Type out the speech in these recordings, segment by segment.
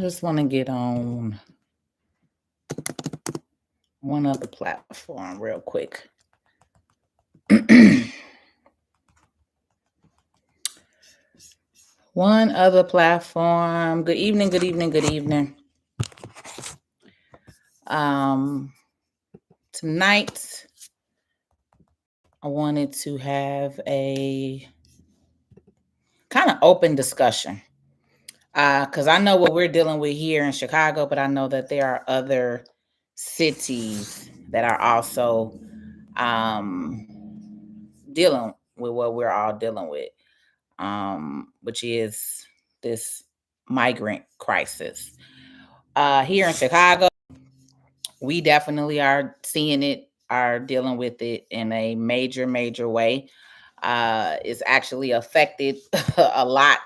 just want to get on one other platform real quick. One other platform. Good evening, good evening, good evening. Tonight, I wanted to have a kind of open discussion. Because I know what we're dealing with here in Chicago, but I know that there are other cities that are also dealing with what we're all dealing with, which is this migrant crisis. Here in Chicago, we definitely are seeing it, are dealing with it in a major, major way. It's actually affected a lot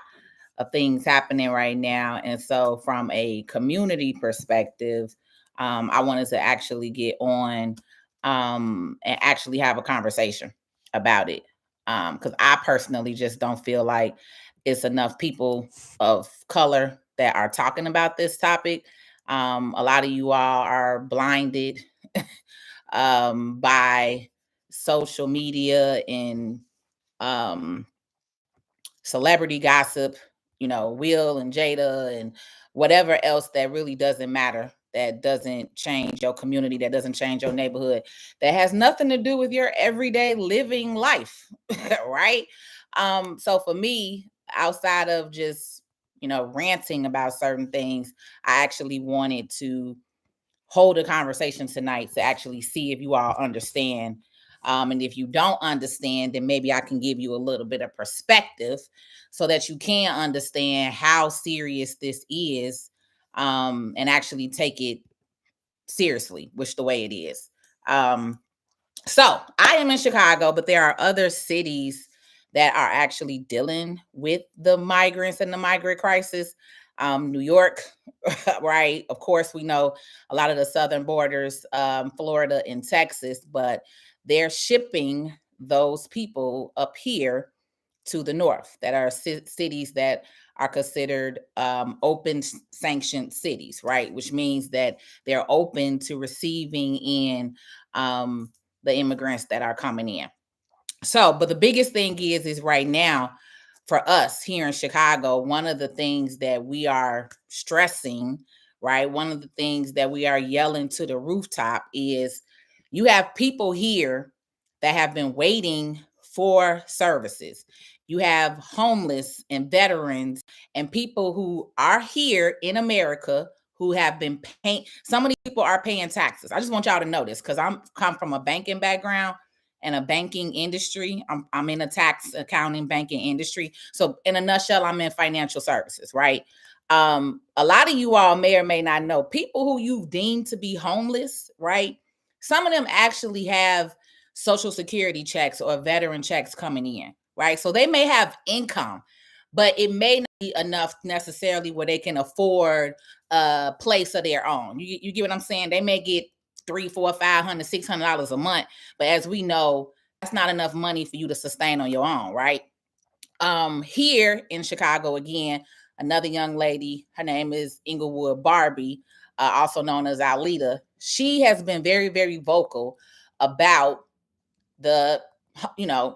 of things happening right now. And so, from a community perspective, I wanted to actually get on and actually have a conversation about it. Because I personally just don't feel like it's enough people of color that are talking about this topic. A lot of you all are blinded by social media and um, celebrity gossip, Will and Jada and whatever else that really doesn't matter, that doesn't change your community, that doesn't change your neighborhood, that has nothing to do with your everyday living life, right? So for me, outside of just, ranting about certain things, I actually wanted to hold a conversation tonight to actually see if you all understand. And if you don't understand, then maybe I can give you a little bit of perspective so that you can understand how serious this is, and actually take it seriously, which the way it is. So I am in Chicago, but there are other cities that are actually dealing with the migrants and the migrant crisis. New York, right? Of course, we know a lot of the southern borders, Florida and Texas, but they're shipping those people up here to the north that are cities that are considered open sanctioned cities, right? Which means that they're open to receiving in the immigrants that are coming in. So, but the biggest thing is right now for us here in Chicago, one of the things that we are stressing, right? One of the things that we are yelling to the rooftop is you have people here that have been waiting for services. You have homeless and veterans and people who are here in America who have been paying. Some of these people are paying taxes. I just want y'all to know this because I'm come from a banking background and a banking industry. I'm in a tax accounting banking industry. So in a nutshell, I'm in financial services, right? A lot of you all may or may not know people who you've deemed to be homeless, right? Some of them actually have social security checks or veteran checks coming in, right? So they may have income, but it may not be enough necessarily where they can afford a place of their own. You get what I'm saying? They may get $300, $400, $500, $600 a month, but as we know, that's not enough money for you to sustain on your own, right? Here in Chicago, again, another young lady, her name is Inglewood Barbie, also known as Alita. She has been very, very vocal about the,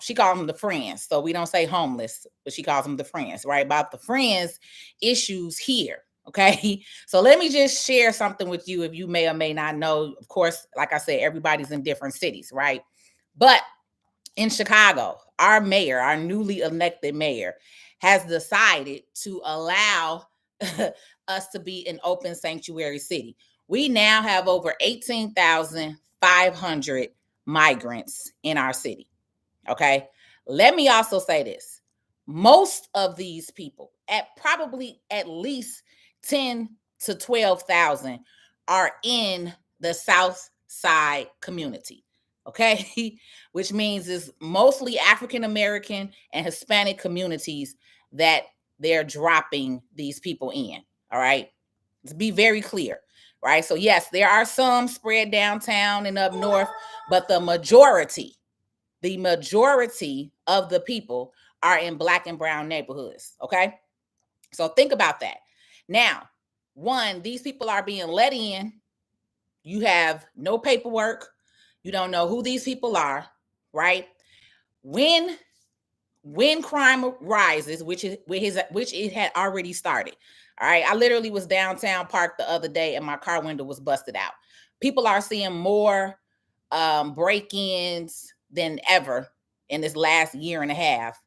she calls them the friends. So we don't say homeless, but she calls them the friends, right? About the friends issues here. Okay. So let me just share something with you if you may or may not know. Of course, like I said, everybody's in different cities, right? But in Chicago, our mayor, our newly elected mayor, has decided to allow us to be an open sanctuary city. We now have over 18,500 migrants in our city. Okay. Let me also say this. Most of these people, at probably at least 10 to 12,000, are in the South Side community. Okay. Which means it's mostly African American and Hispanic communities that they're dropping these people in. All right. Let's be very clear. Right. So, yes, there are some spread downtown and up north, but the majority of the people are in Black and brown neighborhoods. Okay. So think about that. Now, One, these people are being let in. You have no paperwork. You don't know who these people are, right? When crime rises, which it had already started. All right. I literally was downtown park the other day and my car window was busted out. People are seeing more break-ins than ever in this last year and a half.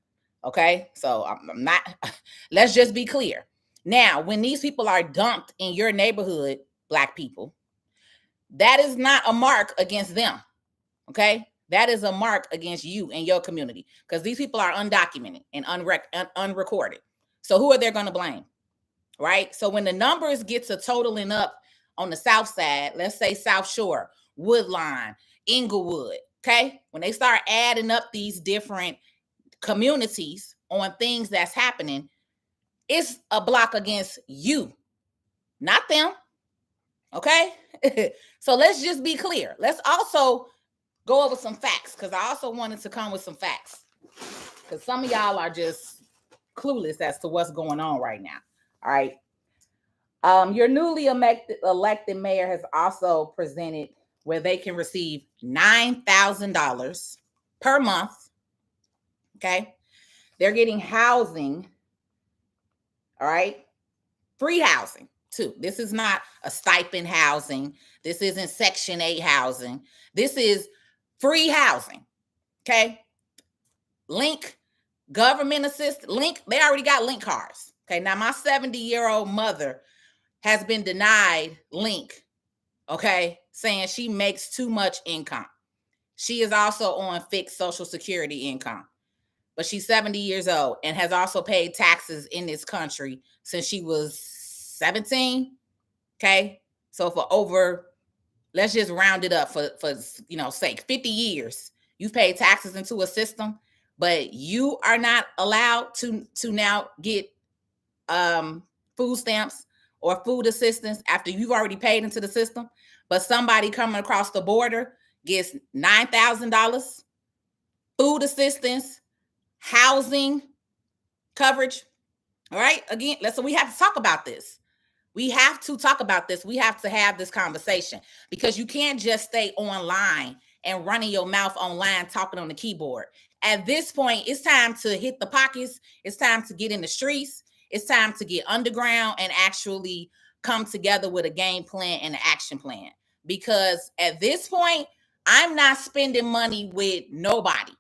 Okay. So I'm not, let's just be clear. Now, when these people are dumped in your neighborhood, Black people, that is not a mark against them. Okay. That is a mark against you and your community because these people are undocumented and unrecorded. So who are they going to blame? Right. So when the numbers get to totaling up on the South Side, let's say South Shore, Woodline, Inglewood. Okay. When they start adding up these different communities on things that's happening, it's a block against you, not them. Okay. So let's just be clear. Let's also go over some facts because I also wanted to come with some facts because some of y'all are just clueless as to what's going on right now. All right. Your newly elected mayor has also presented where they can receive $9,000 per month. Okay. They're getting housing. All right. Free housing too. This is not a stipend housing. This isn't Section 8 housing. This is free housing. Okay. Link, government assist, Link, they already got Link cards. Okay. Now my 70-year-old mother has been denied Link. Okay. Saying she makes too much income. She is also on fixed Social Security income. But she's 70 years old and has also paid taxes in this country since she was 17. Okay. So for over, let's just round it up for sake, 50 years, you've paid taxes into a system, but you are not allowed to now get food stamps or food assistance after you've already paid into the system. But somebody coming across the border gets $9,000 food assistance, housing coverage. All right. Again, so we have to talk about this. We have to talk about this. We have to have this conversation because you can't just stay online and running your mouth online, talking on the keyboard. At this point, it's time to hit the pockets. It's time to get in the streets. It's time to get underground and actually come together with a game plan and an action plan. Because at this point, I'm not spending money with nobody.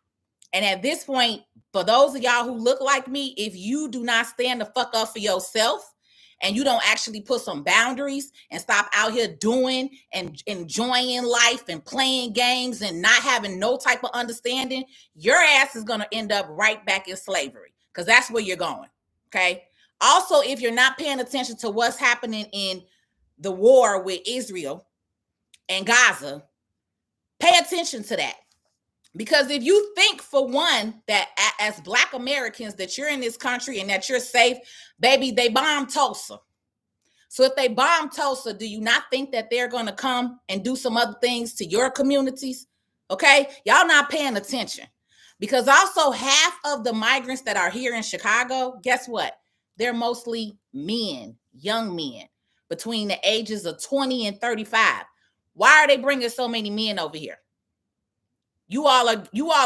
And at this point, for those of y'all who look like me, if you do not stand the fuck up for yourself and you don't actually put some boundaries and stop out here doing and enjoying life and playing games and not having no type of understanding, your ass is going to end up right back in slavery because that's where you're going. Okay. Also, if you're not paying attention to what's happening in the war with Israel and Gaza, pay attention to that. Because if you think, for one, that as Black Americans that you're in this country and that you're safe, baby, they bombed Tulsa. So if they bomb Tulsa, do you not think that they're going to come and do some other things to your communities? Okay, y'all not paying attention. Because also half of the migrants that are here in Chicago, guess what? They're mostly men, young men, between the ages of 20 and 35. Why are they bringing so many men over here? You all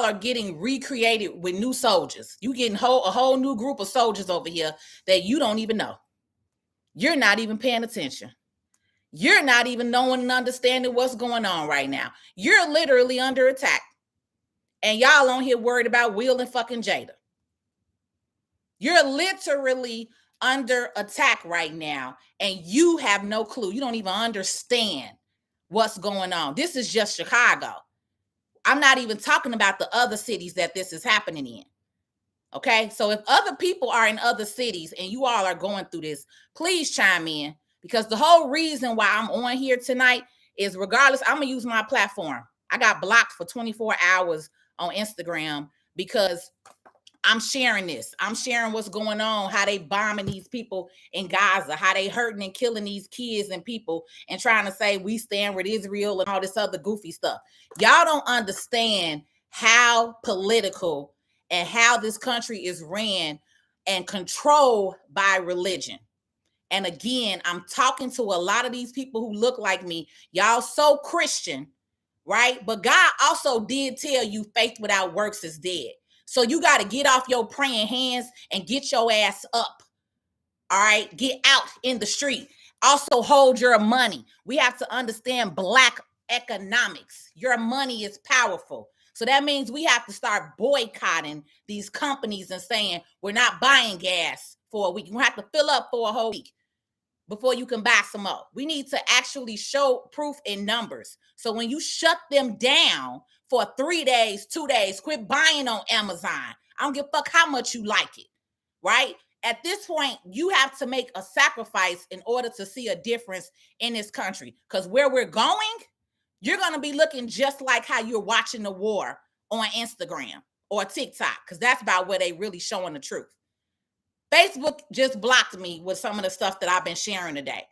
are getting recreated with new soldiers. You getting a whole new group of soldiers over here that you don't even know. You're not even paying attention. You're not even knowing and understanding what's going on right now. You're literally under attack. And y'all on here worried about Will and fucking Jada. You're literally under attack right now. And you have no clue. You don't even understand what's going on. This is just Chicago. I'm not even talking about the other cities that this is happening in. Okay. So if other people are in other cities and you all are going through this, please chime in, because the whole reason why I'm on here tonight is, regardless, I'm going to use my platform. I got blocked for 24 hours on Instagram because I'm sharing this. I'm sharing what's going on, how they bombing these people in Gaza, how they hurting and killing these kids and people, and trying to say we stand with Israel and all this other goofy stuff. Y'all don't understand how political and how this country is ran and controlled by religion. And again, I'm talking to a lot of these people who look like me. Y'all so Christian, right? But God also did tell you faith without works is dead. So you got to get off your praying hands and get your ass up. All right, get out in the street. Also hold your money. We have to understand Black economics. Your money is powerful. So that means we have to start boycotting these companies and saying we're not buying gas for a week. We have to fill up for a whole week before you can buy some more. We need to actually show proof in numbers. So when you shut them down for 3 days, 2 days, quit buying on Amazon. I don't give a fuck how much you like it, right? At this point, you have to make a sacrifice in order to see a difference in this country. Because where we're going, you're going to be looking just like how you're watching the war on Instagram or TikTok, because that's about where they really showing the truth. Facebook just blocked me with some of the stuff that I've been sharing today.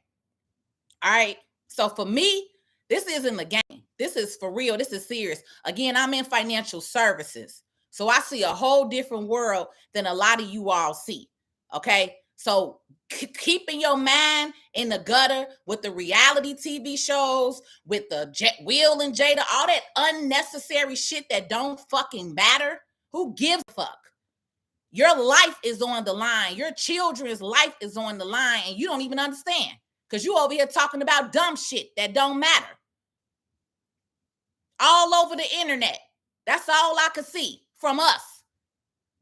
All right. So for me, this isn't a game. This is for real. This is serious. Again, I'm in financial services. So I see a whole different world than a lot of you all see. Okay. So keeping your mind in the gutter with the reality TV shows, with the Will and Jada, all that unnecessary shit that don't fucking matter. Who gives a fuck? Your life is on the line. Your children's life is on the line, and you don't even understand because you over here talking about dumb shit that don't matter. All over the internet. That's all I could see from us.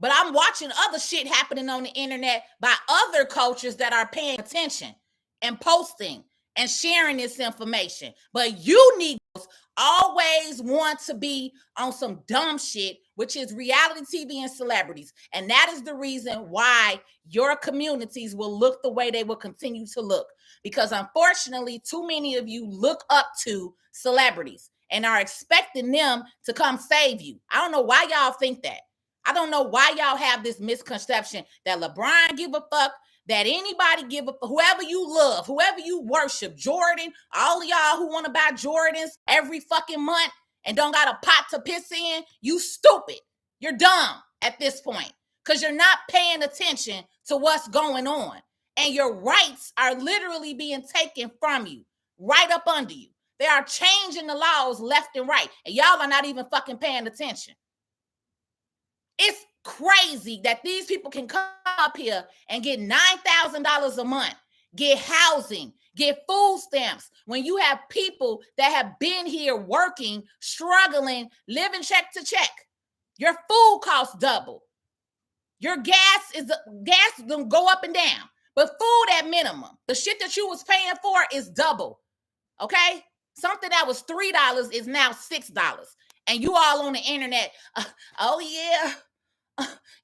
But I'm watching other shit happening on the internet by other cultures that are paying attention and posting and sharing this information. But you Negroes always want to be on some dumb shit, which is reality TV and celebrities. And that is the reason why your communities will look the way they will continue to look. Because unfortunately, too many of you look up to celebrities and are expecting them to come save you. I don't know why y'all think that. I don't know why y'all have this misconception that LeBron give a fuck, that anybody give a fuck, whoever you love, whoever you worship, Jordan, all of y'all who want to buy Jordans every fucking month and don't got a pot to piss in, you stupid. You're dumb at this point because you're not paying attention to what's going on. And your rights are literally being taken from you, right up under you. They are changing the laws left and right. And y'all are not even fucking paying attention. It's crazy that these people can come up here and get $9,000 a month, get housing, get food stamps, when you have people that have been here working, struggling, living check to check. Your food costs double. Your gas gonna go up and down, but food at minimum. The shit that you was paying for is double. Okay? Something that was $3 is now $6. And you all on the internet, oh yeah,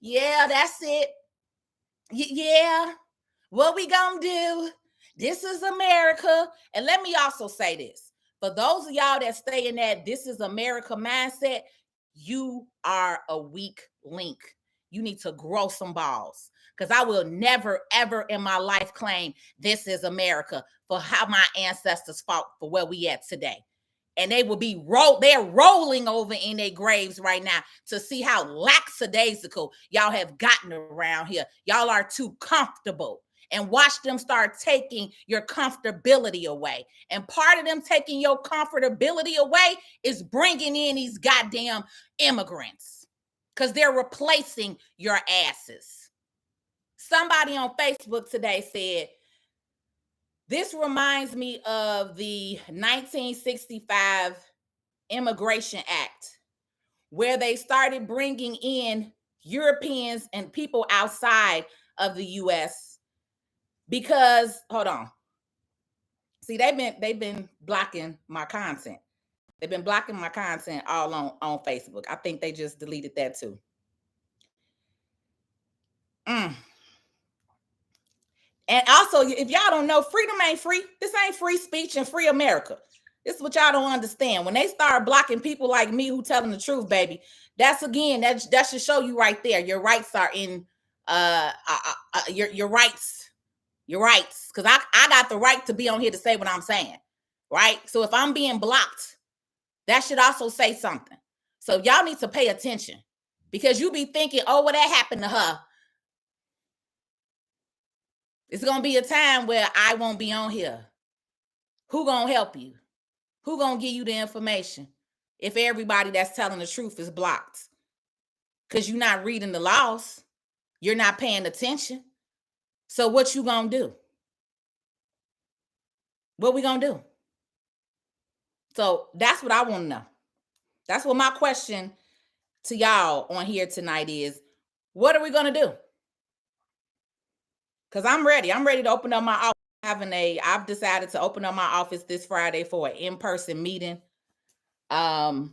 yeah, that's it. Yeah, what we gonna do? This is America. And let me also say this. For those of y'all that stay in that this is America mindset, you are a weak link. You need to grow some balls. Because I will never, ever in my life claim this is America for how my ancestors fought for where we at today. And they will be they're rolling over in their graves right now to see how lackadaisical y'all have gotten around here. Y'all are too comfortable. And watch them start taking your comfortability away. And part of them taking your comfortability away is bringing in these goddamn immigrants because they're replacing your asses. Somebody on Facebook today said, this reminds me of the 1965 Immigration Act, where they started bringing in Europeans and people outside of the U.S. because, hold on. See, they've been blocking my content. They've been blocking my content all on Facebook. I think they just deleted that too. And also, if y'all don't know, freedom ain't free. This ain't free speech and free America. This is what y'all don't understand. When they start blocking people like me who telling the truth, baby, that's again, that should show you right there. Your rights are in your rights. Your rights. Because I got the right to be on here to say what I'm saying. Right? So if I'm being blocked, that should also say something. So y'all need to pay attention. Because you be thinking, oh, well, that happened to her. It's going to be a time where I won't be on here. Who going to help you? Who going to give you the information if everybody that's telling the truth is blocked? Because you're not reading the laws. You're not paying attention. So what you going to do? What we going to do? So that's what I want to know. That's what my question to y'all on here tonight is. What are we going to do? Because I'm ready. I'm ready to open up my office. I've decided to open up my office this Friday for an in-person meeting. I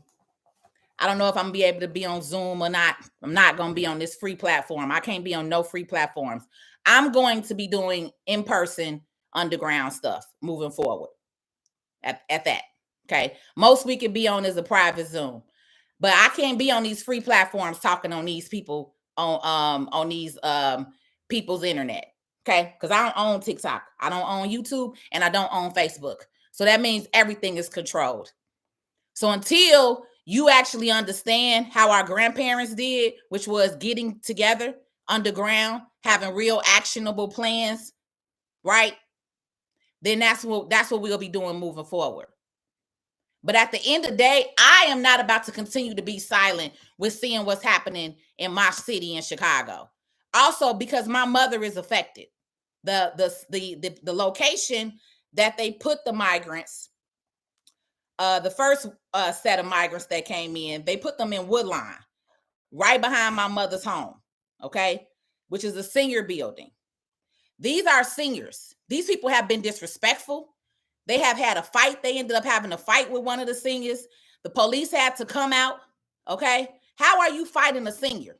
don't know if I'm gonna be able to be on Zoom or not. I'm not gonna be on this free platform. I can't be on no free platforms. I'm going to be doing in-person underground stuff moving forward at that. Okay. Most we can be on is a private Zoom. But I can't be on these free platforms talking on these people on these people's internet. Okay, because I don't own TikTok, I don't own YouTube, and I don't own Facebook. So that means everything is controlled. So until you actually understand how our grandparents did, which was getting together underground, having real actionable plans, right? Then that's what we'll be doing moving forward. But at the end of the day, I am not about to continue to be silent with seeing what's happening in my city in Chicago. Also, because my mother is affected. The location that they put the migrants, the first set of migrants that came in, they put them in Woodline, right behind my mother's home, okay, which is a senior building. These are seniors. These people have been disrespectful. They have had a fight. They ended up having a fight with one of the seniors. The police had to come out. Okay. How are you fighting a senior?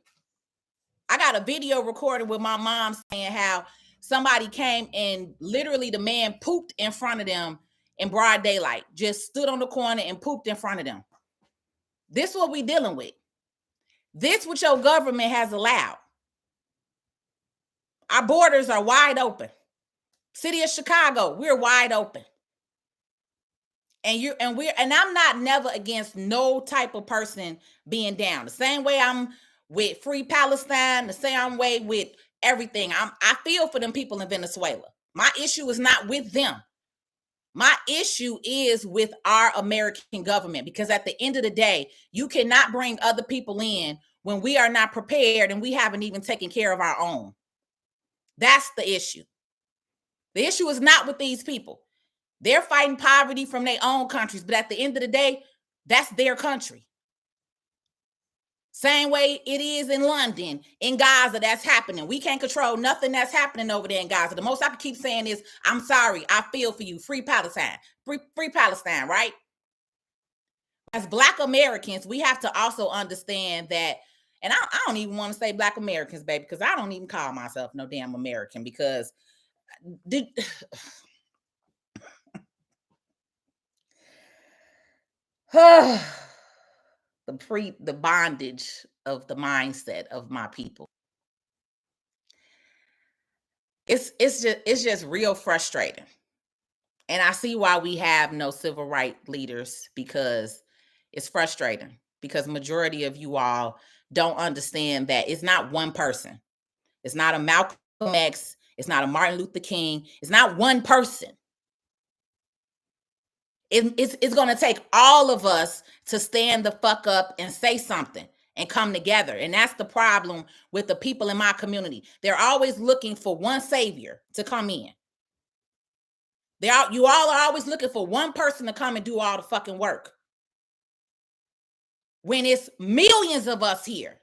I got a video recorded with my mom saying how somebody came and literally the man pooped in front of them in broad daylight, just stood on the corner and pooped in front of them. This is what we dealing with. This what your government has allowed. Our borders are wide open. City of Chicago, we're wide open. And I'm not never against no type of person being down. The same way I'm with Free Palestine, the same way with everything. I feel for them people in Venezuela. My issue is not with them. My issue is with our American government, because at the end of the day, you cannot bring other people in when we are not prepared and we haven't even taken care of our own. That's the issue. The issue is not with these people. They're fighting poverty from their own countries, but at the end of the day, that's their country. Same way it is in London, in Gaza, that's happening. We can't control nothing that's happening over there in Gaza. The most I can keep saying is, I'm sorry, I feel for you. Free Palestine. Free Palestine, right? As Black Americans, we have to also understand that, and I don't even want to say Black Americans, baby, because I don't even call myself no damn American, because the bondage of the mindset of my people. It's just real frustrating. And I see why we have no civil rights leaders, because it's frustrating, because majority of you all don't understand that it's not one person. It's not a Malcolm X, it's not a Martin Luther King, it's not one person. It's going to take all of us to stand the fuck up and say something and come together. And that's the problem with the people in my community. They're always looking for one savior to come in. You all are always looking for one person to come and do all the fucking work, when it's millions of us here.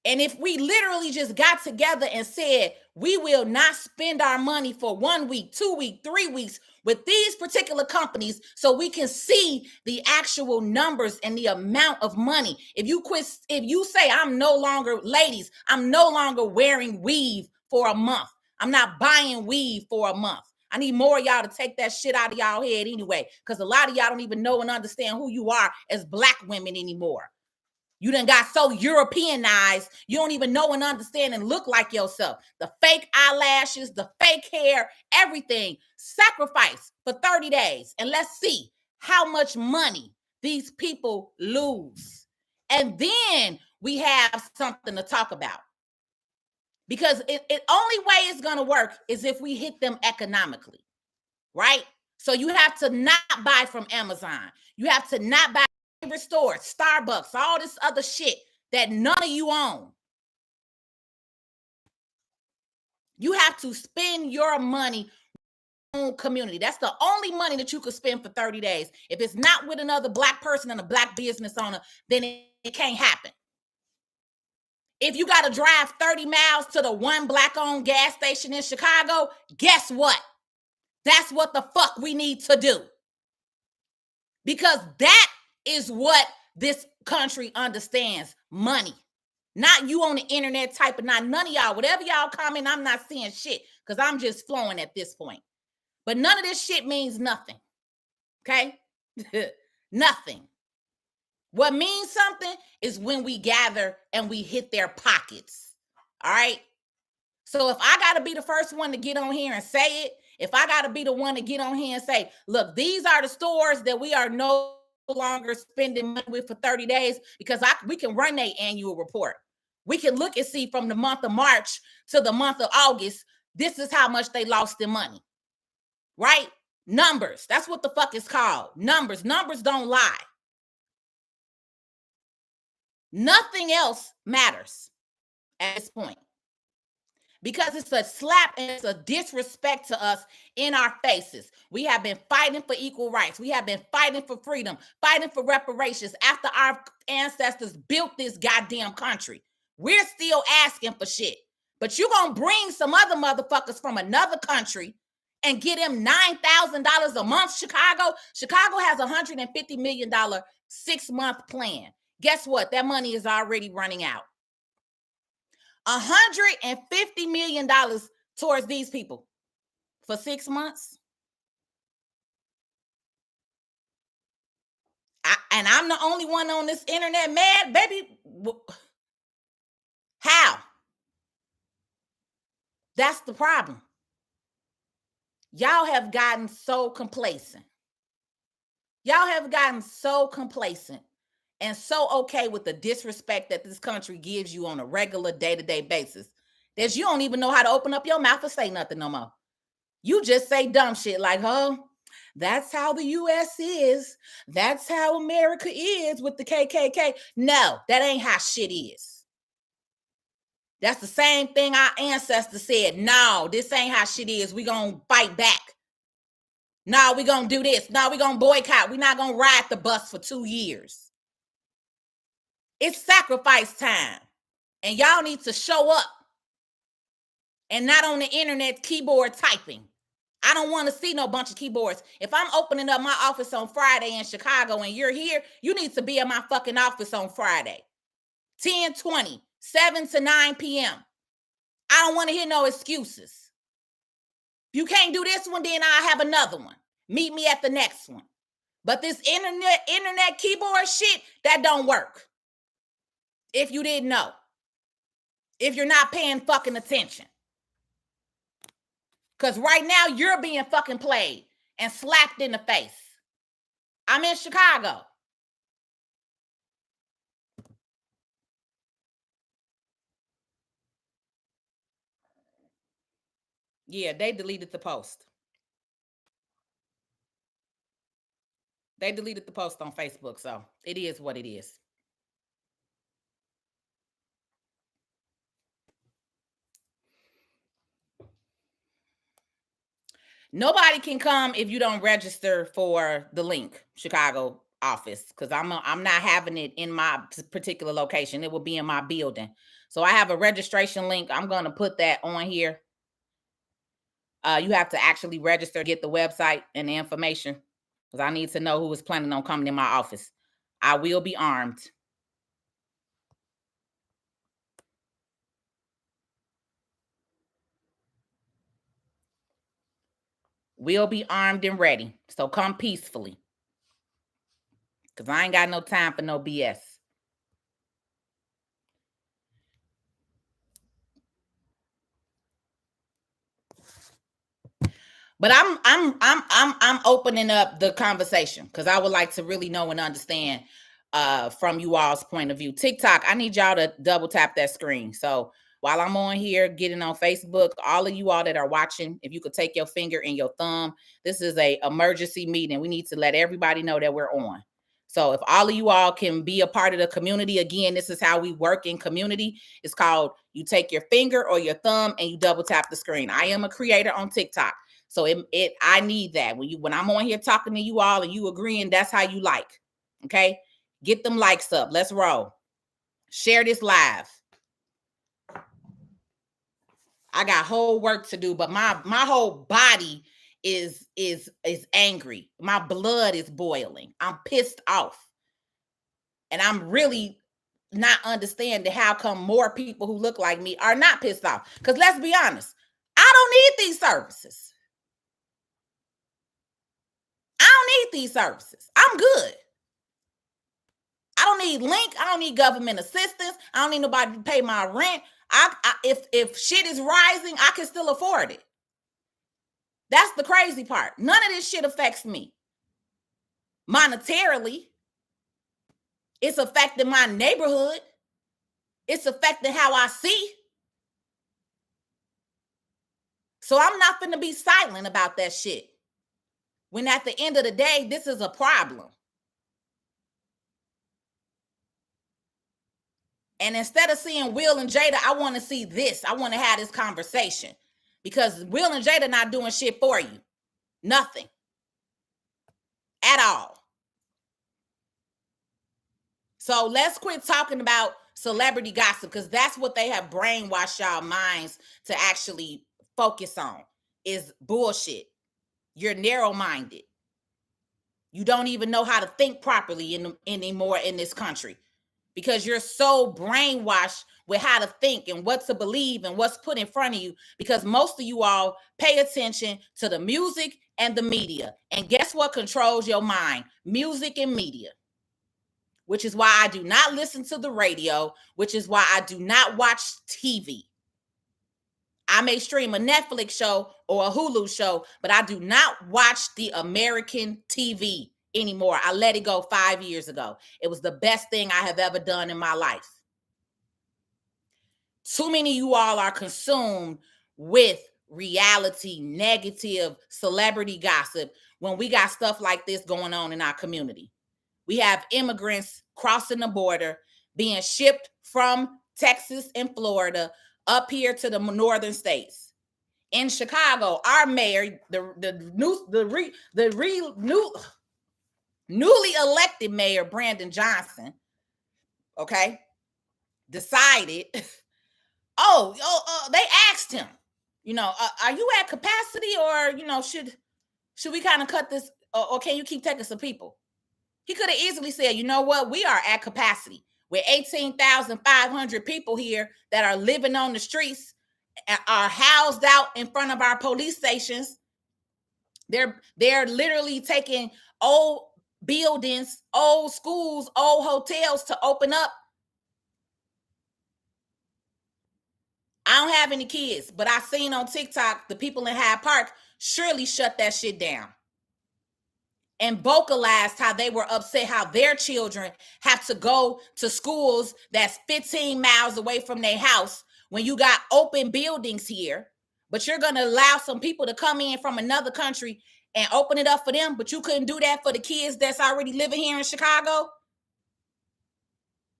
And if we literally just got together and said, we will not spend our money for 1 week, 2 weeks, 3 weeks with these particular companies, so we can see the actual numbers and the amount of money. If you say, I'm no longer wearing weave for a month. I'm not buying weave for a month. I need more of y'all to take that shit out of y'all head anyway, because a lot of y'all don't even know and understand who you are as Black women anymore. You done got so Europeanized, you don't even know and understand and look like yourself. The fake eyelashes, the fake hair, everything. Sacrifice for 30 days. And let's see how much money these people lose. And then we have something to talk about. Because it only way it's going to work is if we hit them economically, right? So you have to not buy from Amazon. You have to not buy favorite stores, Starbucks, all this other shit that none of you own. You have to spend your money on community. That's the only money that you could spend for 30 days. If it's not with another Black person and a Black business owner, then it can't happen. If you got to drive 30 miles to the one Black-owned gas station in Chicago, guess what? That's what the fuck we need to do. Because that is what this country understands, money. Not you on the internet typing, not none of y'all. Whatever y'all comment, I'm not seeing shit because I'm just flowing at this point. But none of this shit means nothing, okay? Nothing. What means something is when we gather and we hit their pockets, all right? So if I got to be the first one to get on here and say it, if I got to be the one to get on here and say, look, these are the stores that we are no longer spending money with for 30 days because we can run their annual report. We can look and see from the month of March to the month of August, this is how much they lost in money, right? Numbers. That's what the fuck is called. Numbers. Numbers don't lie. Nothing else matters at this point. Because it's a slap and it's a disrespect to us in our faces. We have been fighting for equal rights. We have been fighting for freedom, fighting for reparations after our ancestors built this goddamn country. We're still asking for shit. But you're going to bring some other motherfuckers from another country and get them $9,000 a month, Chicago. Chicago has a $150 million 6-month plan. Guess what? That money is already running out. $150 million towards these people for 6 months. And I'm the only one on this internet mad, baby. How? That's the problem. Y'all have gotten so complacent. Y'all have gotten so complacent and so okay with the disrespect that this country gives you on a regular day-to-day basis that you don't even know how to open up your mouth and say nothing no more. You just say dumb shit like, oh, that's how the U.S. is. That's how America is with the KKK. No, that ain't how shit is. That's the same thing our ancestors said. No, this ain't how shit is. We gonna fight back. No, we gonna do this. No, we gonna boycott. We're not gonna ride the bus for 2 years. It's sacrifice time. And y'all need to show up. And not on the internet keyboard typing. I don't want to see no bunch of keyboards. If I'm opening up my office on Friday in Chicago and you're here, you need to be in my fucking office on Friday. 10:20, 7 to 9 p.m. I don't want to hear no excuses. If you can't do this one, then I'll have another one. Meet me at the next one. But this internet keyboard shit, that don't work. If you didn't know. If you're not paying fucking attention. Because right now, you're being fucking played and slapped in the face. I'm in Chicago. Yeah, they deleted the post. They deleted the post on Facebook, so it is what it is. Nobody can come if you don't register for the link, Chicago office, because I'm not having it in my particular location. It will be in my building. So I have a registration link. I'm going to put that on here. You have to actually register, get the website and the information, because I need to know who is planning on coming in my office. I will be armed. We'll be armed and ready. So come peacefully. Because I ain't got no time for no BS. But I'm opening up the conversation because I would like to really know and understand from you all's point of view. TikTok, I need y'all to double tap that screen. So while I'm on here getting on Facebook, all of you all that are watching, if you could take your finger and your thumb, this is a emergency meeting. We need to let everybody know that we're on. So if all of you all can be a part of the community, again, this is how we work in community. It's called, you take your finger or your thumb and you double tap the screen. I am a creator on TikTok. So I need that. When I'm on here talking to you all and you agreeing, that's how you like. Okay? Get them likes up. Let's roll. Share this live. I got whole work to do, but my whole body is angry. My blood is boiling. I'm pissed off. And I'm really not understanding how come more people who look like me are not pissed off. Because let's be honest, I don't need these services. I don't need these services. I'm good. I don't need Link. I don't need government assistance. I don't need nobody to pay my rent. If shit is rising, I can still afford it. That's the crazy part. None of this shit affects me. Monetarily, it's affecting my neighborhood. It's affecting how I see. So I'm not going to be silent about that shit. When at the end of the day, this is a problem. And instead of seeing Will and Jada, I want to see this. I want to have this conversation. Because Will and Jada not doing shit for you. Nothing. At all. So let's quit talking about celebrity gossip, because that's what they have brainwashed y'all minds to actually focus on, is bullshit. You're narrow-minded. You don't even know how to think properly anymore in this country, because you're so brainwashed with how to think and what to believe and what's put in front of you, because most of you all pay attention to the music and the media. And guess what controls your mind? Music and media. Which is why I do not listen to the radio, which is why I do not watch TV. I may stream a Netflix show or a Hulu show, but I do not watch the American TV anymore. I let it go 5 years ago. It was the best thing I have ever done in my life. Too many of you all are consumed with reality, negative celebrity gossip when we got stuff like this going on in our community. We have immigrants crossing the border, being shipped from Texas and Florida up here to the northern states. In Chicago, our mayor, newly elected mayor, Brandon Johnson, okay, decided, they asked him, are you at capacity, or, should we kind of cut this, or can you keep taking some people? He could have easily said, you know what? We are at capacity. We're 18,500 people here that are living on the streets, are housed out in front of our police stations. They're literally taking old buildings, old schools, old hotels to open up. I don't have any kids, but I seen on TikTok the people in Hyde Park surely shut that shit down and vocalized how they were upset how their children have to go to schools that's 15 miles away from their house when you got open buildings here, but you're going to allow some people to come in from another country and open it up for them, but you couldn't do that for the kids that's already living here in Chicago.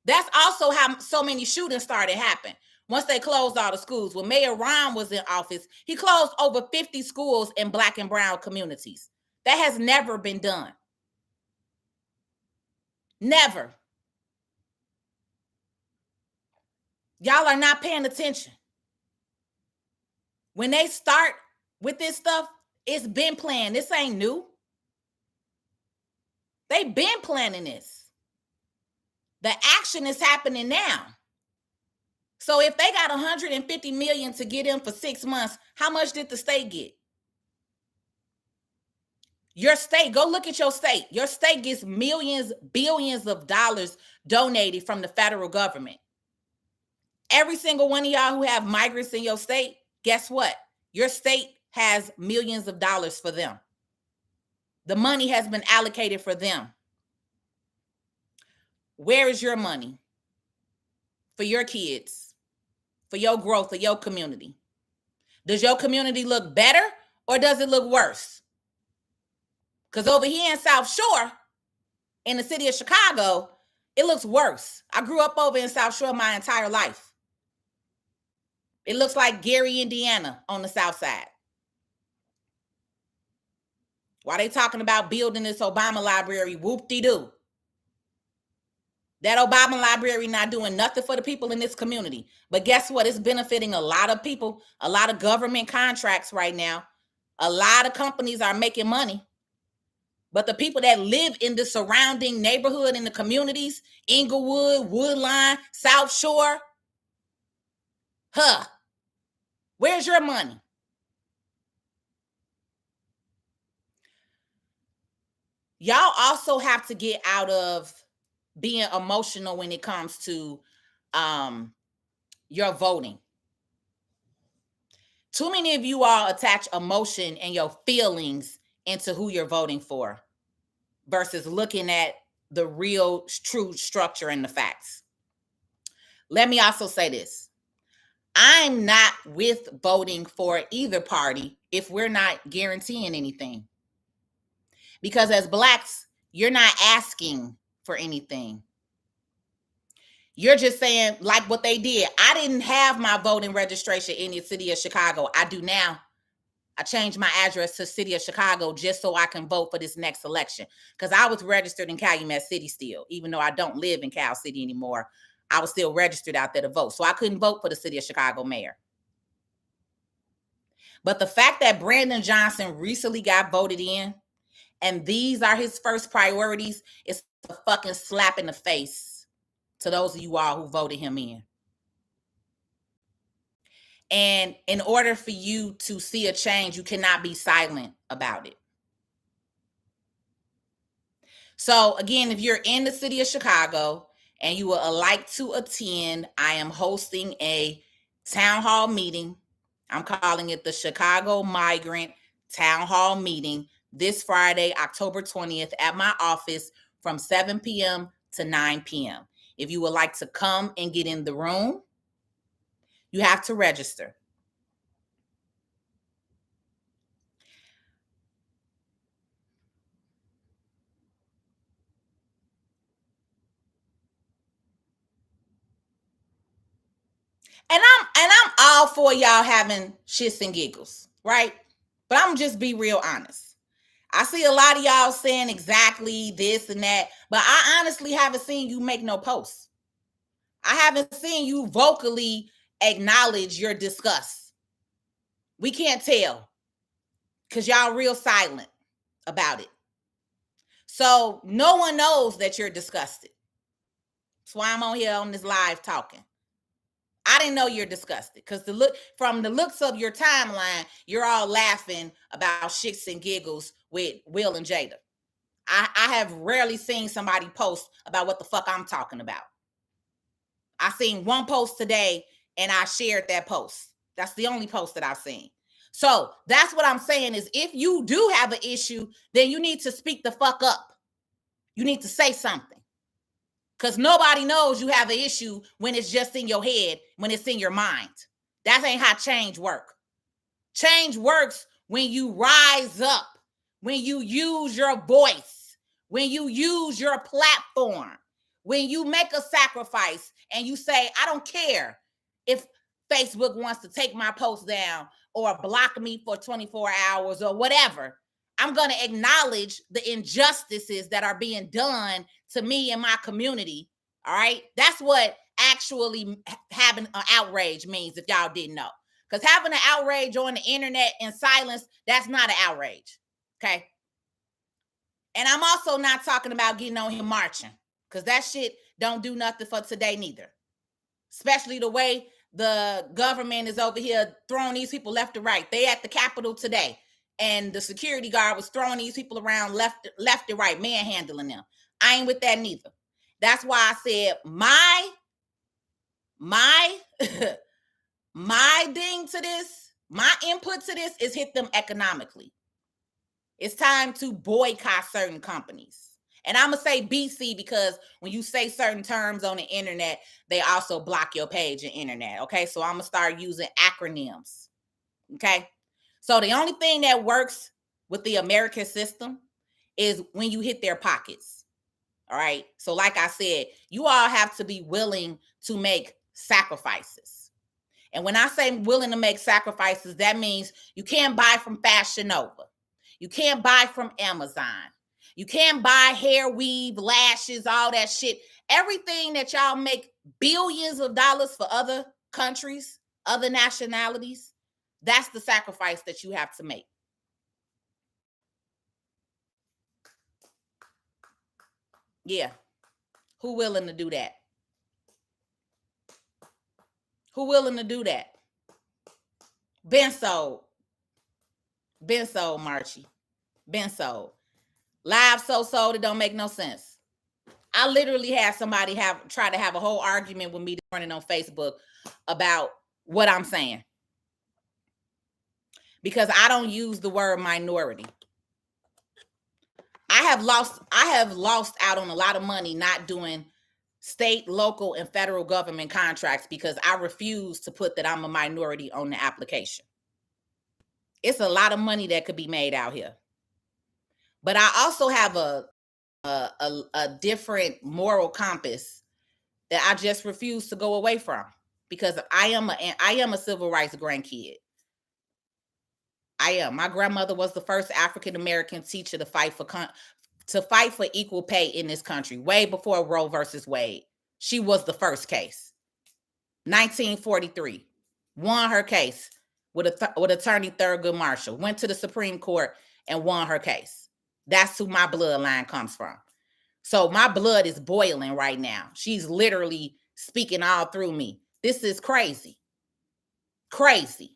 That's also how so many shootings started happening. Once they closed all the schools. When Mayor Ron was in office, he closed over 50 schools in Black and brown communities. That has never been done. Never. Y'all are not paying attention. When they start with this stuff, it's been planned. This ain't new. They've been planning this. The action is happening now. So if they got 150 million to get in for 6 months, how much did the state get? Your state, go look at your state. Your state gets millions, billions of dollars donated from the federal government. Every single one of y'all who have migrants in your state, guess what? Your state has millions of dollars for them. The money has been allocated for them. Where is your money? For your kids, for your growth of your community? Does your community look better or does it look worse? Because over here in South Shore, in the city of Chicago, it looks worse. I grew up over in South Shore my entire life. It looks like Gary, Indiana on the South Side. Why they talking about building this Obama library? Whoop-de-doo. That Obama library not doing nothing for the people in this community. But guess what? It's benefiting a lot of people, a lot of government contracts right now. A lot of companies are making money. But the people that live in the surrounding neighborhood, in the communities, Inglewood, Woodline, South Shore, where's your money? Y'all also have to get out of being emotional when it comes to your voting. Too many of you all attach emotion and your feelings into who you're voting for versus looking at the real true structure and the facts. Let me also say this. I'm not with voting for either party if we're not guaranteeing anything. Because as Blacks, you're not asking for anything. You're just saying, like what they did. I didn't have my voting registration in the city of Chicago. I do now. I changed my address to city of Chicago just so I can vote for this next election. Because I was registered in Calumet City still. Even though I don't live in Cal City anymore, I was still registered out there to vote. So I couldn't vote for the city of Chicago mayor. But the fact that Brandon Johnson recently got voted in, and these are his first priorities, is a fucking slap in the face to those of you all who voted him in. And in order for you to see a change, you cannot be silent about it. So again, if you're in the city of Chicago and you would like to attend, I am hosting a town hall meeting. I'm calling it the Chicago Migrant Town Hall Meeting this Friday, October 20th at my office from 7 p.m. to 9 p.m. If you would like to come and get in the room, you have to register. And I'm all for y'all having shits and giggles, right? But I'm just be real honest. I see a lot of y'all saying exactly this and that, but I honestly haven't seen you make no posts. I haven't seen you vocally acknowledge your disgust. We can't tell because y'all real silent about it. So no one knows that you're disgusted. That's why I'm on here on this live talking. I didn't know you're disgusted because from the looks of your timeline, you're all laughing about shits and giggles with Will and Jada. I have rarely seen somebody post about what the fuck I'm talking about. I seen one post today and I shared that post. That's the only post that I've seen. So that's what I'm saying is if you do have an issue, then you need to speak the fuck up. You need to say something. Because nobody knows you have an issue when it's just in your head, when it's in your mind. That ain't how change works. Change works when you rise up, when you use your voice, when you use your platform, when you make a sacrifice and you say, I don't care if Facebook wants to take my post down or block me for 24 hours or whatever. I'm going to acknowledge the injustices that are being done to me and my community. All right. That's what actually having an outrage means, if y'all didn't know. Because having an outrage on the internet in silence, that's not an outrage. Okay. And I'm also not talking about getting on here marching, because that shit don't do nothing for today neither. Especially the way the government is over here throwing these people left to right. They at the Capitol today. And the security guard was throwing these people around left and right, manhandling them. I ain't with that neither. That's why I said my ding to this, my input to this is hit them economically. It's time to boycott certain companies. And I'm going to say BC because when you say certain terms on the internet, they also block your page and internet. Okay. So I'm going to start using acronyms. Okay. So the only thing that works with the American system is when you hit their pockets. All right. So like I said, you all have to be willing to make sacrifices. And when I say willing to make sacrifices, that means you can't buy from Fashion Nova. You can't buy from Amazon. You can't buy hair weave, lashes, all that shit. Everything that y'all make billions of dollars for other countries, other nationalities, that's the sacrifice that you have to make. Yeah. Who willing to do that? Who willing to do that? Been sold. Been sold, Marchie. Been sold. Live so sold, it don't make no sense. I literally had somebody try to have a whole argument with me this morning on Facebook about what I'm saying. Because I don't use the word minority. I have lost out on a lot of money not doing state, local, and federal government contracts because I refuse to put that I'm a minority on the application. It's a lot of money that could be made out here. But I also have a different moral compass that I just refuse to go away from because I am a civil rights grandkid. I am. My grandmother was the first African American teacher to fight for equal pay in this country, way before Roe versus Wade. She was the first case. 1943, won her case with attorney Thurgood Marshall. Went to the Supreme Court and won her case. That's who my bloodline comes from. So my blood is boiling right now. She's literally speaking all through me. This is crazy. Crazy.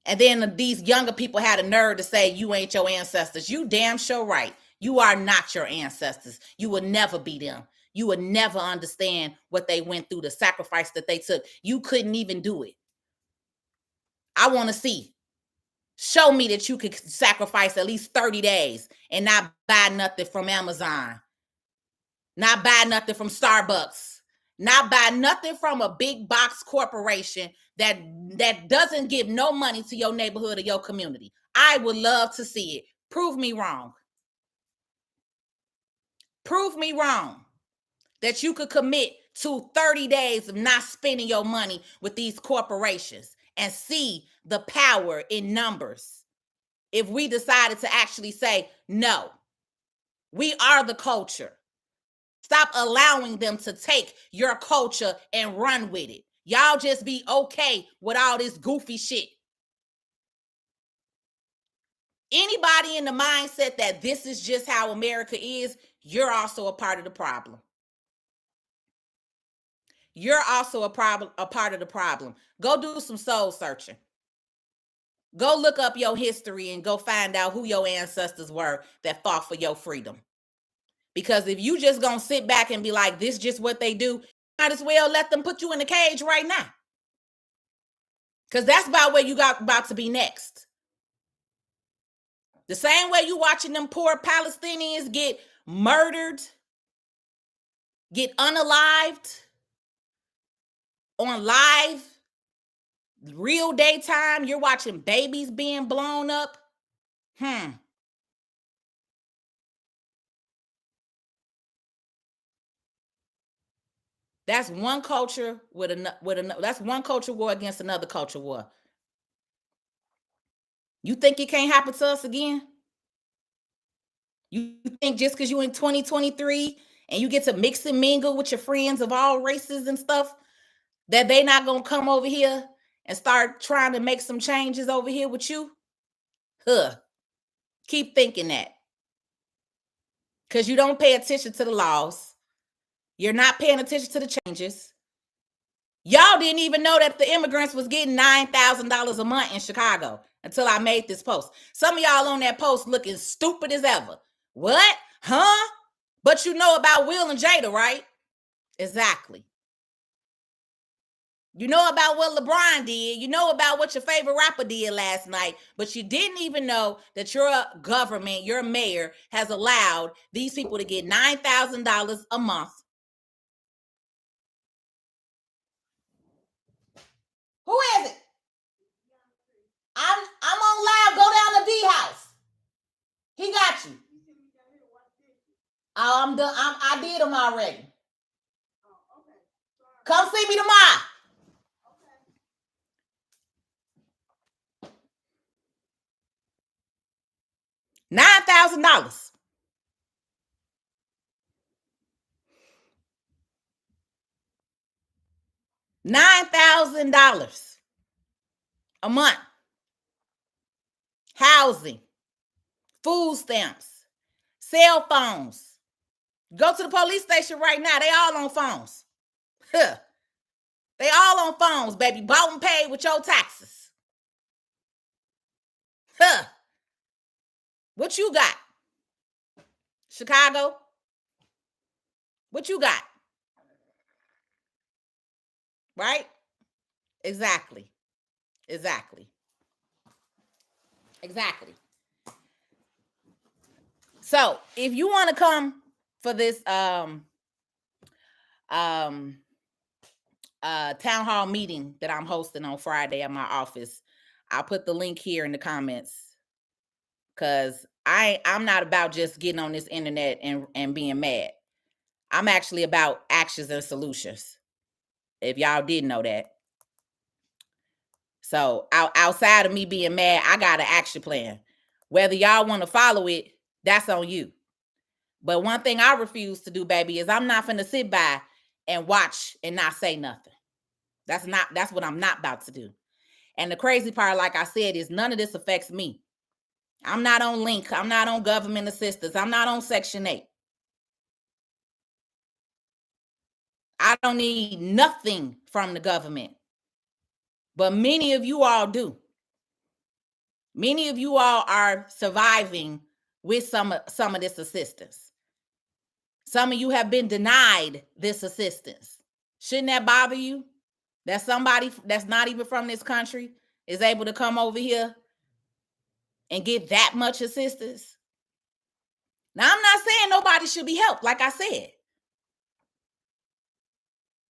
And then these younger people had a nerve to say, you ain't your ancestors. You damn sure right. You are not your ancestors. You will never be them. You would never understand what they went through, the sacrifice that they took. You couldn't even do it. I want to see. Show me that you could sacrifice at least 30 days and not buy nothing from Amazon. Not buy nothing from Starbucks. Not buy nothing from a big box corporation that doesn't give no money to your neighborhood or your community. I would love to see it. Prove me wrong. Prove me wrong that you could commit to 30 days of not spending your money with these corporations and see the power in numbers. If we decided to actually say, no, we are the culture. Stop allowing them to take your culture and run with it. Y'all just be okay with all this goofy shit. Anybody in the mindset that this is just how America is, you're also a part of the problem. You're also a part of the problem. Go do some soul searching. Go look up your history and go find out who your ancestors were that fought for your freedom. Because if you just gonna sit back and be like, this is just what they do, might as well let them put you in the cage right now. Because that's about where you got about to be next. The same way you watching them poor Palestinians get murdered, get unalived on live, real daytime, you're watching babies being blown up. That's one culture that's one culture war against another culture war. You think it can't happen to us again? You think just because you in 2023 and you get to mix and mingle with your friends of all races and stuff, that they not gonna come over here and start trying to make some changes over here with you? Keep thinking that. Because you don't pay attention to the laws. You're not paying attention to the changes. Y'all didn't even know that the immigrants was getting $9,000 a month in Chicago until I made this post. Some of y'all on that post looking stupid as ever. What? Huh? But you know about Will and Jada, right? Exactly. You know about what LeBron did. You know about what your favorite rapper did last night, but you didn't even know that your government, your mayor, has allowed these people to get $9,000 a month. Who is it? I'm on live. Go down to D house. He got you. Oh, I'm done. I did them already. Come see me tomorrow. $9,000. $9,000 a month. Housing, food stamps, cell phones. Go to the police station right now. They all on phones. Huh. They all on phones, baby. Bought and paid with your taxes. Huh. What you got? Chicago? What you got? Right? Exactly. Exactly. Exactly. So if you want to come for this town hall meeting that I'm hosting on Friday at my office, I'll put the link here in the comments, because I'm not about just getting on this internet and being mad. I'm actually about actions and solutions, if y'all didn't know that. So outside of me being mad, I got an action plan. Whether y'all want to follow it, that's on you. But one thing I refuse to do, baby, is I'm not finna sit by and watch and not say nothing. That's what I'm not about to do. And the crazy part, like I said, is none of this affects me. I'm not on Link. I'm not on government assistance. I'm not on Section 8. I don't need nothing from the government. But many of you all do. Many of you all are surviving with some of this assistance. Some of you have been denied this assistance. Shouldn't that bother you? That somebody that's not even from this country is able to come over here and get that much assistance? Now, I'm not saying nobody should be helped, like I said.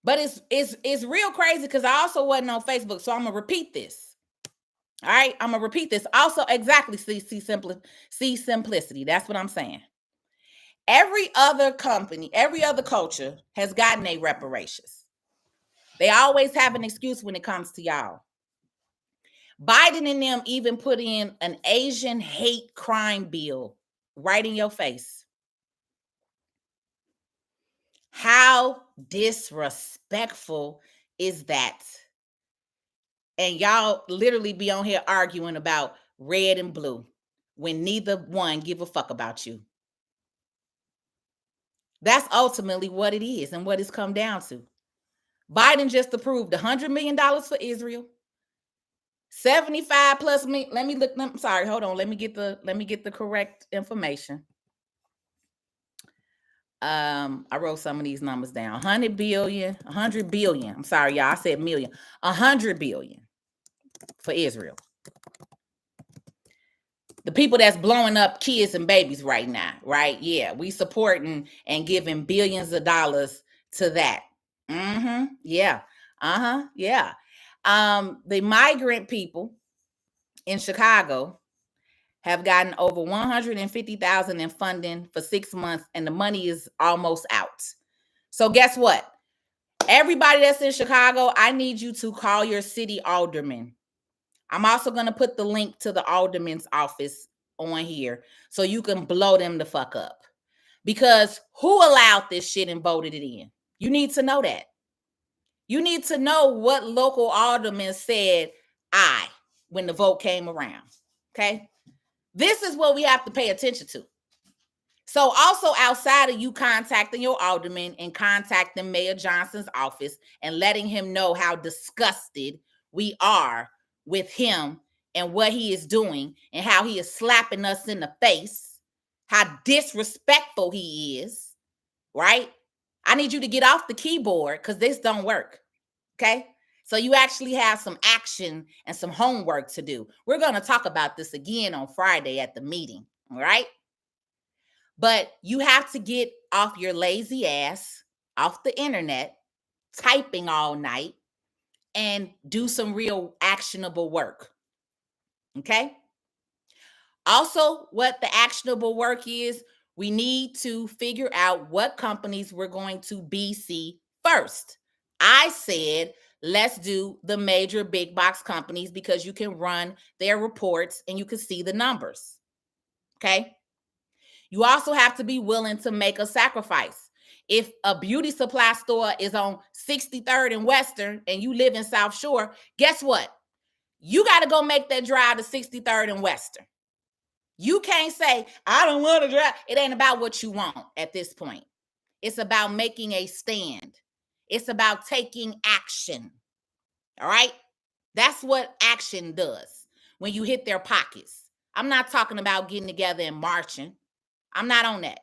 But it's real crazy, because I also wasn't on Facebook, so I'm gonna repeat this. All right, I'm gonna repeat this. Also, exactly. See simplicity. That's what I'm saying. Every other company, every other culture has gotten a reparations. They always have an excuse when it comes to y'all. Biden and them even put in an Asian hate crime bill right in your face. How disrespectful is that? And y'all literally be on here arguing about red and blue when neither one give a fuck about you. That's ultimately what it is and what it's come down to. Biden just approved $100 million for Israel. 75 plus me. Let me look. I'm sorry. Hold on. Let me get the correct information. I wrote some of these numbers down. 100 billion. I'm sorry, y'all. I said million. 100 billion for Israel. The people that's blowing up kids and babies right now, right? Yeah, we supporting and giving billions of dollars to that. Yeah. Yeah. The migrant people in Chicago have gotten over 150,000 in funding for 6 months, and the money is almost out. So guess what? Everybody that's in Chicago, I need you to call your city alderman. I'm also going to put the link to the alderman's office on here so you can blow them the fuck up. Because who allowed this shit and voted it in? You need to know that. You need to know what local alderman said aye when the vote came around. Okay? This is what we have to pay attention to. So also, outside of you contacting your alderman and contacting Mayor Johnson's office and letting him know how disgusted we are with him and what he is doing and how he is slapping us in the face, how disrespectful he is, right? I need you to get off the keyboard, because this don't work, okay? So you actually have some action and some homework to do. We're going to talk about this again on Friday at the meeting, all right? But you have to get off your lazy ass, off the internet, typing all night, and do some real actionable work. Okay? Also, what the actionable work is, we need to figure out what companies we're going to BC first. I said, let's do the major big box companies because you can run their reports and you can see the numbers. Okay? You also have to be willing to make a sacrifice. If a beauty supply store is on 63rd and Western and you live in South Shore, guess what? You got to go make that drive to 63rd and Western. You can't say, I don't want to drive. It ain't about what you want at this point. It's about making a stand. It's about taking action. All right? That's what action does when you hit their pockets. I'm not talking about getting together and marching. I'm not on that.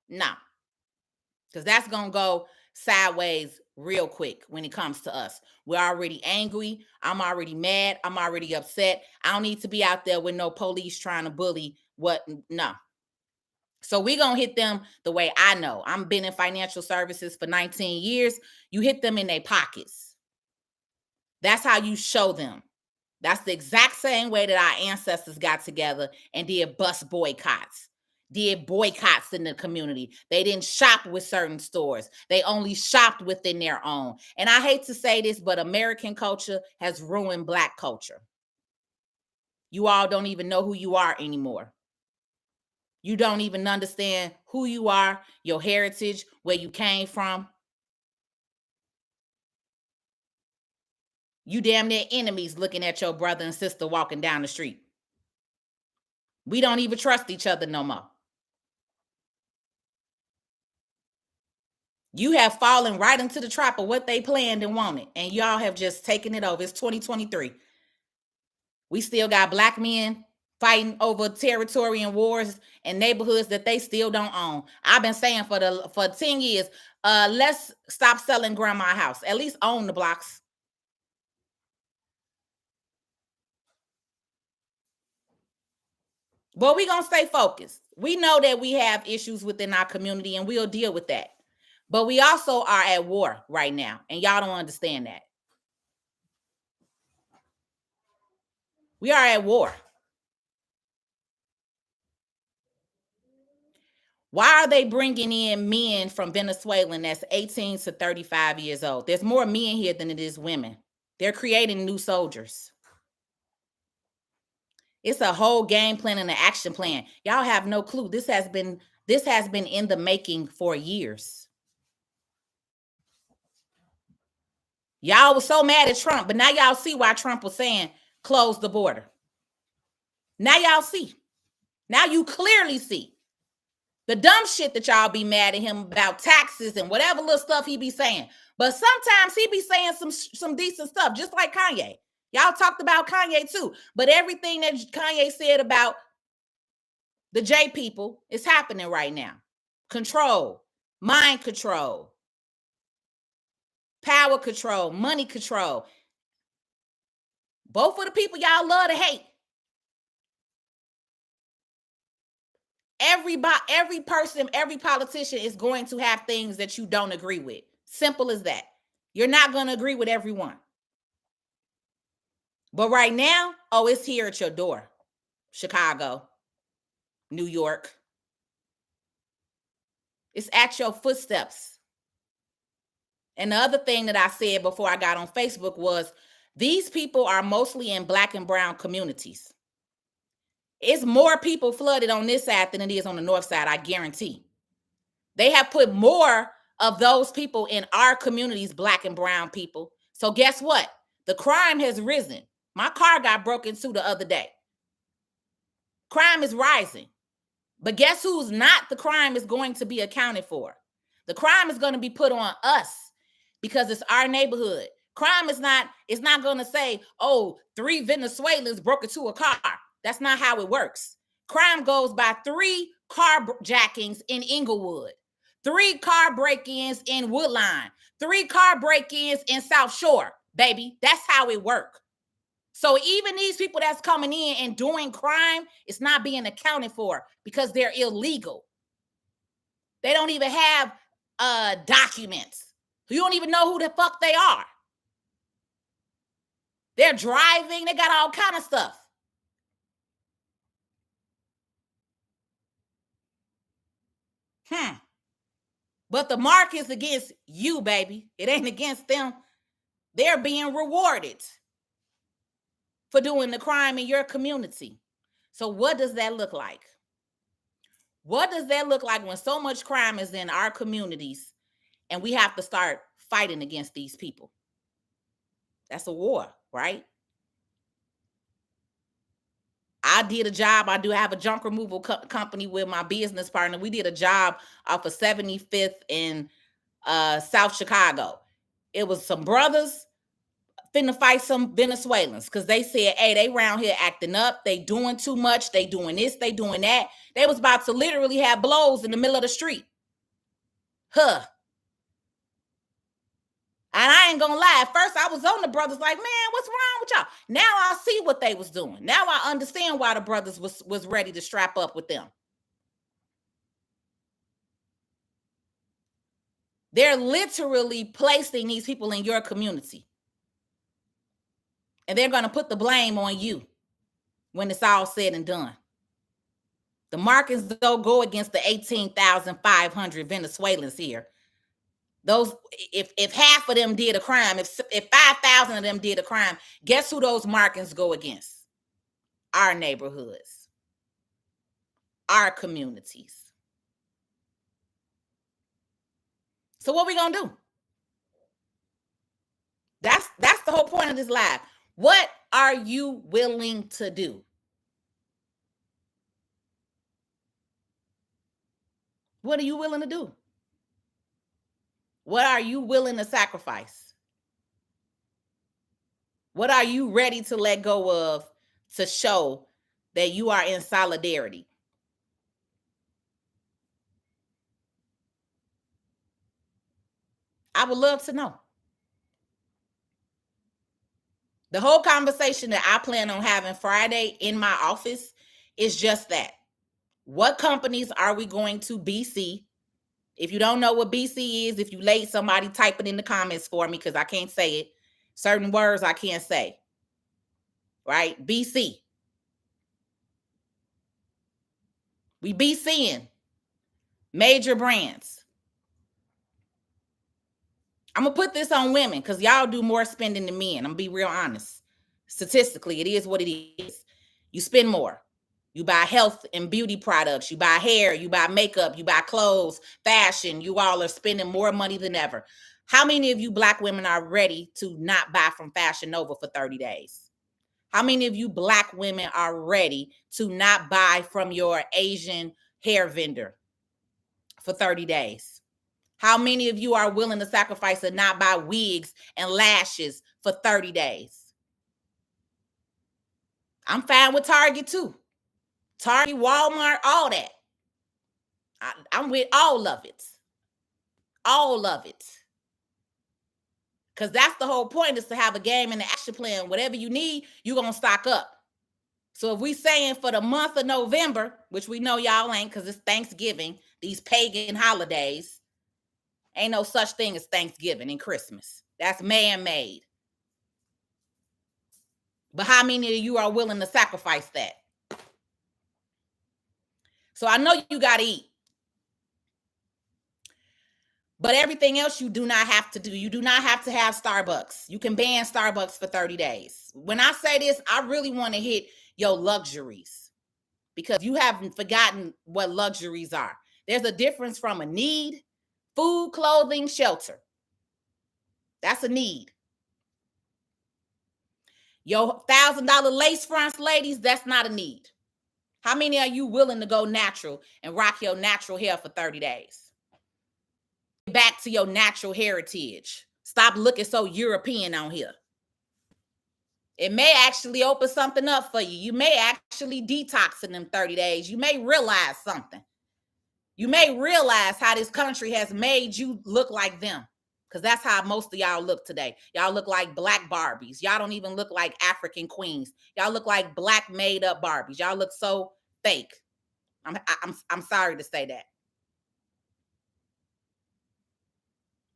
No. Because that's going to go sideways real quick when it comes to us. We're already angry. I'm already mad. I'm already upset. I don't need to be out there with no police trying to bully what. No. So we're going to hit them the way I know. I've been in financial services for 19 years. You hit them in their pockets. That's how you show them. That's the exact same way that our ancestors got together and did bus boycotts. Did boycotts in the community. They didn't shop with certain stores. They only shopped within their own. And I hate to say this, but American culture has ruined Black culture. You all don't even know who you are anymore. You don't even understand who you are, your heritage, where you came from. You damn near enemies looking at your brother and sister walking down the street. We don't even trust each other no more. You have fallen right into the trap of what they planned and wanted, and y'all have just taken it over. It's 2023. We still got Black men fighting over territory and wars and neighborhoods that they still don't own. I've been saying for 10 years, let's stop selling grandma house. At least own the blocks. But we're going to stay focused. We know that we have issues within our community, and we'll deal with that. But we also are at war right now, and y'all don't understand that. We are at war. Why are they bringing in men from Venezuela that's 18 to 35 years old? There's more men here than it is women. They're creating new soldiers. It's a whole game plan and an action plan. Y'all have no clue. This has been in the making for years. Y'all was so mad at Trump, but now y'all see why Trump was saying close the border. Now y'all see. Now you clearly see. The dumb shit that y'all be mad at him about, taxes and whatever little stuff he be saying. But sometimes he be saying some decent stuff, just like Kanye. Y'all talked about Kanye too. But everything that Kanye said about the J people is happening right now. Control, mind control, power control, money control. Both of the people y'all love to hate. Every person, every politician is going to have things that you don't agree with. Simple as that. You're not going to agree with everyone. But right now, oh, it's here at your door. Chicago, New York. It's at your footsteps. And the other thing that I said before I got on Facebook was these people are mostly in Black and brown communities. It's more people flooded on this side than it is on the north side, I guarantee. They have put more of those people in our communities, Black and brown people. So guess what? The crime has risen. My car got broken into the other day. Crime is rising. But guess who's not the crime is going to be accounted for? The crime is going to be put on us because it's our neighborhood. Crime is not, it's not going to say, oh, 3 Venezuelans broke into a car. That's not how it works. Crime goes by 3 carjackings in Inglewood, 3 car break-ins in Woodline, 3 car break-ins in South Shore. baby. That's how it works. So even these people that's coming in and doing crime, it's not being accounted for because they're illegal. They don't even have documents. You don't even know who the fuck they are. They're driving. They got all kind of stuff. But the mark is against you, baby. It ain't against them. They're being rewarded for doing the crime in your community. So what does that look like? What does that look like when so much crime is in our communities and we have to start fighting against these people? That's a war, right? I did a job. I do have a junk removal company with my business partner. We did a job off of 75th in South Chicago. It was some brothers finna fight some Venezuelans because they said, hey, they around here acting up. They doing too much. They doing this. They doing that. They was about to literally have blows in the middle of the street. And I ain't gonna lie. At first, I was on the brothers like, man, what's wrong with y'all? Now I see what they was doing. Now I understand why the brothers was ready to strap up with them. They're literally placing these people in your community. And they're going to put the blame on you when it's all said and done. The markings don't go against the 18,500 Venezuelans here. Those, if half of them did a crime, if 5,000 of them did a crime, guess who those markings go against? Our neighborhoods, our communities. So what we gonna do? That's the whole point of this live. What are you willing to do? What are you willing to do? What are you willing to sacrifice? What are you ready to let go of to show that you are in solidarity? I would love to know. The whole conversation that I plan on having Friday in my office is just that. What companies are we going to BC? If you don't know what BC is, if you late, somebody type it in the comments for me because I can't say it. Certain words I can't say. Right? BC. We BCing major brands. I'm going to put this on women because y'all do more spending than men. I'm going to be real honest. Statistically, it is what it is. You spend more. You buy health and beauty products. You buy hair. You buy makeup. You buy clothes, fashion. You all are spending more money than ever. How many of you Black women are ready to not buy from Fashion Nova for 30 days? How many of you Black women are ready to not buy from your Asian hair vendor for 30 days? How many of you are willing to sacrifice and not buy wigs and lashes for 30 days? I'm fine with Target too. Target, Walmart, all that. I'm with all of it. All of it. Because that's the whole point, is to have a game and an action plan. Whatever you need, you're going to stock up. So if we saying for the month of November, which we know y'all ain't because it's Thanksgiving, these pagan holidays, ain't no such thing as Thanksgiving and Christmas. That's man-made. But how many of you are willing to sacrifice that? So I know you got to eat. But everything else you do not have to do. You do not have to have Starbucks. You can ban Starbucks for 30 days. When I say this, I really want to hit your luxuries because you haven't forgotten what luxuries are. There's a difference from a need, food, clothing, shelter. That's a need. Your $1,000 lace fronts, ladies, that's not a need. How many are you willing to go natural and rock your natural hair for 30 days? Back to your natural heritage. Stop looking so European on here. It may actually open something up for you. You may actually detox in them 30 days. You may realize something. You may realize how this country has made you look like them. Because that's how most of y'all look today. Y'all look like black Barbies. Y'all don't even look like African queens. Y'all look like black made up Barbies. Y'all look so fake. I'm sorry to say that.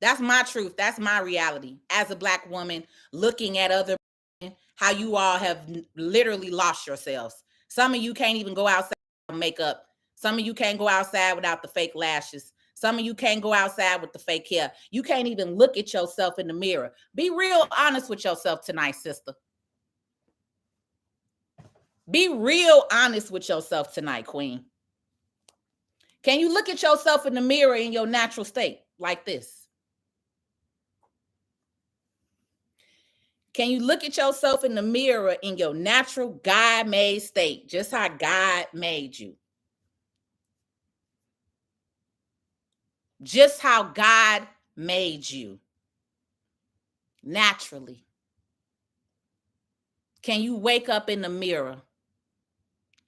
That's my truth. That's my reality as a black woman looking at other women, how you all have literally lost yourselves. Some of you can't even go outside without makeup. Some of you can't go outside without the fake lashes. Some of you can't go outside with the fake hair. You can't even look at yourself in the mirror. Be real honest with yourself tonight, sister. Be real honest with yourself tonight, queen. Can you look at yourself in the mirror in your natural state like this? Can you look at yourself in the mirror in your natural God-made state, just how God made you? Just how God made you naturally. Can you wake up in the mirror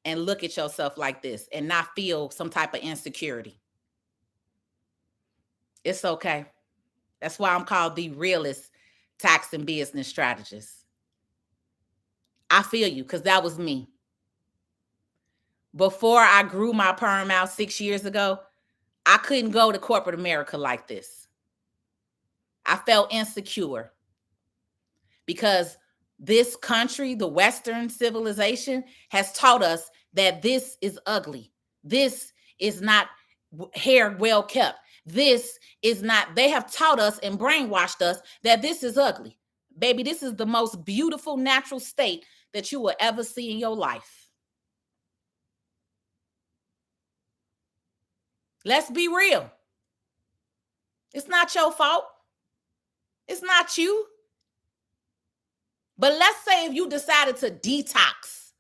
and look at yourself like this and not feel some type of insecurity? It's okay. That's why I'm called the realist tax and business strategist. I feel you, because that was me. Before I grew my perm out 6 years ago, I couldn't go to corporate America like this. I felt insecure because this country, the Western civilization, has taught us that this is ugly. This is not hair well kept. This is not, they have taught us and brainwashed us that this is ugly. Baby, this is the most beautiful natural state that you will ever see in your life. Let's be real. It's not your fault. It's not you. But let's say if you decided to detox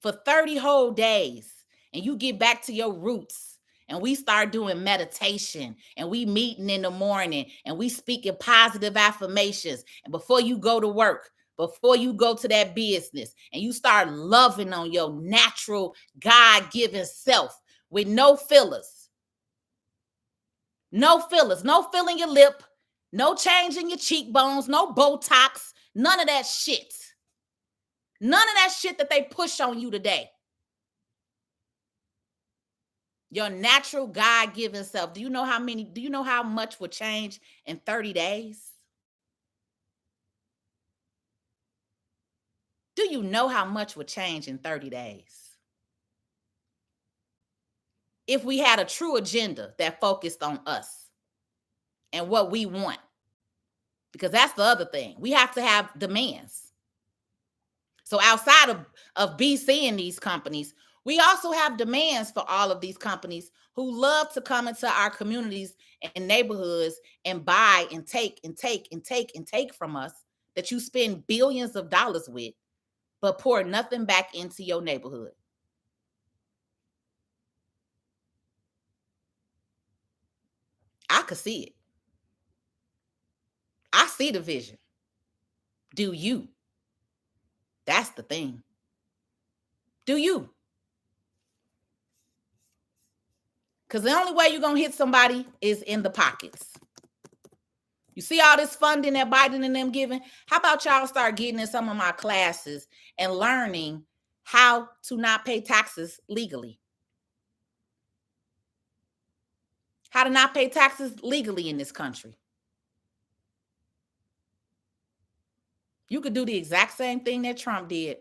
for 30 whole days and you get back to your roots and we start doing meditation and we meeting in the morning and we speaking positive affirmations, and before you go to work, before you go to that business, and you start loving on your natural God-given self with no fillers, no filling your lip, no changing your cheekbones, no Botox, none of that shit. None of that shit that they push on you today. Your natural God-given self. Do you know how much will change in 30 days? Do you know how much would change in 30 days? If we had a true agenda that focused on us and what we want. Because that's the other thing. We have to have demands. So outside of BC and these companies, we also have demands for all of these companies who love to come into our communities and neighborhoods and buy and take and take and take and take from us that you spend billions of dollars with, but pour nothing back into your neighborhood. I could see it. I see the vision. Do you? That's the thing. Do you? Because the only way you're going to hit somebody is in the pockets. You see all this funding that Biden and them giving? How about y'all start getting in some of my classes and learning how to not pay taxes legally? How to not pay taxes legally in this country. You could do the exact same thing that Trump did.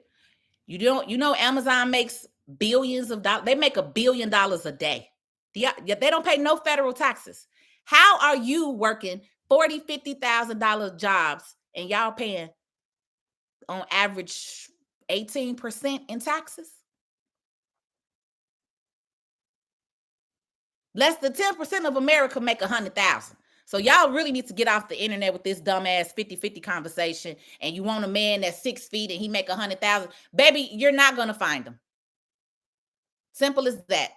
You know, Amazon makes billions of dollars. They make $1 billion a day. They don't pay no federal taxes. How are you working $40,000, $50,000 jobs and y'all paying on average 18% in taxes? Less than 10% of America make 100,000. So y'all really need to get off the internet with this dumbass 50-50 conversation. And you want a man that's 6 feet and he make 100,000. Baby, you're not going to find him. Simple as that.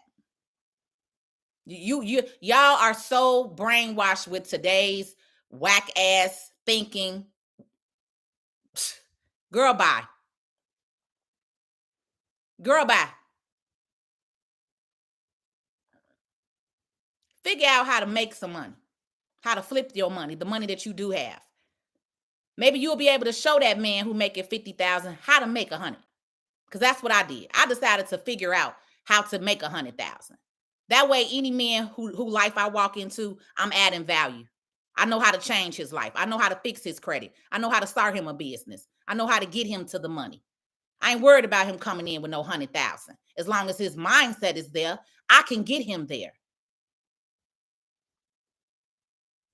Y'all are so brainwashed with today's whack ass thinking. Girl, bye. Girl, bye. Figure out how to make some money. how to flip your money, the money that you do have. Maybe you'll be able to show that man who making 50,000 how to make 100. Because that's what I did. I decided to figure out how to make 100,000. That way, any man who life I walk into, I'm adding value. I know how to change his life. I know how to fix his credit. I know how to start him a business. I know how to get him to the money. I ain't worried about him coming in with no 100,000. As long as his mindset is there, I can get him there.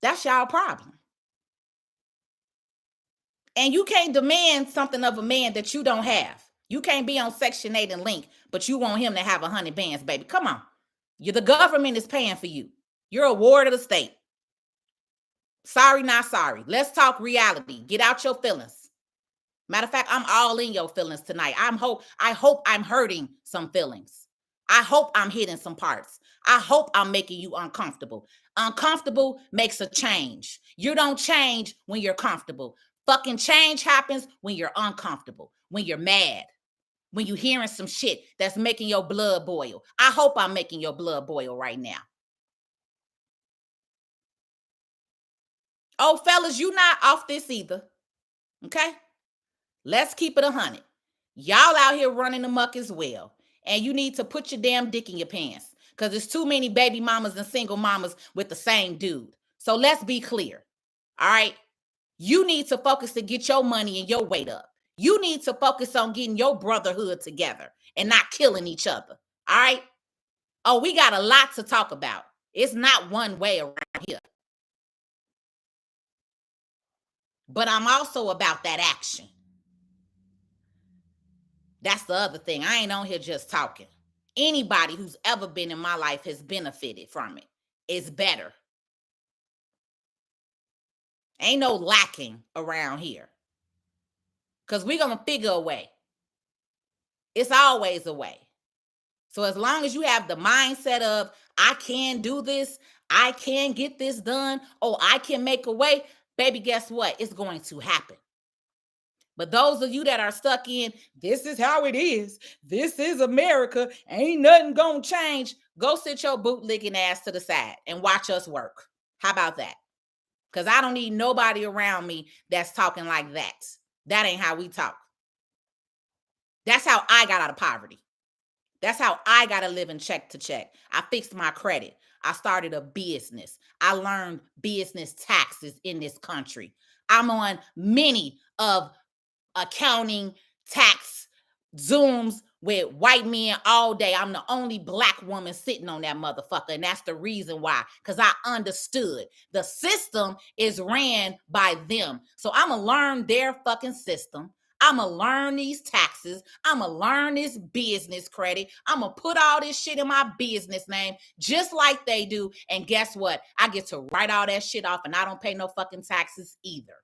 That's y'all problem. And you can't demand something of a man that you don't have. You can't be on Section 8 and Link, but you want him to have 100 bands, baby. Come on. The government is paying for you. You're a ward of the state. Sorry, not sorry. Let's talk reality. Get out your feelings. Matter of fact, I'm all in your feelings tonight. I hope I'm hurting some feelings. I hope I'm hitting some parts. I hope I'm making you uncomfortable. Uncomfortable makes a change. You don't change when you're comfortable. Fucking change happens when you're uncomfortable, when you're mad, when you're hearing some shit that's making your blood boil. I hope I'm making your blood boil right now. Oh, fellas, you not off this either. Okay? Let's keep it 100. Y'all out here running amok as well. And you need to put your damn dick in your pants. Because there's too many baby mamas and single mamas with the same dude. So let's be clear. All right? You need to focus to get your money and your weight up. You need to focus on getting your brotherhood together and not killing each other. All right? Oh, we got a lot to talk about. It's not one way around here. But I'm also about that action. That's the other thing. I ain't on here just talking. Anybody who's ever been in my life has benefited from it. It's better. Ain't no lacking around here. Because we're going to figure a way. It's always a way. So as long as you have the mindset of, I can do this, I can get this done, oh, I can make a way, baby, guess what? It's going to happen. But those of you that are stuck in, this is how it is, this is America, ain't nothing gonna change, go sit your bootlicking ass to the side and watch us work. How about that? Because I don't need nobody around me that's talking like that. That ain't how we talk. That's how I got out of poverty. That's how I got to live in check to check. I fixed my credit. I started a business. I learned business taxes in this country. I'm on many of accounting, tax Zooms with white men all day. I'm the only black woman sitting on that motherfucker. And that's the reason why. Because I understood the system is ran by them. So I'm going to learn their fucking system. I'm going to learn these taxes. I'm going to learn this business credit. I'm going to put all this shit in my business name just like they do. And guess what? I get to write all that shit off and I don't pay no fucking taxes either.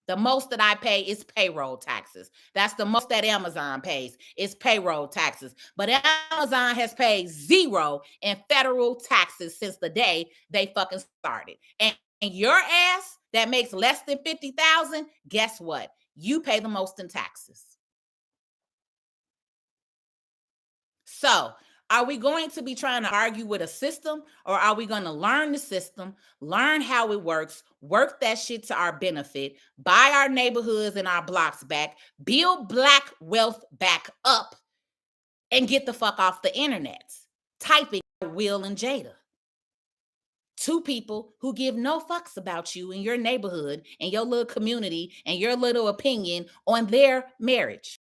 The most that I pay is payroll taxes. That's the most that Amazon pays is payroll taxes. But Amazon has paid zero in federal taxes since the day they fucking started. And your ass that makes less than 50,000, guess what? You pay the most in taxes. So, are we going to be trying to argue with a system, or are we going to learn the system, learn how it works, work that shit to our benefit, buy our neighborhoods and our blocks back, build black wealth back up, and get the fuck off the internet? Typing Will and Jada. Two people who give no fucks about you and your neighborhood and your little community and your little opinion on their marriage.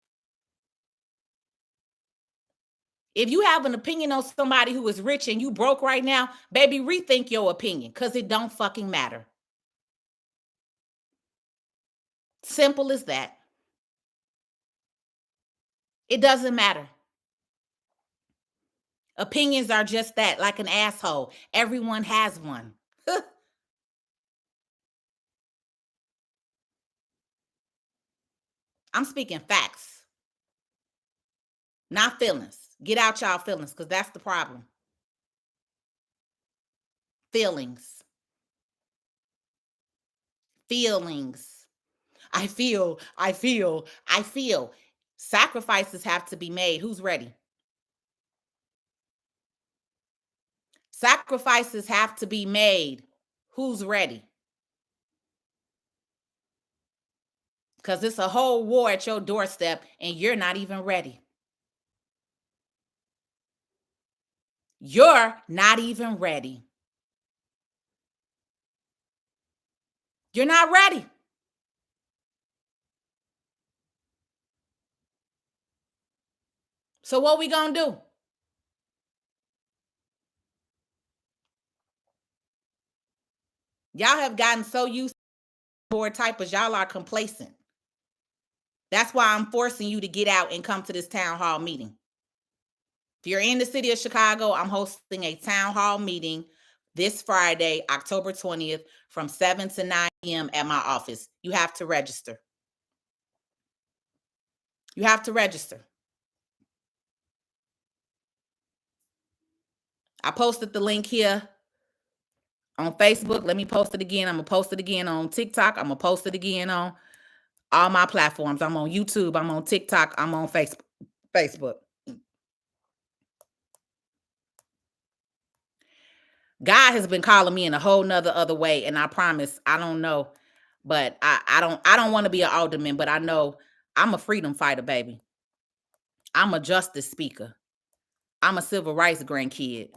If you have an opinion on somebody who is rich and you broke right now, baby, rethink your opinion because it don't fucking matter. Simple as that. It doesn't matter. Opinions are just that, like an asshole. Everyone has one. I'm speaking facts, not feelings. Get out y'all feelings because that's the problem. Feelings. Feelings. I feel. Sacrifices have to be made. Who's ready? Sacrifices have to be made. Who's ready? Because it's a whole war at your doorstep and you're not even ready. You're not even ready. You're not ready. So what we gonna do? Y'all have gotten so used to board typers, y'all are complacent. That's why I'm forcing you to get out and come to this town hall meeting. If you're in the city of Chicago, I'm hosting a town hall meeting this Friday, October 20th, from 7 to 9 p.m. at my office. You have to register. You have to register. I posted the link here on Facebook. Let me post it again. I'm going to post it again on TikTok. I'm going to post it again on all my platforms. I'm on YouTube. I'm on TikTok. I'm on Facebook. God has been calling me in a whole nother other way. And I promise, I don't know, but I don't want to be an alderman, but I know I'm a freedom fighter, baby. I'm a justice speaker. I'm a civil rights grandkid.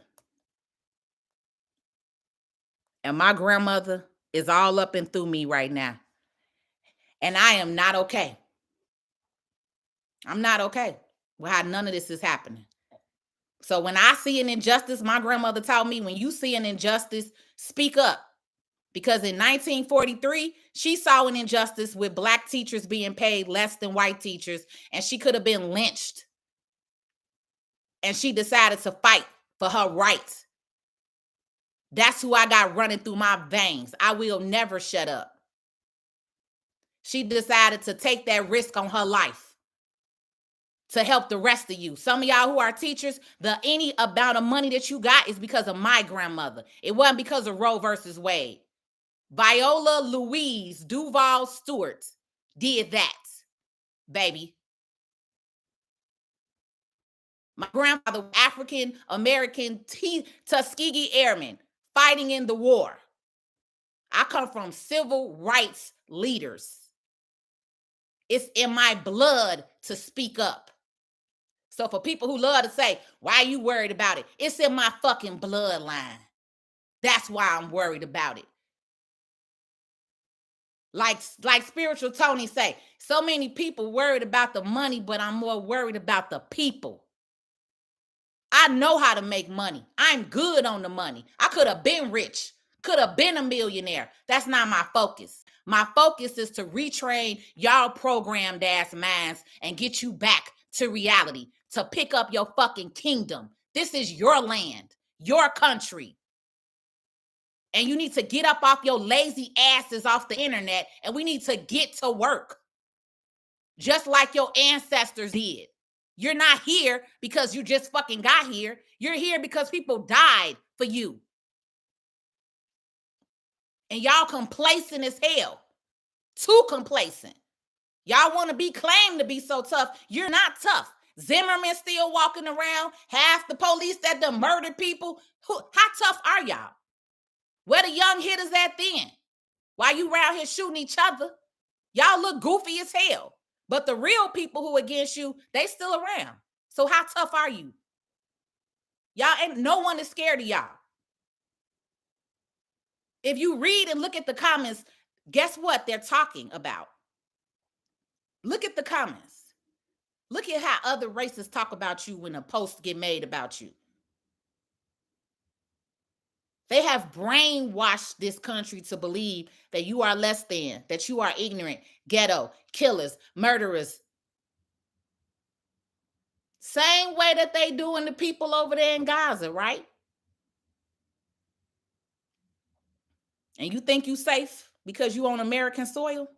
And my grandmother is all up and through me right now. And I am not okay. I'm not okay with how none of this is happening. So when I see an injustice, my grandmother taught me, when you see an injustice, speak up. Because in 1943, she saw an injustice with Black teachers being paid less than white teachers, and she could have been lynched. And she decided to fight for her rights. That's who I got running through my veins. I will never shut up. She decided to take that risk on her life to help the rest of you. Some of y'all who are teachers, any amount of money that you got is because of my grandmother. It wasn't because of Roe versus Wade. Viola Louise Duval Stewart did that, baby. My grandfather, African American Tuskegee Airman, fighting in the war. I come from civil rights leaders. It's in my blood to speak up. So for people who love to say, why are you worried about it? It's in my fucking bloodline. That's why I'm worried about it. Like Spiritual Tony say, so many people worried about the money, but I'm more worried about the people. I know how to make money. I'm good on the money. I could have been rich, could have been a millionaire. That's not my focus. My focus is to retrain y'all programmed ass minds and get you back to reality, to pick up your fucking kingdom. This is your land, your country. And you need to get up off your lazy asses off the internet, and we need to get to work. Just like your ancestors did. You're not here because you just fucking got here. You're here because people died for you. And y'all complacent as hell. Too complacent. Y'all want to be claimed to be so tough. You're not tough. Zimmerman still walking around. Half the police that done murdered people. How tough are y'all? Where the young hitters at then? Why you around here shooting each other? Y'all look goofy as hell. But the real people who against you, they still around. So how tough are you? Y'all ain't, no one is scared of y'all. If you read and look at the comments, guess what they're talking about? Look at the comments. Look at how other races talk about you when a post get made about you. They have brainwashed this country to believe that you are less than, that you are ignorant, ghetto, killers, murderers. Same way that they doing the people over there in Gaza, right? And you think you safe because you on American soil?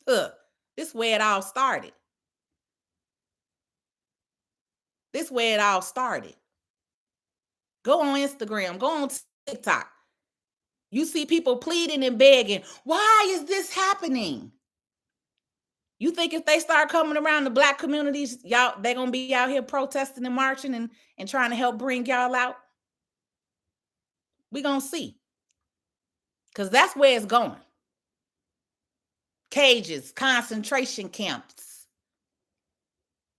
This is where it all started. This is where it all started. Go on Instagram, go on TikTok. You see people pleading and begging, why is this happening? You think if they start coming around the Black communities, y'all, they're going to be out here protesting and marching and trying to help bring y'all out? We're going to see. because that's where it's going. Cages, concentration camps.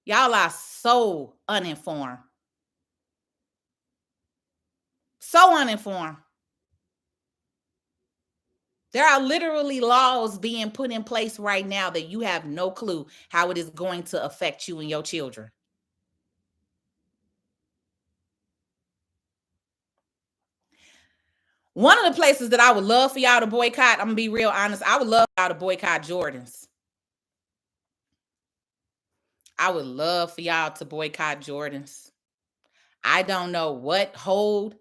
Y'all are so uninformed. So uninformed. There are literally laws being put in place right now that you have no clue how it is going to affect you and your children. One of the places that I would love for y'all to boycott, I'm gonna be real honest, I would love y'all to boycott Jordans. I would love for y'all to boycott Jordans. I don't know what hold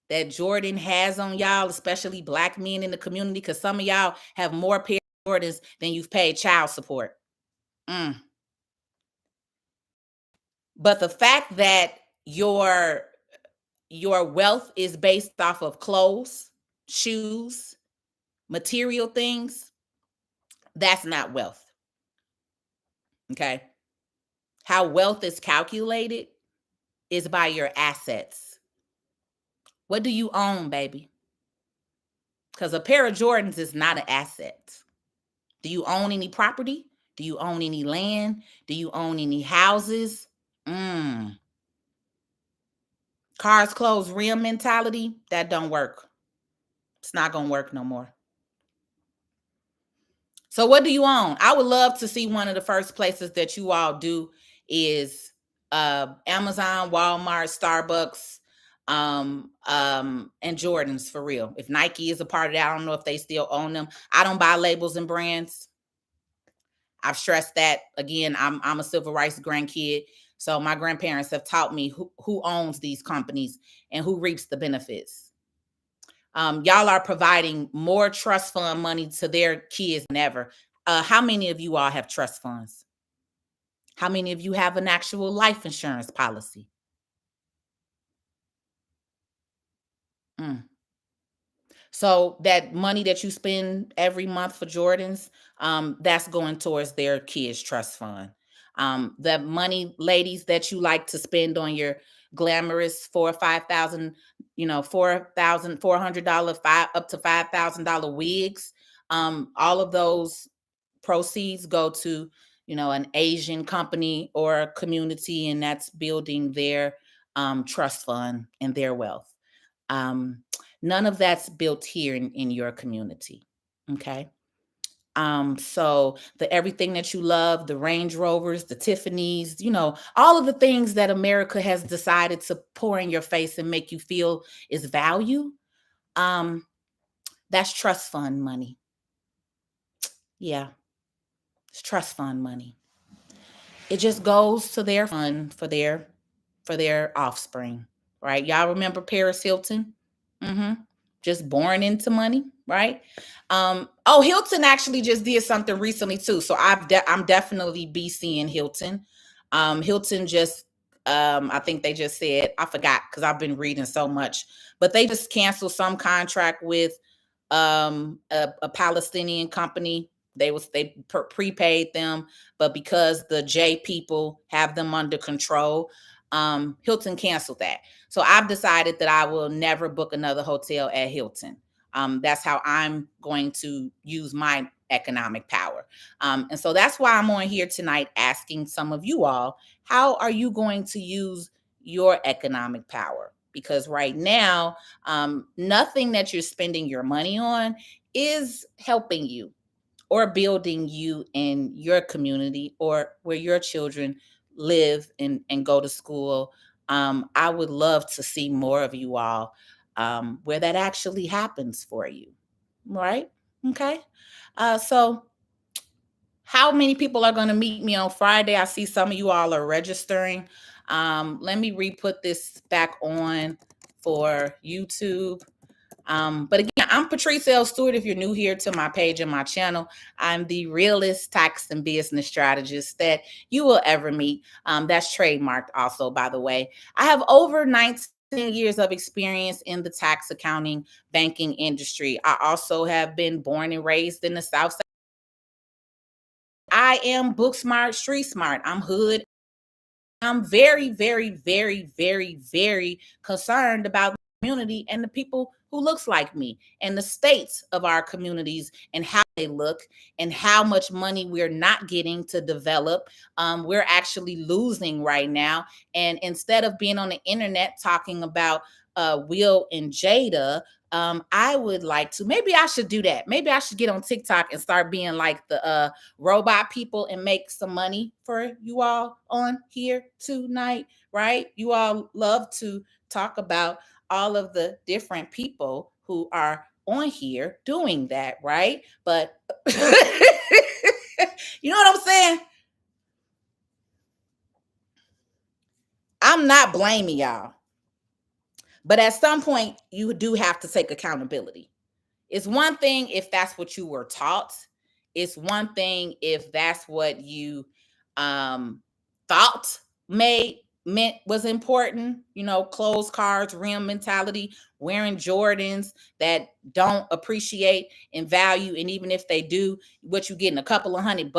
that Jordan has on y'all, especially black men in the community, because some of y'all have more pair of Jordans than you've paid child support. But the fact that your wealth is based off of clothes, shoes, material things, that's not wealth. Okay? How wealth is calculated is by your assets. What do you own, baby? Because a pair of Jordans is not an asset. Do you own any property? Do you own any land? Do you own any houses? Cars, clothes, rim mentality, that don't work. It's not going to work no more. So what do you own? I would love to see one of the first places that you all do is Amazon, Walmart, Starbucks, and Jordans for real. If Nike is a part of that, I don't know if they still own them. I don't buy labels and brands. I've stressed that. Again, I'm a civil rights grandkid. So my grandparents have taught me who owns these companies and who reaps the benefits. Y'all are providing more trust fund money to their kids than ever. How many of you all have trust funds? How many of you have an actual life insurance policy? So that money that you spend every month for Jordans, that's going towards their kids' trust fund. The money, ladies, that you like to spend on your glamorous $4,000, $4,400, up to $5,000 wigs. All of those proceeds go to, an Asian company or a community, and that's building their trust fund and their wealth. None of that's built here in your community. Okay. So the everything that you love, the Range Rovers, the Tiffany's, all of the things that America has decided to pour in your face and make you feel is value, that's trust fund money. Yeah, it's trust fund money. It just goes to their fund for their offspring, right? Y'all remember Paris Hilton? Just born into money, right? Hilton actually just did something recently too, so I'm definitely be seeing Hilton. Hilton just, I think they just said, I forgot because I've been reading so much, but they just canceled some contract with a Palestinian company. They prepaid them, but because the J people have them under control, Hilton canceled that. So I've decided that I will never book another hotel at Hilton. That's how I'm going to use my economic power. And so that's why I'm on here tonight asking some of you all, how are you going to use your economic power? Because right now, nothing that you're spending your money on is helping you or building you in your community or where your children live and go to school. I would love to see more of you all where that actually happens for you. Right? Okay. So how many people are going to meet me on Friday? I see some of you all are registering. Let me re-put this back on for YouTube. But again, I'm Patrice L Stewart. If you're new here to my page and my channel, I'm the realest tax and business strategist that you will ever meet. That's trademarked also, by the way. I have over 19 years of experience in the tax, accounting, banking industry. I also have been born and raised in the South Side. I am book smart, street smart. I'm hood. I'm very, very, very, very, very concerned about the community and the people who looks like me, and the states of our communities and how they look and how much money we're not getting to develop. We're actually losing right now. And instead of being on the internet talking about Will and Jada, I would like to, maybe I should do that. Maybe I should get on TikTok and start being like the robot people and make some money for you all on here tonight, right? You all love to talk about all of the different people who are on here doing that, right? But you know what I'm saying? I'm not blaming y'all. But at some point, you do have to take accountability. It's one thing if that's what you were taught. It's one thing if that's what you um, thought meant was important. You know, clothes, cars, rim mentality, wearing Jordans that don't appreciate and value, and even if they do, what you getting a couple of $100.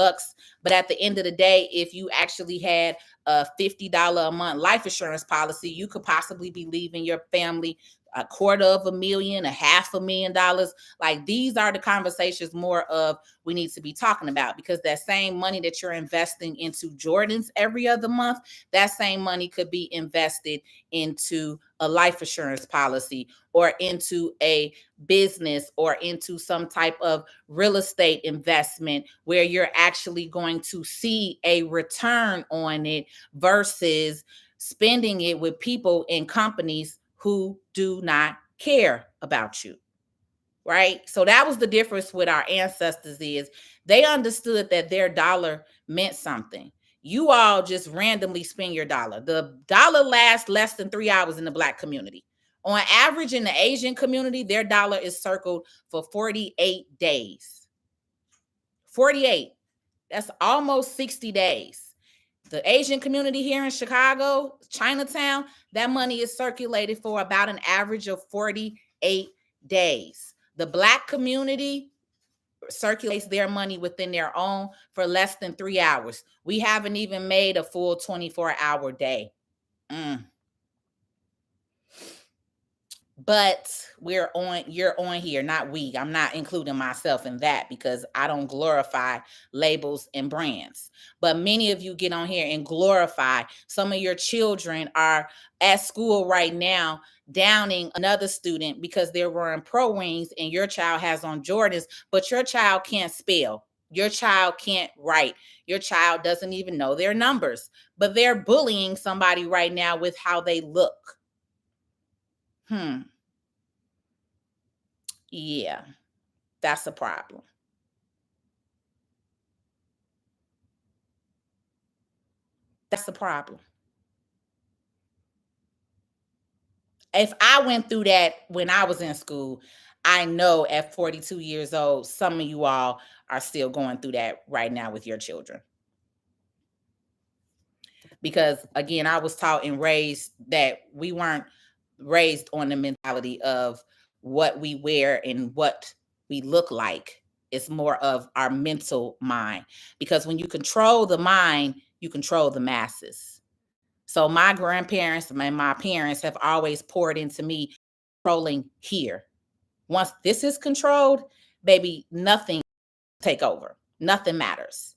But at the end of the day, if you actually had a $50 a month life insurance policy, you could possibly be leaving your family $250,000, $500,000. Like, these are the conversations more of we need to be talking about, because that same money that you're investing into Jordans every other month, that same money could be invested into a life insurance policy or into a business or into some type of real estate investment where you're actually going to see a return on it versus spending it with people and companies who do not care about you, right? So that was the difference with our ancestors, is they understood that their dollar meant something. You all just randomly spend your dollar. The dollar lasts less than 3 hours in the Black community. On average, in the Asian community, their dollar is circled for 48 days. 48. That's almost 60 days. The Asian community here in Chicago, Chinatown, that money is circulated for about an average of 48 days. The Black community circulates their money within their own for less than 3 hours. We haven't even made a full 24-hour day. But you're on here, not we. I'm not including myself in that because I don't glorify labels and brands. But many of you get on here and glorify. Some of your children are at school right now downing another student because they're wearing Pro Wings and your child has on Jordans, but your child can't spell. Your child can't write. Your child doesn't even know their numbers, but they're bullying somebody right now with how they look. Yeah, that's a problem. That's the problem. If I went through that when I was in school, I know at 42 years old, some of you all are still going through that right now with your children. Because again, I was taught and raised that we weren't raised on the mentality of what we wear and what we look like. It's more of our mental mind. Because when you control the mind, you control the masses. So my grandparents and my parents have always poured into me, controlling here. Once this is controlled, baby, nothing take over. Nothing matters,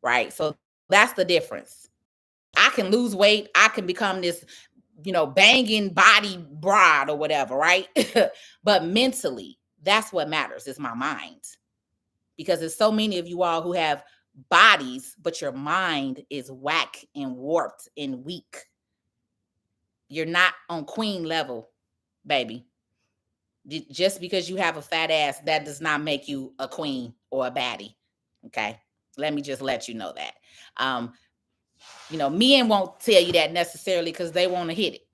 right? So that's the difference. I can lose weight. I can become this, banging body broad or whatever, right? But mentally, that's what matters, is my mind. Because there's so many of you all who have bodies, but your mind is whack and warped and weak. You're not on queen level, baby. Just because you have a fat ass, that does not make you a queen or a baddie. Okay. Let me just let you know that. Men won't tell you that necessarily because they want to hit it.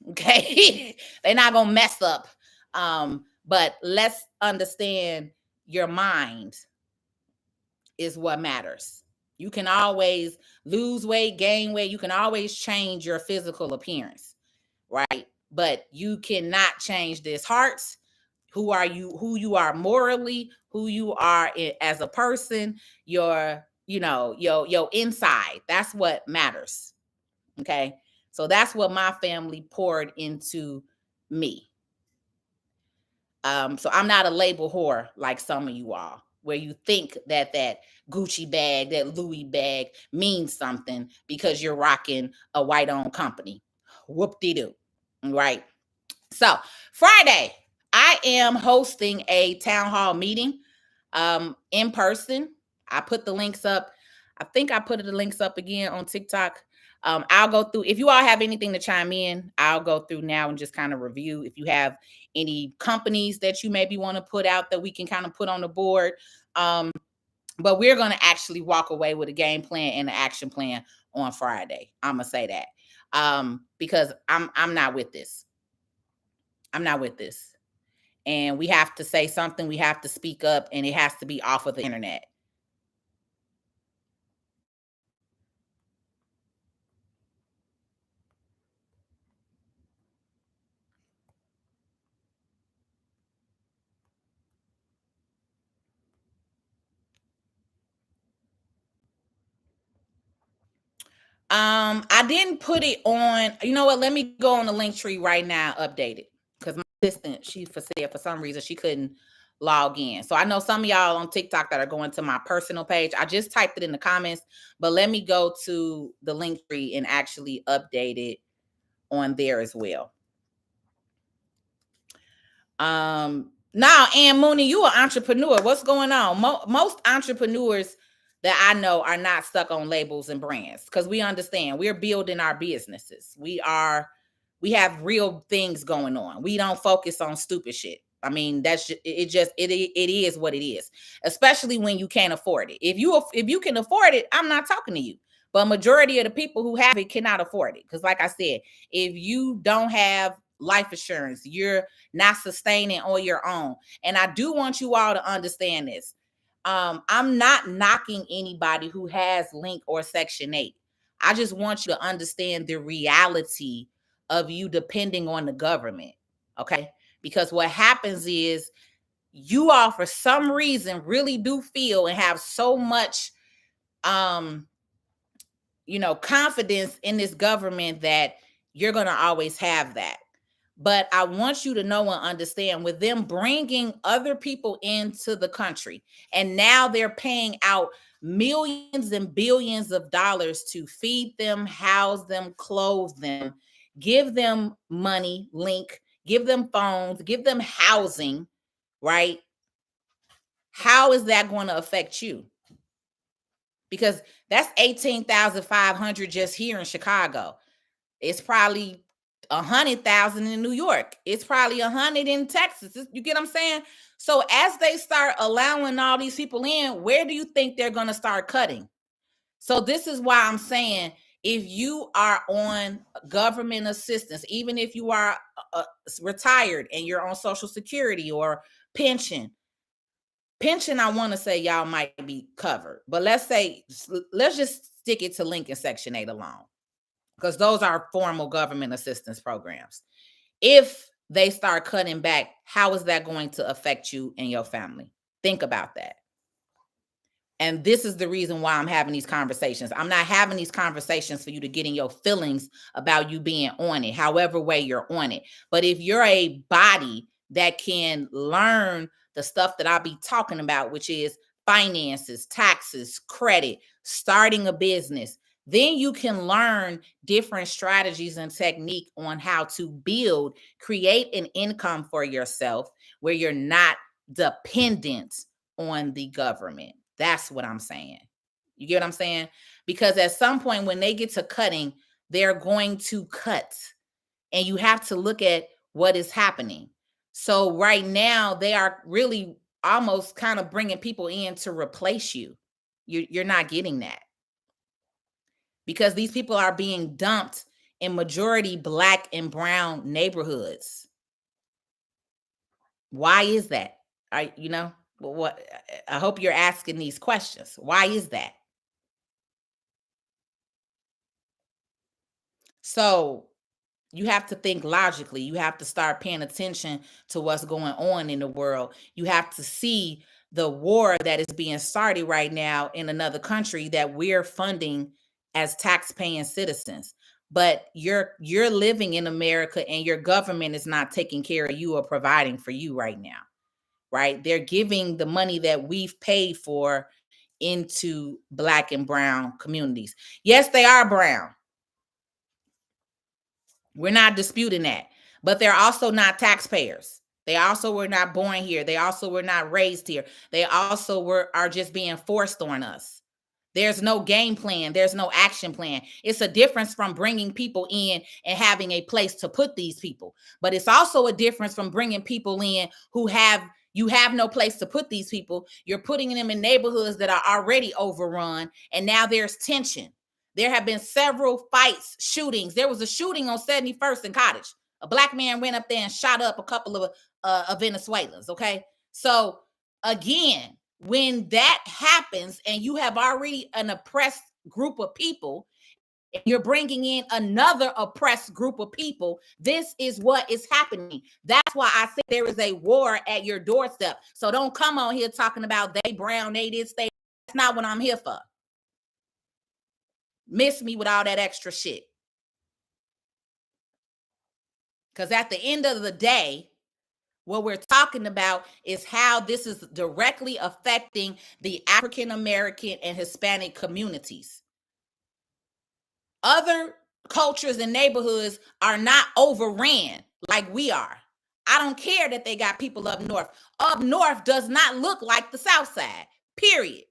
Okay. They're not going to mess up. But let's understand, your mind is what matters. You can always lose weight, gain weight. You can always change your physical appearance, right? But you cannot change this hearts. Who are you? Who you are morally? Who you are as a person? Your inside. That's what matters. Okay, so that's what my family poured into me. So I'm not a label whore like some of you are, where you think that that Gucci bag, that Louis bag means something because you're rocking a white owned company. Whoop de doo. Right. So Friday, I am hosting a town hall meeting in person. I put the links up. I think I put the links up again on TikTok. I'll go through. If you all have anything to chime in, I'll go through now and just kind of review. If you have any companies that you maybe want to put out that we can kind of put on the board. Um, but we're going to actually walk away with a game plan and an action plan on Friday. I'm gonna say that because I'm not with this. I'm not with this. And we have to say something. We have to speak up, and it has to be off of the internet. I didn't put it on. You know what? Let me go on the link tree right now, update it. Because my assistant, she said for some reason she couldn't log in. So I know some of y'all on TikTok that are going to my personal page. I just typed it in the comments, but let me go to the link tree and actually update it on there as well. Now, Ann Mooney, you an entrepreneur. What's going on? Most entrepreneurs that I know are not stuck on labels and brands because we understand we're building our businesses. We have real things going on. We don't focus on stupid shit. I mean, that's just, it is what it is. Especially when you can't afford it. If you can afford it, I'm not talking to you. But majority of the people who have it cannot afford it. Because like I said, if you don't have life insurance, you're not sustaining on your own. And I do want you all to understand this. I'm not knocking anybody who has link or section 8. I just want you to understand the reality of you depending on the government. Okay? Because what happens is you all for some reason really do feel and have so much confidence in this government that you're going to always have that. But I want you to know and understand with them bringing other people into the country, and now they're paying out millions and billions of dollars to feed them, house them, clothe them, give them money, link, give them phones, give them housing, right? How is that going to affect you? Because that's 18,500 just here in Chicago. It's probably 100,000 in New York. It's probably 100 in Texas. You get what I'm saying? So as they start allowing all these people in, where do you think they're going to start cutting? So this is why I'm saying if you are on government assistance, even if you are retired and you're on Social Security or pension, I want to say y'all might be covered. But let's just stick it to Lincoln Section 8 alone, because those are formal government assistance programs. If they start cutting back, how is that going to affect you and your family? Think about that. And this is the reason why I'm having these conversations. I'm not having these conversations for you to get in your feelings about you being on it, however way you're on it. But if you're a body that can learn the stuff that I'll be talking about, which is finances, taxes, credit, starting a business, then you can learn different strategies and technique on how to build, create an income for yourself where you're not dependent on the government. That's what I'm saying. You get what I'm saying? Because at some point when they get to cutting, they're going to cut. And you have to look at what is happening. So right now they are really almost kind of bringing people in to replace you. You're not getting that. Because these people are being dumped in majority Black and brown neighborhoods. Why is that? What I hope you're asking these questions. Why is that? So you have to think logically. You have to start paying attention to what's going on in the world. You have to see the war that is being started right now in another country that we're funding as tax-paying citizens. but you're living in America and your government is not taking care of you or providing for you right now, right? They're giving the money that we've paid for into Black and brown communities. Yes, they are brown. We're not disputing that, but they're also not taxpayers. They also were not born here. They also were not raised here. They also are just being forced on us. There's no game plan. There's no action plan. It's a difference from bringing people in and having a place to put these people. But it's also a difference from bringing people in who you have no place to put these people. You're putting them in neighborhoods that are already overrun, and now there's tension. There have been several fights, shootings. There was a shooting on 71st and Cottage. A Black man went up there and shot up a couple of Venezuelans, okay? So again, when that happens and you have already an oppressed group of people, and you're bringing in another oppressed group of people, this is what is happening. That's why I said there is a war at your doorstep. So don't come on here talking about they brown, they this, they. That's not what I'm here for. Miss me with all that extra shit. Because at the end of the day, what we're talking about is how this is directly affecting the African American and Hispanic communities. Other cultures and neighborhoods are not overran like we are. I don't care that they got people up north. Up north does not look like the South Side, period.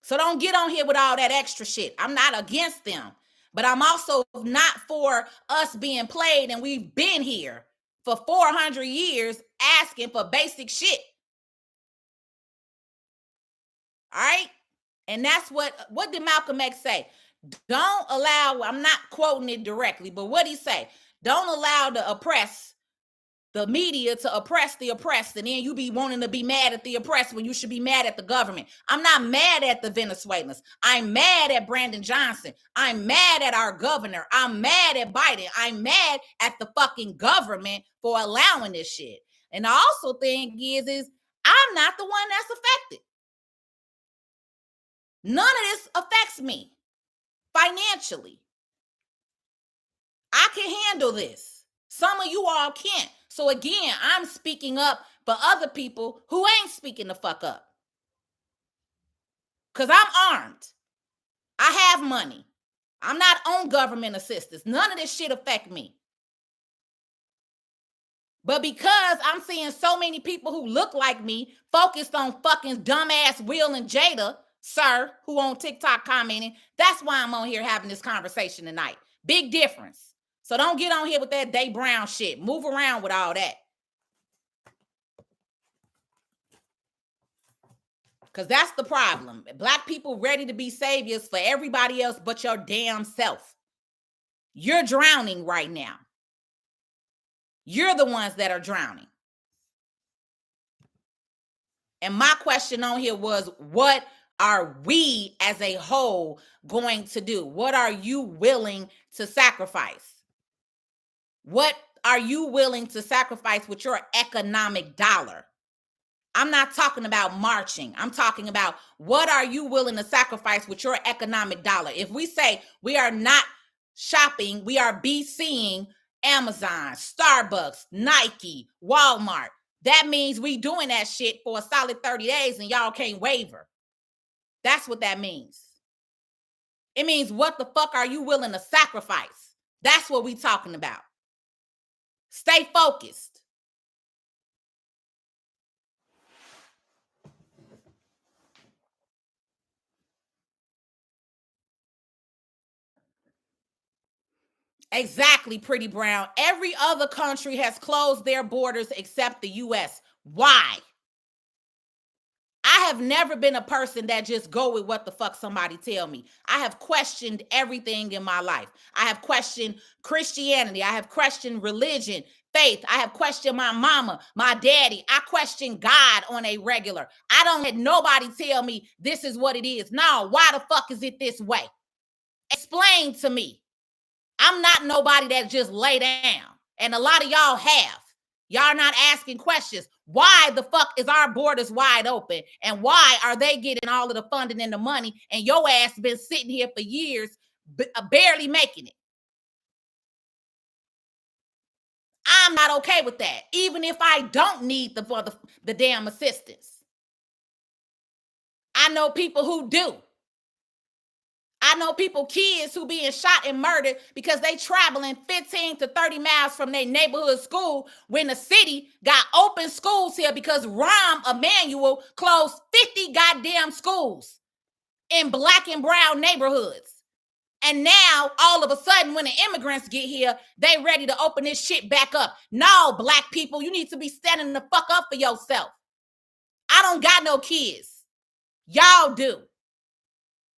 So don't get on here with all that extra shit. I'm not against them, but I'm also not for us being played, and we've been here for 400 years asking for basic shit. All right? And that's what did Malcolm X say? Don't allow, I'm not quoting it directly, but what he say? Don't allow the media to oppress the oppressed, and then you be wanting to be mad at the oppressed when you should be mad at the government. I'm not mad at the Venezuelans. I'm mad at Brandon Johnson. I'm mad at our governor. I'm mad at Biden. I'm mad at the fucking government for allowing this shit. And the also thing is I'm not the one that's affected. None of this affects me financially. I can handle this. Some of you all can't. So again, I'm speaking up for other people who ain't speaking the fuck up. Because I'm armed. I have money. I'm not on government assistance. None of this shit affect me. But because I'm seeing so many people who look like me focused on fucking dumbass Will and Jada, sir, who on TikTok commenting, that's why I'm on here having this conversation tonight. Big difference. So don't get on here with that Day Brown shit. Move around with all that. Because that's the problem. Black people ready to be saviors for everybody else but your damn self. You're drowning right now. You're the ones that are drowning. And my question on here was, what are we as a whole going to do? What are you willing to sacrifice? What are you willing to sacrifice with your economic dollar? I'm not talking about marching. I'm talking about what are you willing to sacrifice with your economic dollar? If we say we are not shopping, we are BCing Amazon, Starbucks, Nike, Walmart. That means we doing that shit for a solid 30 days and y'all can't waver. That's what that means. It means what the fuck are you willing to sacrifice? That's what we talking about. Stay focused. Exactly, Pretty Brown. Every other country has closed their borders except the US. Why? I have never been a person that just go with what the fuck somebody tell me. I have questioned everything in my life. I have questioned Christianity. I have questioned religion, faith. I have questioned my mama, my daddy. I question God on a regular. I don't let nobody tell me this is what it is. No, why the fuck is it this way? Explain to me. I'm not nobody that just lay down. And a lot of y'all have. Y'all not asking questions. Why the fuck is our borders wide open? And why are they getting all of the funding and the money? And your ass been sitting here for years barely making it. I'm not okay with that, even if I don't need the damn assistance. I know people who do. I know people, kids who being shot and murdered because they traveling 15 to 30 miles from their neighborhood school when the city got open schools here because Rahm Emanuel closed 50 goddamn schools in black and brown neighborhoods. And now, all of a sudden, when the immigrants get here, they ready to open this shit back up. No, black people, you need to be standing the fuck up for yourself. I don't got no kids. Y'all do.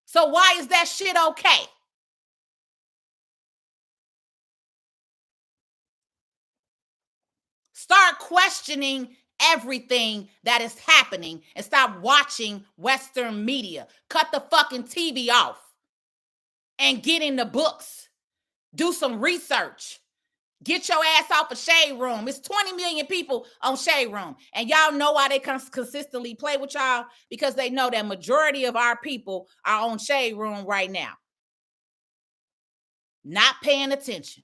So why is that shit okay? Start questioning everything that is happening and stop watching Western media. Cut the fucking TV off and get in the books. Do some research. Get your ass off of Shade Room. It's 20 million people on Shade Room. And y'all know why they consistently play with y'all? Because they know that majority of our people are on Shade Room right now. Not paying attention.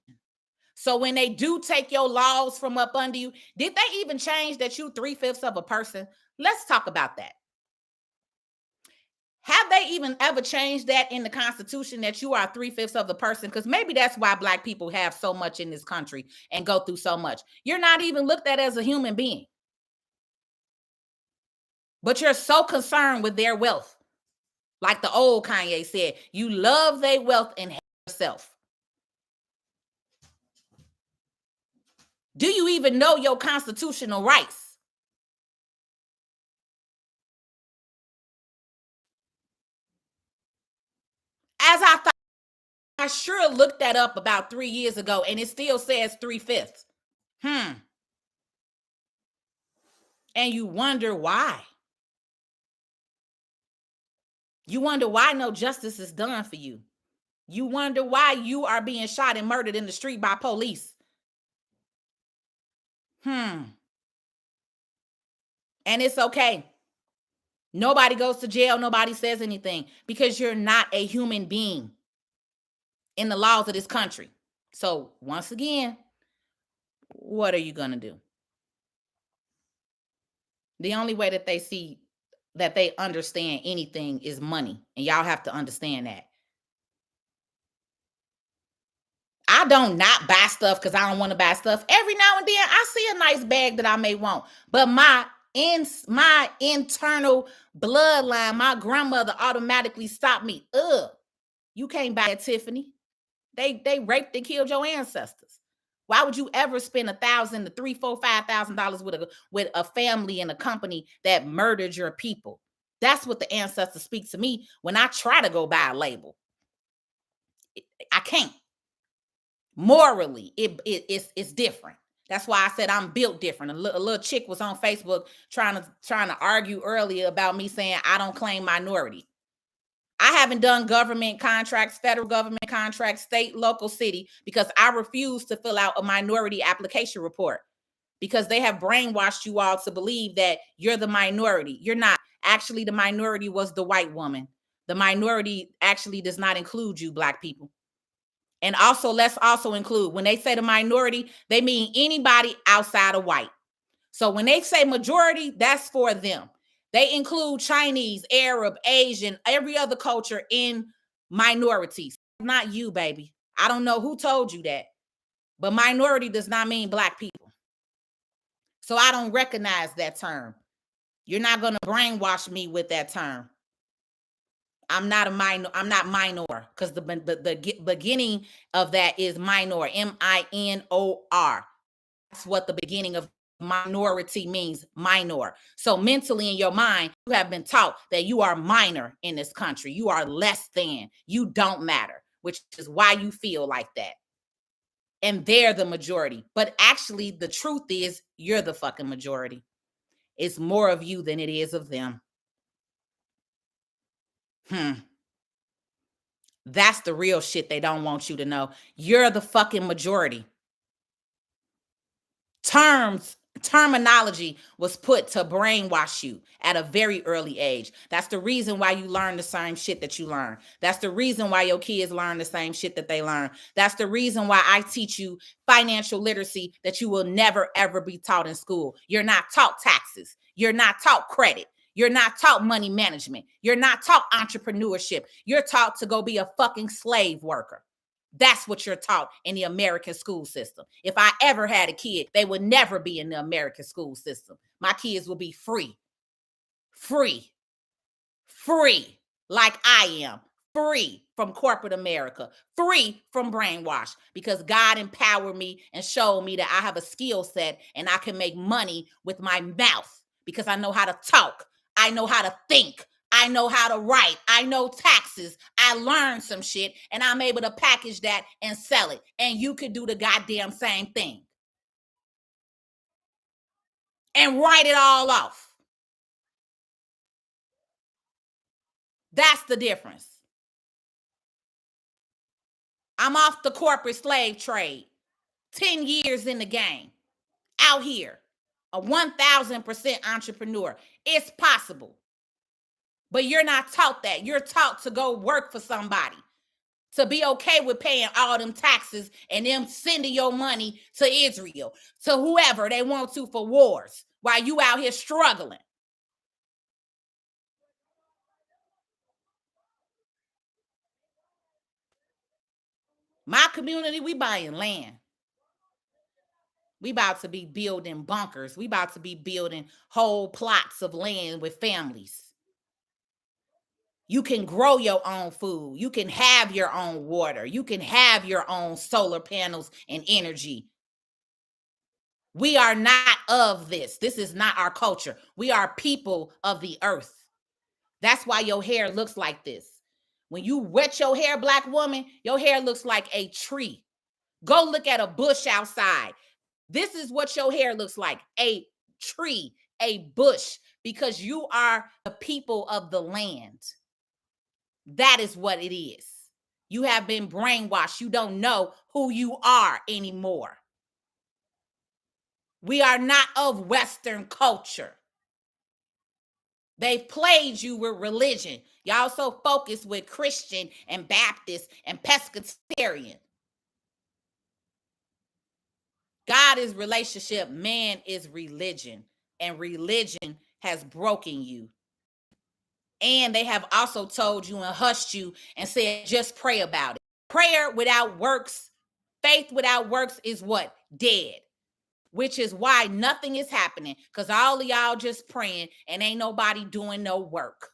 So when they do take your laws from up under you, did they even change that you 3/5 of a person? Let's talk about that. Have they even ever changed that in the Constitution that you are 3/5 of the person? Because maybe that's why black people have so much in this country and go through so much. You're not even looked at as a human being. But you're so concerned with their wealth. Like the old Kanye said, you love their wealth and hate yourself. Do you even know your constitutional rights? As I thought, I sure looked that up about 3 years ago, and it still says 3/5. And you wonder why. You wonder why no justice is done for you. You wonder why you are being shot and murdered in the street by police. And it's okay. Nobody goes to jail. Nobody says anything because you're not a human being in the laws of this country. So once again, what are you going to do? The only way that they see that they understand anything is money. And y'all have to understand that. I don't not buy stuff because I don't want to buy stuff. Every now and then I see a nice bag that I may want. But my internal bloodline, my grandmother automatically stopped me. You can't buy at Tiffany. They raped and killed your ancestors. Why would you ever spend $1,000 to $3,000, $4,000, $5,000 with a family and a company that murdered your people? That's what the ancestors speak to me when I try to go buy a label. I can't. Morally, it's different. That's why I said I'm built different. A little chick was on Facebook trying to argue earlier about me saying I don't claim minority. I haven't done government contracts, federal government contracts, state, local, city, because I refuse to fill out a minority application report because they have brainwashed you all to believe that you're the minority. You're not. Actually, the minority was the white woman. The minority actually does not include you, black people. And also, let's also include, when they say the minority, they mean anybody outside of white. So when they say majority, that's for them. They include Chinese, Arab, Asian, every other culture in minorities. Not you, baby. I don't know who told you that, but minority does not mean black people. So I don't recognize that term. You're not going to brainwash me with that term. I'm not minor because the beginning of that is minor, MINOR. That's what the beginning of minority means, minor. So mentally in your mind, you have been taught that you are minor in this country. You are less than. You don't matter, which is why you feel like that. And they're the majority. But actually, the truth is you're the fucking majority. It's more of you than it is of them. That's the real shit they don't want you to know. You're the fucking majority. Terms Terminology was put to brainwash you at a very early age. That's the reason why you learn the same shit that you learn. That's the reason why your kids learn the same shit that they learn. That's the reason why I teach you financial literacy that you will never ever be taught in school. You're not taught taxes. You're not taught credit. You're not taught money management. You're not taught entrepreneurship. You're taught to go be a fucking slave worker. That's what you're taught in the American school system. If I ever had a kid, they would never be in the American school system. My kids will be free, free, free, like I am, free from corporate America, free from brainwash, because God empowered me and showed me that I have a skill set and I can make money with my mouth because I know how to talk. I know how to think. I know how to write. I know taxes. I learned some shit and I'm able to package that and sell it. And you could do the goddamn same thing and write it all off. That's the difference. I'm off the corporate slave trade. 10 years in the game. Out here. A 1000% entrepreneur. It's possible. But you're not taught that. You're taught to go work for somebody. To be okay with paying all them taxes and them sending your money to Israel, to whoever they want to for wars, while you out here struggling. My community, we buying land. We about to be building bunkers. We about to be building whole plots of land with families. You can grow your own food. You can have your own water. You can have your own solar panels and energy. We are not of this. This is not our culture. We are people of the earth. That's why your hair looks like this. When you wet your hair, Black woman, your hair looks like a tree. Go look at a bush outside. This is what your hair looks like, a tree, a bush, because you are the people of the land. That is what it is. You have been brainwashed. You don't know who you are anymore. We are not of Western culture. They've played you with religion. Y'all so focused with Christian and Baptist and Pescatarian. God is relationship. Man is religion. And religion has broken you. And they have also told you and hushed you and said, just pray about it. Prayer without works, faith without works is what? Dead. Which is why nothing is happening, because all of y'all just praying and ain't nobody doing no work.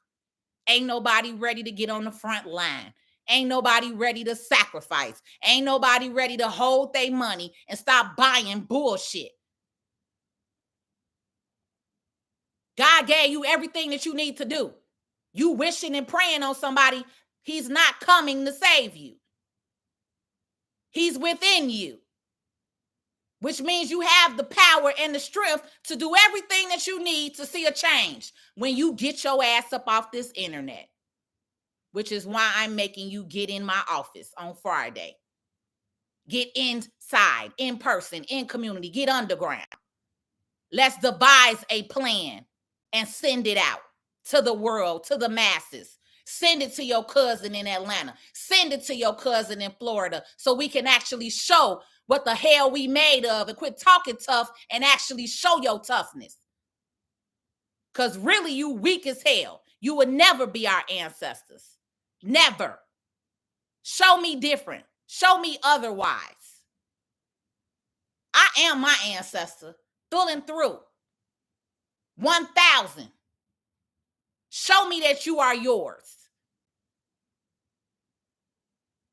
Ain't nobody ready to get on the front line. Ain't nobody ready to sacrifice. Ain't nobody ready to hold their money and stop buying bullshit. God gave you everything that you need to do. You wishing and praying on somebody, he's not coming to save you. He's within you. Which means you have the power and the strength to do everything that you need to see a change when you get your ass up off this internet. Which is why I'm making you get in my office on Friday. Get inside, in person, in community, get underground. Let's devise a plan and send it out to the world, to the masses. Send it to your cousin in Atlanta. Send it to your cousin in Florida so we can actually show what the hell we made of and quit talking tough and actually show your toughness. Because really, you weak as hell. You would never be our ancestors. Never. Show me different. Show me otherwise. I am my ancestor through and through. 1,000. Show me that you are yours.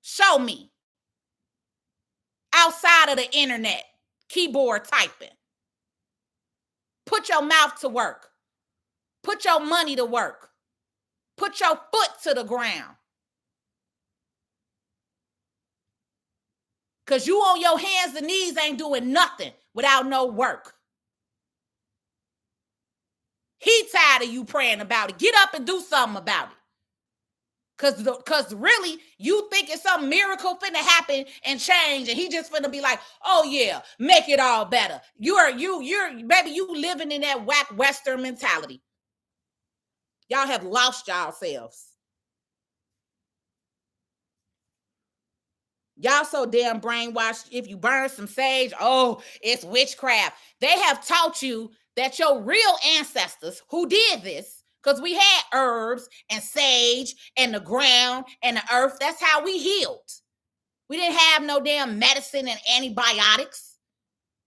Show me. Outside of the internet, keyboard typing. Put your mouth to work. Put your money to work. Put your foot to the ground. Because you on your hands and knees ain't doing nothing without no work. He tired of you praying about it. Get up and do something about it. Cause really, you think it's some miracle finna happen and change, and he just finna be like, oh yeah, make it all better. You're baby, you living in that whack Western mentality. Y'all have lost yourselves. Y'all so damn brainwashed. If you burn some sage, oh, it's witchcraft. They have taught you that your real ancestors who did this, because we had herbs and sage and the ground and the earth. That's how we healed. We didn't have no damn medicine and antibiotics.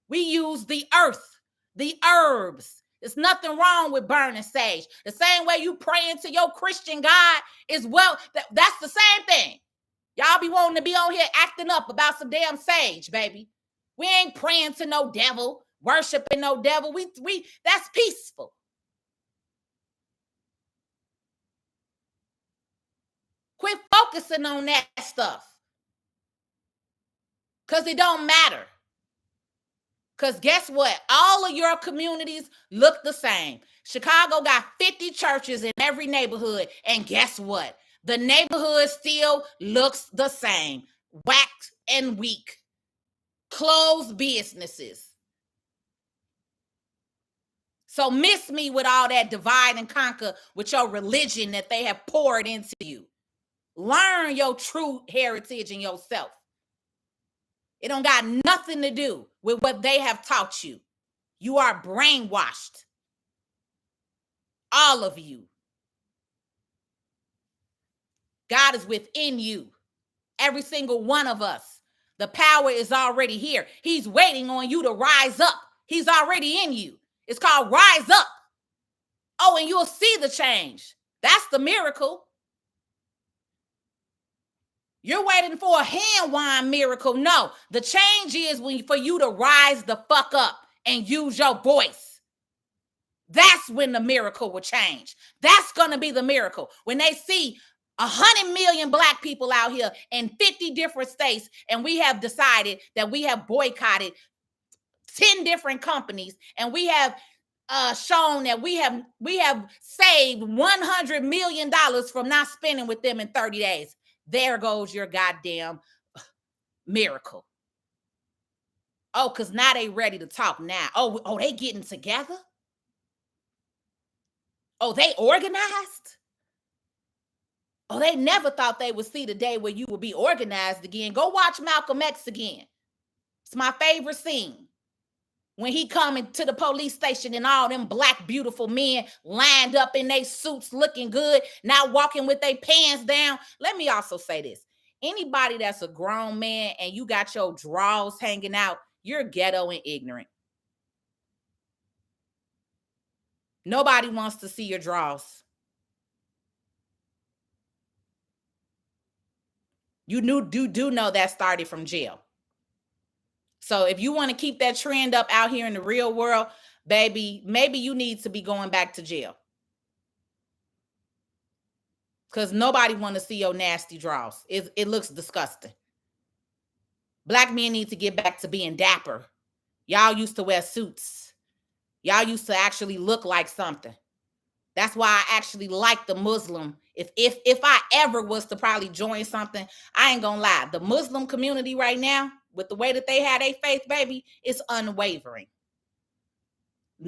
We used the earth, the herbs. There's nothing wrong with burning sage. The same way you praying to your Christian God is that's the same thing. Y'all be wanting to be on here acting up about some damn sage, baby. We ain't praying to no devil, worshiping no devil. We that's peaceful. Quit focusing on that stuff. Because it don't matter. Because guess what? All of your communities look the same. Chicago got 50 churches in every neighborhood. And guess what? The neighborhood still looks the same. Whacked and weak. Closed businesses. So miss me with all that divide and conquer with your religion that they have poured into you. Learn your true heritage in yourself. It don't got nothing to do with what they have taught you. You are brainwashed. All of you. God is within you. Every single one of us. The power is already here. He's waiting on you to rise up. He's already in you. It's called rise up. Oh, and you'll see the change. That's the miracle. You're waiting for a hand wine miracle. No, the change is for you to rise the fuck up and use your voice. That's when the miracle will change. That's going to be the miracle. When they see 100 million Black people out here in 50 different states, and we have decided that we have boycotted 10 different companies, and we have shown that we have saved $100 million from not spending with them in 30 days. There goes your goddamn miracle. Oh, because now they ready to talk now. Oh, they getting together? Oh, they organized? Oh, they never thought they would see the day where you will be organized again. Go watch Malcolm X again. It's my favorite scene. When he coming to the police station and all them Black beautiful men lined up in their suits looking good, not walking with their pants down. Let me also say this. Anybody that's a grown man and you got your drawers hanging out, you're ghetto and ignorant. Nobody wants to see your drawers. You do know that started from jail. So if you want to keep that trend up out here in the real world, baby, maybe you need to be going back to jail. Because nobody want to see your nasty drawers. It looks disgusting. Black men need to get back to being dapper. Y'all used to wear suits. Y'all used to actually look like something. That's why I actually like the Muslim. If I ever was to probably join something, I ain't gonna lie. The Muslim community right now, with the way that they had their faith, baby, it's unwavering.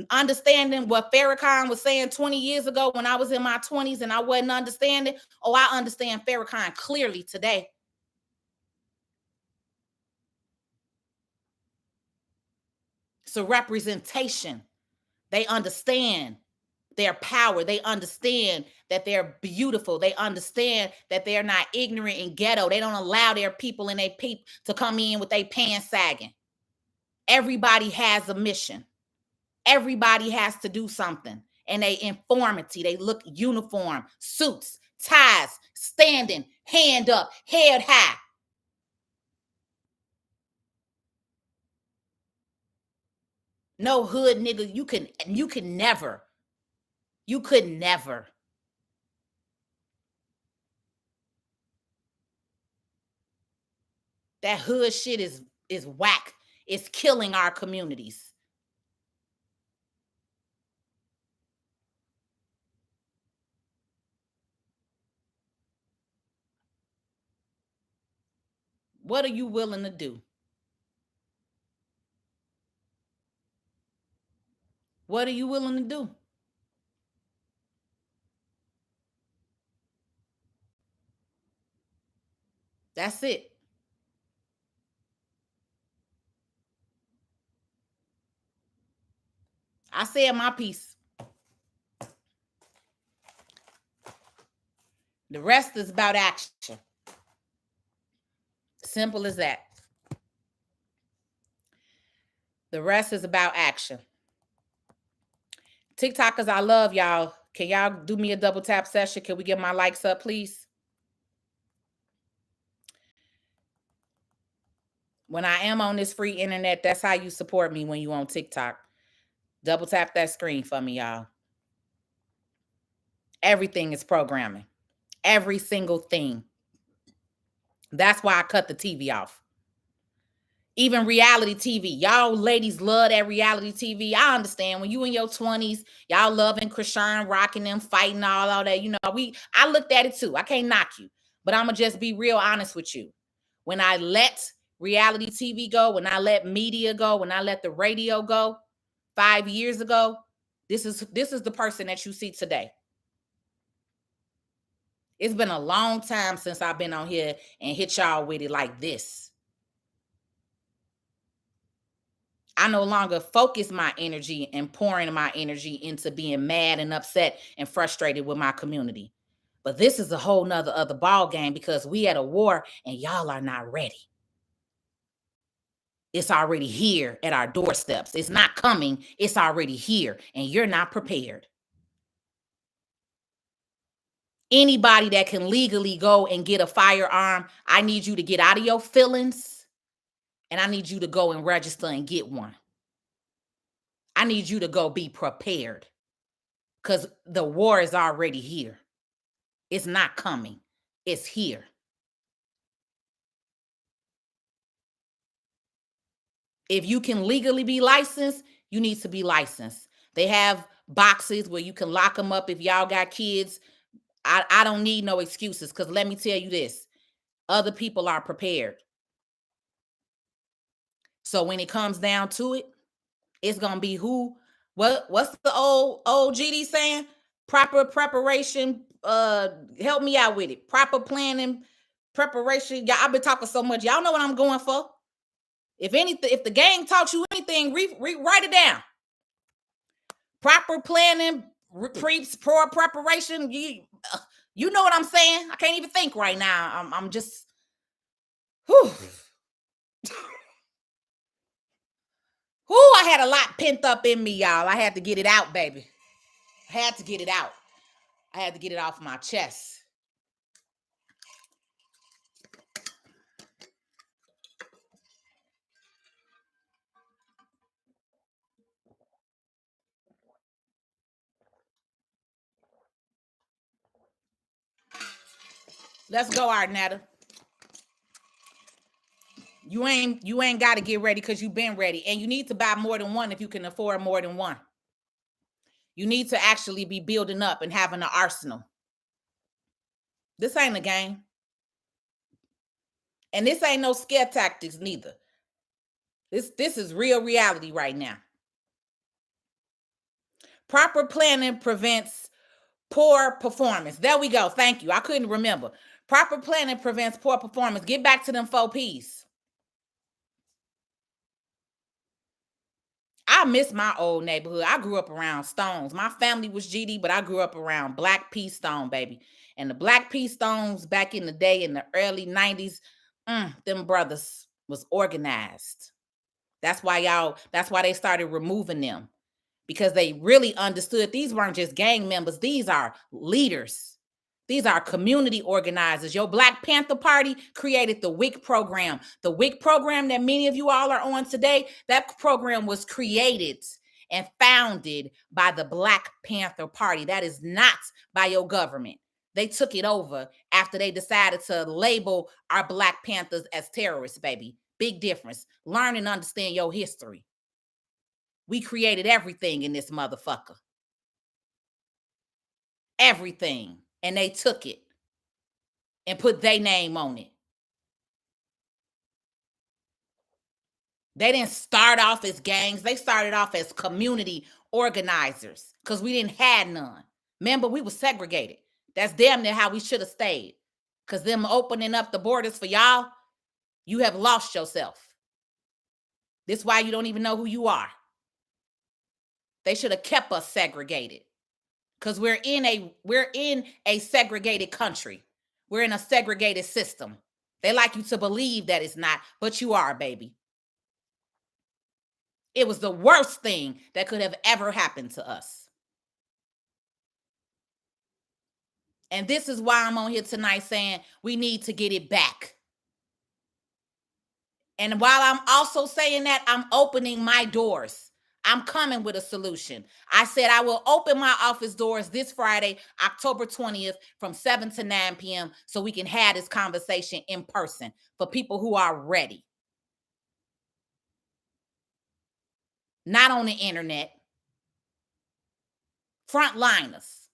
Understanding what Farrakhan was saying 20 years ago when I was in my 20s and I wasn't understanding. Oh, I understand Farrakhan clearly today. It's a representation. They understand their power. They understand that they're beautiful. They understand that they're not ignorant and ghetto. They don't allow their people and their peep to come in with their pants sagging. Everybody has a mission. Everybody has to do something. And they informity. They look uniform, suits, ties, standing, hand up, head high. No hood nigga, you could never. You could never. That hood shit is whack. It's killing our communities. What are you willing to do? What are you willing to do? That's it. I said my piece. The rest is about action. Simple as that. The rest is about action. TikTokers, I love y'all. Can y'all do me a double tap session? Can we get my likes up, please? When I am on this free internet, that's how you support me when you on TikTok. Double tap that screen for me, y'all. Everything is programming. Every single thing. That's why I cut the TV off. Even reality TV. Y'all ladies love that reality TV. I understand when you in your 20s, y'all loving Krishan, rocking them, fighting, all that. You know, I looked at it too. I can't knock you. But I'ma just be real honest with you. When I let reality TV go, when I let media go, when I let the radio go 5 years ago, this is the person that you see today. It's been a long time since I've been on here and hit y'all with it like this. I no longer focus my energy and pouring my energy into being mad and upset and frustrated with my community. But this is a whole nother other ball game because we at a war and y'all are not ready. It's already here at our doorsteps. It's not coming. It's already here and you're not prepared. Anybody that can legally go and get a firearm, I need you to get out of your feelings and I need you to go and register and get one. I need you to go be prepared because the war is already here. It's not coming. It's here. If you can legally be licensed, you need to be licensed. They have boxes where you can lock them up if y'all got kids. I don't need no excuses because let me tell you this. Other people are prepared. So when it comes down to it, it's gonna be what's the old GD saying? Proper preparation. Help me out with it. Proper planning, preparation. Yeah, I've been talking so much. Y'all know what I'm going for. If anything, if the gang taught you anything, write it down. Proper planning, poor preparation. You know what I'm saying? I can't even think right now. I'm just, whew. Whew, I had a lot pent up in me, y'all. I had to get it out, baby. I had to get it out. I had to get it off my chest. Let's go, Arnetta. You ain't got to get ready because you've been ready, and you need to buy more than one if you can afford more than one. You need to actually be building up and having an arsenal. This ain't a game, and this ain't no scare tactics neither. This is real reality right now. Proper planning prevents poor performance. There we go. Thank you. I couldn't remember. Proper planning prevents poor performance. Get back to them 4Ps. I miss my old neighborhood. I grew up around Stones. My family was GD, but I grew up around Black P Stone, baby. And the Black P Stones back in the day in the early 90s, them brothers was organized. That's why they started removing them. Because they really understood these weren't just gang members. These are leaders. These are community organizers. Your Black Panther Party created the WIC program. The WIC program that many of you all are on today, that program was created and founded by the Black Panther Party. That is not by your government. They took it over after they decided to label our Black Panthers as terrorists, baby. Big difference. Learn and understand your history. We created everything in this motherfucker. Everything. And they took it and put their name on it. They didn't start off as gangs. They started off as community organizers because we didn't have none. Remember, we were segregated. That's damn near how we should have stayed. Because them opening up the borders for y'all, you have lost yourself. This is why you don't even know who you are. They should have kept us segregated. Because we're in a segregated country. We're in a segregated system. They like you to believe that it's not, but you are, baby. It was the worst thing that could have ever happened to us. And this is why I'm on here tonight saying we need to get it back. And while I'm also saying that, I'm opening my doors. I'm coming with a solution. I said I will open my office doors this Friday, October 20th, from 7 to 9 p.m. so we can have this conversation in person for people who are ready. Not on the internet. Frontliners.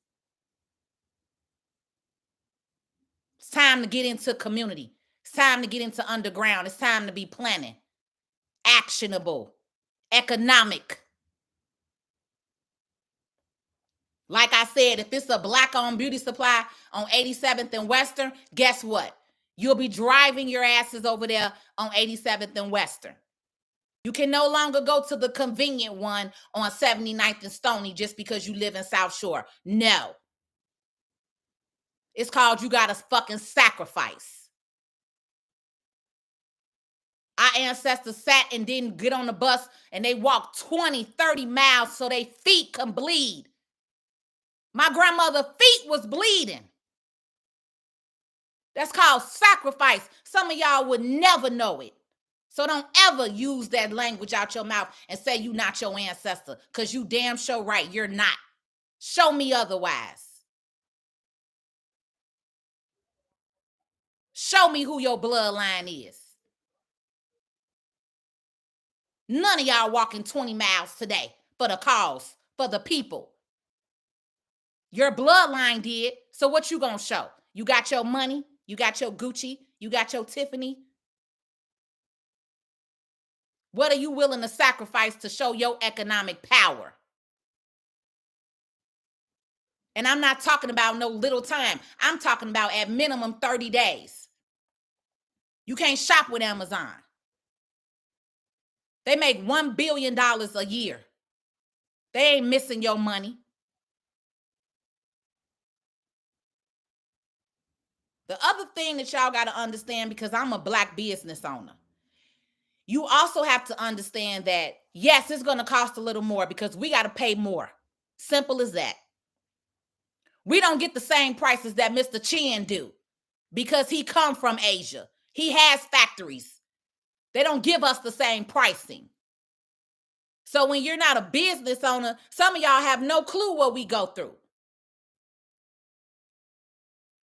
It's time to get into community. It's time to get into underground. It's time to be planning. Actionable. Economic. Like I said, if it's a Black-owned beauty supply on 87th and Western, guess what? You'll be driving your asses over there on 87th and Western. You can no longer go to the convenient one on 79th and Stony just because you live in South Shore. No. It's called you gotta fucking sacrifice. Our ancestors sat and didn't get on the bus and they walked 20, 30 miles so their feet can bleed. My grandmother's feet was bleeding. That's called sacrifice. Some of y'all would never know it. So don't ever use that language out your mouth and say you're not your ancestor, because you damn sure right, you're not. Show me otherwise. Show me who your bloodline is. None of y'all walking 20 miles today for the cause, for the people. Your bloodline did. So what you gonna show? You got your money, you got your Gucci, you got your Tiffany. What are you willing to sacrifice to show your economic power? And I'm not talking about no little time. I'm talking about at minimum 30 days. You can't shop with Amazon. They make $1 billion a year. They ain't missing your money. The other thing that y'all got to understand, because I'm a Black business owner, you also have to understand that, yes, it's going to cost a little more because we got to pay more. Simple as that. We don't get the same prices that Mr. Chin do because he come from Asia. He has factories. They don't give us the same pricing. So when you're not a business owner, some of y'all have no clue what we go through.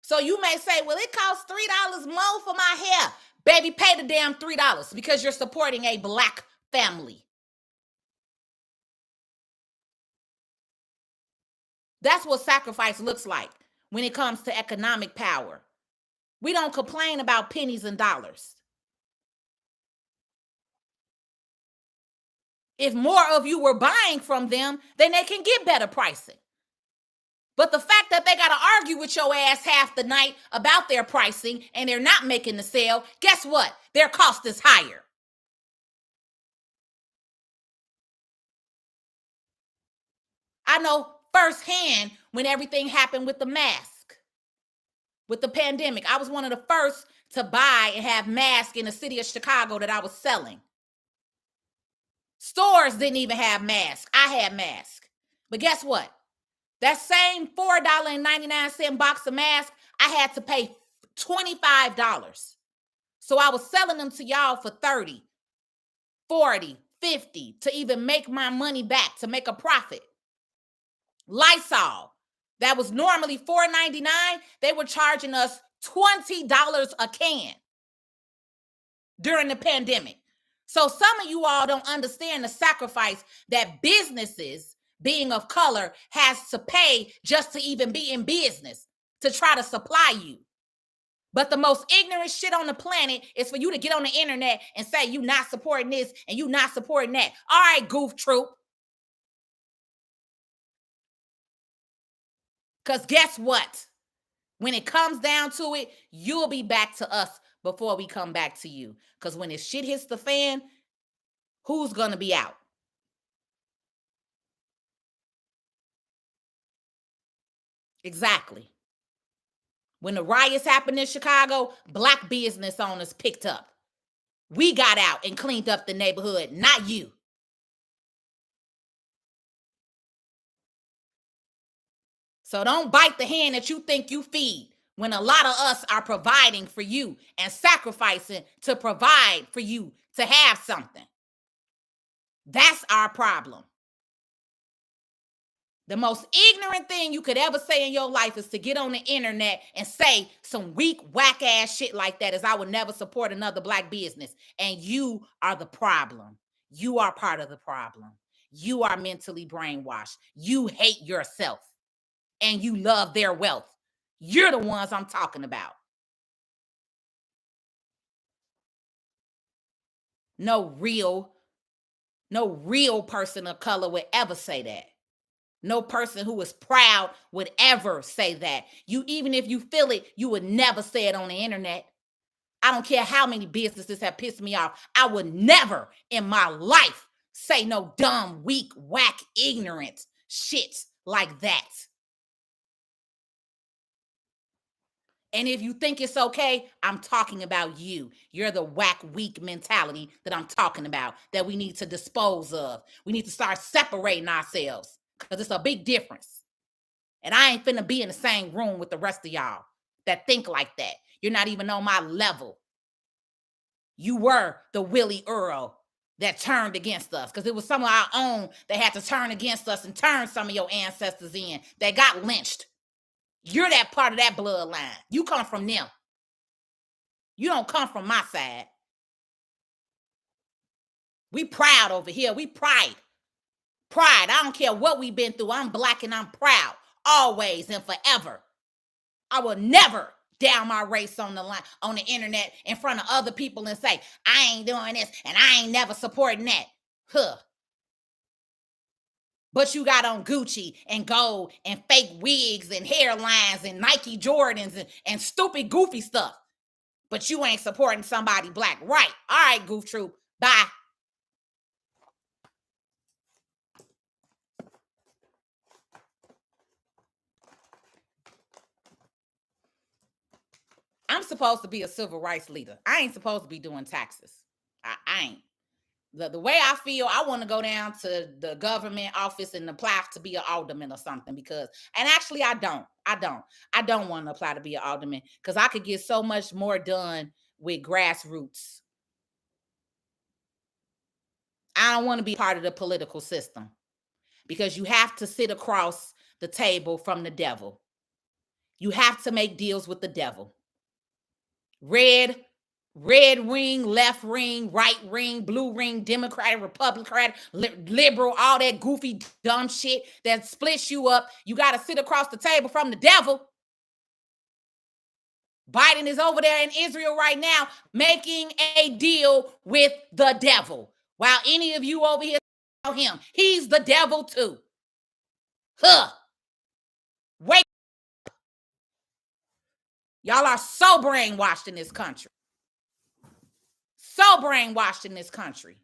So you may say, well, it costs $3 more for my hair. Baby, pay the damn $3 because you're supporting a Black family. That's what sacrifice looks like when it comes to economic power. We don't complain about pennies and dollars. If more of you were buying from them, then they can get better pricing. But the fact that they got to argue with your ass half the night about their pricing and they're not making the sale, guess what? Their cost is higher. I know firsthand when everything happened with the mask, with the pandemic. I was one of the first to buy and have masks in the city of Chicago that I was selling. Stores didn't even have masks. I had masks. But guess what? That same $4.99 box of masks, I had to pay $25. So I was selling them to y'all for $30, $40, $50 to even make my money back, to make a profit. Lysol, that was normally $4.99. They were charging us $20 a can during the pandemic. So some of you all don't understand the sacrifice that businesses, being of color, has to pay just to even be in business, to try to supply you. But the most ignorant shit on the planet is for you to get on the internet and say you not supporting this and you not supporting that. All right, goof troop. Because guess what? When it comes down to it, you'll be back to us before we come back to you. Because when this shit hits the fan, who's going to be out? Exactly. When the riots happened in Chicago, black business owners picked up. We got out and cleaned up the neighborhood, not you. So don't bite the hand that you think you feed when a lot of us are providing for you and sacrificing to provide for you to have something. That's our problem. The most ignorant thing you could ever say in your life is to get on the internet and say some weak, whack ass shit like that, as I would never support another black business. And you are the problem. You are part of the problem. You are mentally brainwashed. You hate yourself and you love their wealth. You're the ones I'm talking about. No real person of color would ever say that. No person who is proud would ever say that. You, even if you feel it, you would never say it on the internet. I don't care how many businesses have pissed me off. I would never in my life say no dumb, weak, whack, ignorant shit like that. And if you think it's okay, I'm talking about you. You're the whack, weak mentality that I'm talking about that we need to dispose of. We need to start separating ourselves because it's a big difference. And I ain't finna be in the same room with the rest of y'all that think like that. You're not even on my level. You were the Willie Earl that turned against us because it was some of our own that had to turn against us and turn some of your ancestors in that got lynched. You're that part of that bloodline. You come from them. You don't come from my side. We proud over here. We pride. Pride. I don't care what we've been through. I'm black and I'm proud. Always and forever. I will never down my race on the line, on the internet, in front of other people and say, I ain't doing this and I ain't never supporting that. Huh. But you got on Gucci and gold and fake wigs and hairlines and Nike Jordans and stupid, goofy stuff. But you ain't supporting somebody black. Right. All right, goof troop. Bye. I'm supposed to be a civil rights leader. I ain't supposed to be doing taxes. I ain't. The way I feel, I want to go down to the government office and apply to be an alderman or something because, and actually I don't want to apply to be an alderman because I could get so much more done with grassroots. I don't want to be part of the political system because you have to sit across the table from the devil. You have to make deals with the devil. Red ring, left ring, right ring, blue ring, Democratic, Republican, liberal, all that goofy, dumb shit that splits you up. You got to sit across the table from the devil. Biden is over there in Israel right now making a deal with the devil. While any of you over here about him, he's the devil too. Huh. Wait. Y'all are so brainwashed in this country. So brainwashed in this country.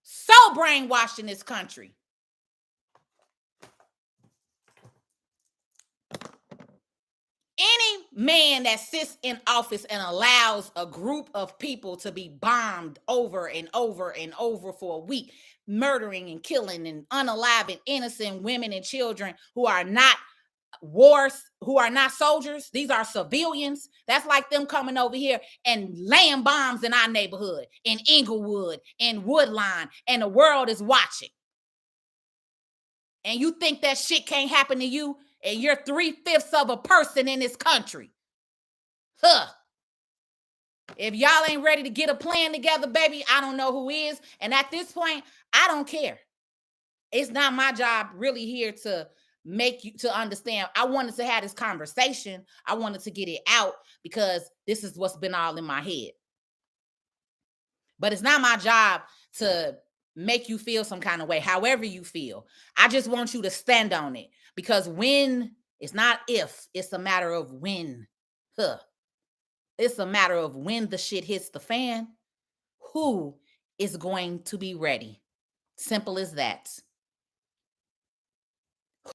So brainwashed in this country. Any man that sits in office and allows a group of people to be bombed over and over and over for a week, murdering and killing and unaliving innocent women and children who are not wars, who are not soldiers. These are civilians. That's like them coming over here and laying bombs in our neighborhood, in Inglewood, in Woodline, and the world is watching. And you think that shit can't happen to you? And you're 3/5 of a person in this country. Huh. If y'all ain't ready to get a plan together, baby, I don't know who is. And at this point, I don't care. It's not my job really here to make you to understand. I wanted to have this conversation. I wanted to get it out because this is what's been all in my head. But it's not my job to make you feel some kind of way, however you feel. I just want you to stand on it, because when, it's not if, it's a matter of when. Huh. It's a matter of when the shit hits the fan, who is going to be ready. Simple as that.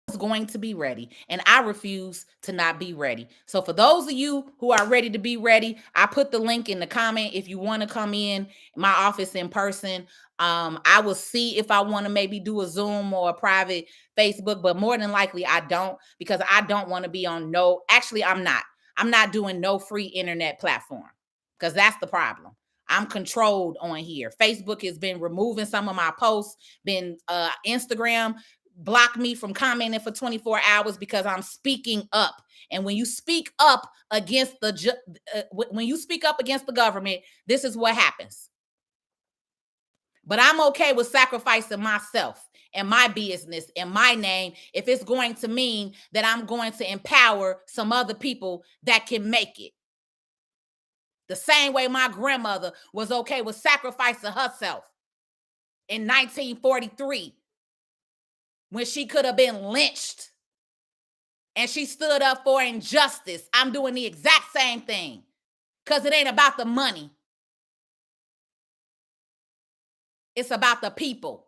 Who's going to be ready? And I refuse to not be ready. So for those of you who are ready to be ready, I put the link in the comment. If you want to come in my office in person, I will see if I want to maybe do a Zoom or a private Facebook, but more than likely I don't, because I don't want to be on no, actually I'm not doing no free internet platform, because that's the problem. I'm controlled on here. Facebook has been removing some of my posts, been Instagram block me from commenting for 24 hours because I'm speaking up. And when you speak up against when you speak up against the government, this is what happens. But I'm okay with sacrificing myself and my business and my name if it's going to mean that I'm going to empower some other people that can make it. The same way my grandmother was okay with sacrificing herself in 1943 when she could have been lynched, and she stood up for injustice. I'm doing the exact same thing, because it ain't about the money. It's about the people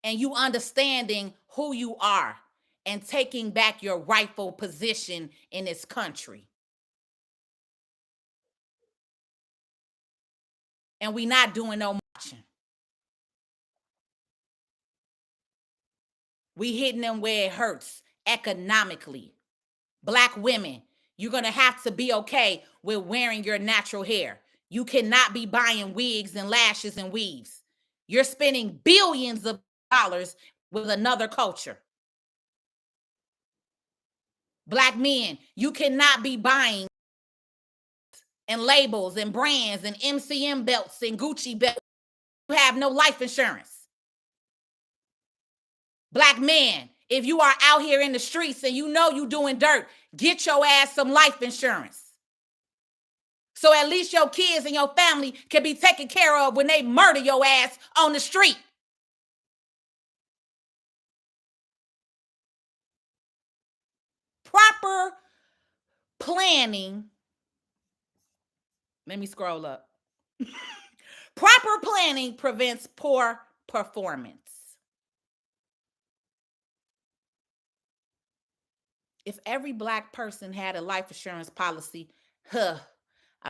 and you understanding who you are and taking back your rightful position in this country. And we not doing no marching. We hitting them where it hurts economically. Black women, you're going to have to be okay with wearing your natural hair. You cannot be buying wigs and lashes and weaves. You're spending billions of dollars with another culture. Black men, you cannot be buying and labels and brands and MCM belts and Gucci belts. You have no life insurance. Black men, if you are out here in the streets and you know you doing dirt, get your ass some life insurance. So at least your kids and your family can be taken care of when they murder your ass on the street. Proper planning. Let me scroll up. Proper planning prevents poor performance. If every Black person had a life insurance policy, I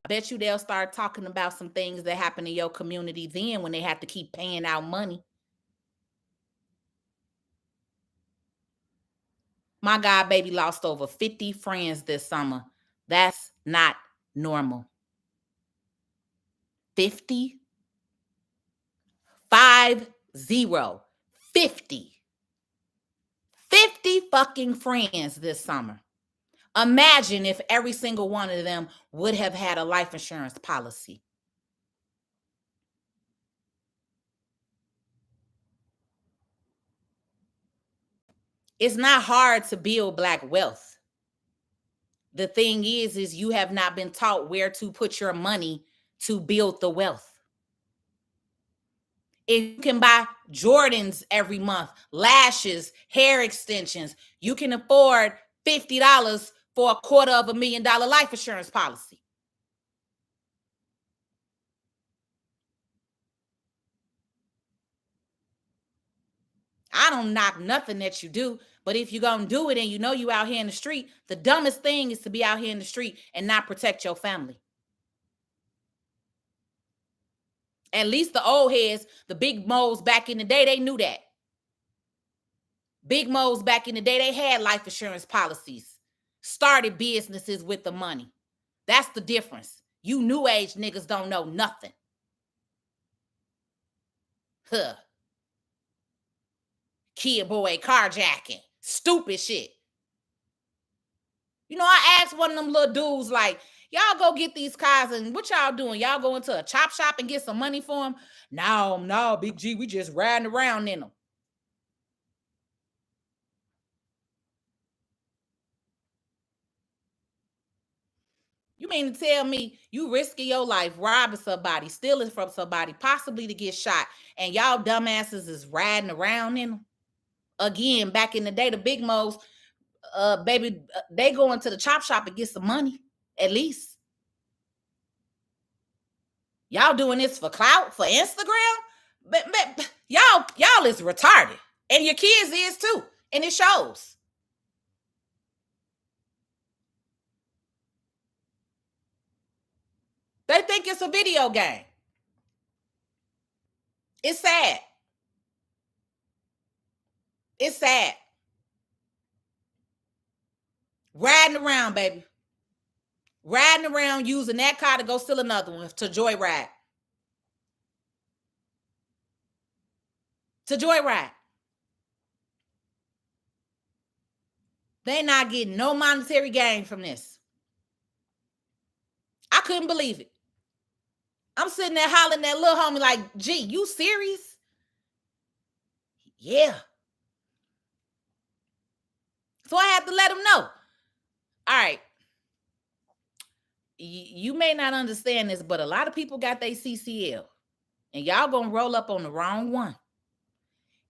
bet you they'll start talking about some things that happen in your community then when they have to keep paying out money. My God baby lost over 50 friends this summer. That's not normal. 50? 50. 50. 50 fucking friends this summer. Imagine if every single one of them would have had a life insurance policy. It's not hard to build Black wealth. The thing is you have not been taught where to put your money to build the wealth. If you can buy Jordans every month, lashes, hair extensions, you can afford $50 for $250,000 life insurance policy. I don't knock nothing that you do, but if you're going to do it and you know you out here in the street, the dumbest thing is to be out here in the street and not protect your family. At least the old heads, the big moles back in the day, they knew that. Big moles back in the day, they had life insurance policies, started businesses with the money. That's the difference. You new age niggas don't know nothing. Huh. Kid boy carjacking. Stupid shit. You know, I asked one of them little dudes, like, y'all go get these cars and what y'all doing? Y'all go into a chop shop and get some money for them? No, Big G, we just riding around in them. You mean to tell me you risking your life, robbing somebody, stealing from somebody, possibly to get shot, and y'all dumbasses is riding around in them? Again, back in the day, the big moles, baby, they go into the chop shop and get some money, at least. Y'all doing this for clout, for Instagram? But y'all is retarded. And your kids is too. And it shows. They think it's a video game. It's sad. It's sad. Riding around, baby. Riding around using that car to go steal another one to joyride. To joyride. They not getting no monetary gain from this. I couldn't believe it. I'm sitting there hollering at little homie like, gee, you serious? Yeah. So I had to let him know. All right. You may not understand this, but a lot of people got their CCL. And y'all gonna roll up on the wrong one.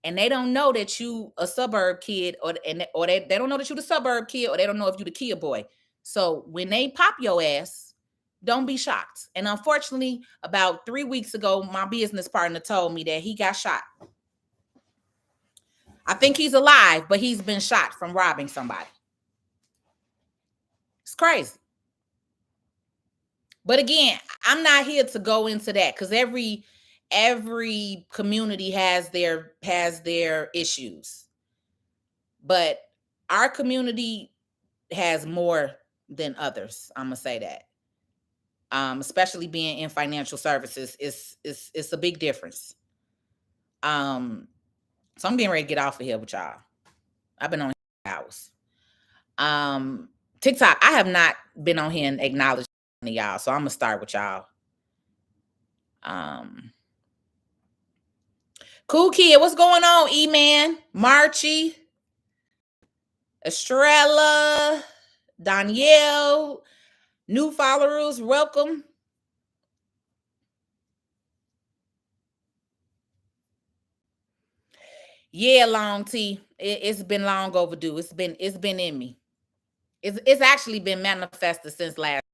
And they don't know that you a suburb kid, or they don't know that you the suburb kid, or they don't know if you the kid boy. So when they pop your ass, don't be shocked. And unfortunately, about 3 weeks ago, my business partner told me that he got shot. I think he's alive, but he's been shot from robbing somebody. It's crazy. But again, I'm not here to go into that because every community has their issues. But our community has more than others. I'm gonna say that. Especially being in financial services, it's a big difference. So I'm getting ready to get off of here with y'all. I've been on here hours. TikTok, I have not been on here and acknowledged y'all, so I'm gonna start with y'all. Cool Kid, what's going on, E-Man? Marchie, Estrella, Danielle, new followers, welcome. Yeah, Long T. It's been long overdue. It's been in me. It's actually been manifested since last.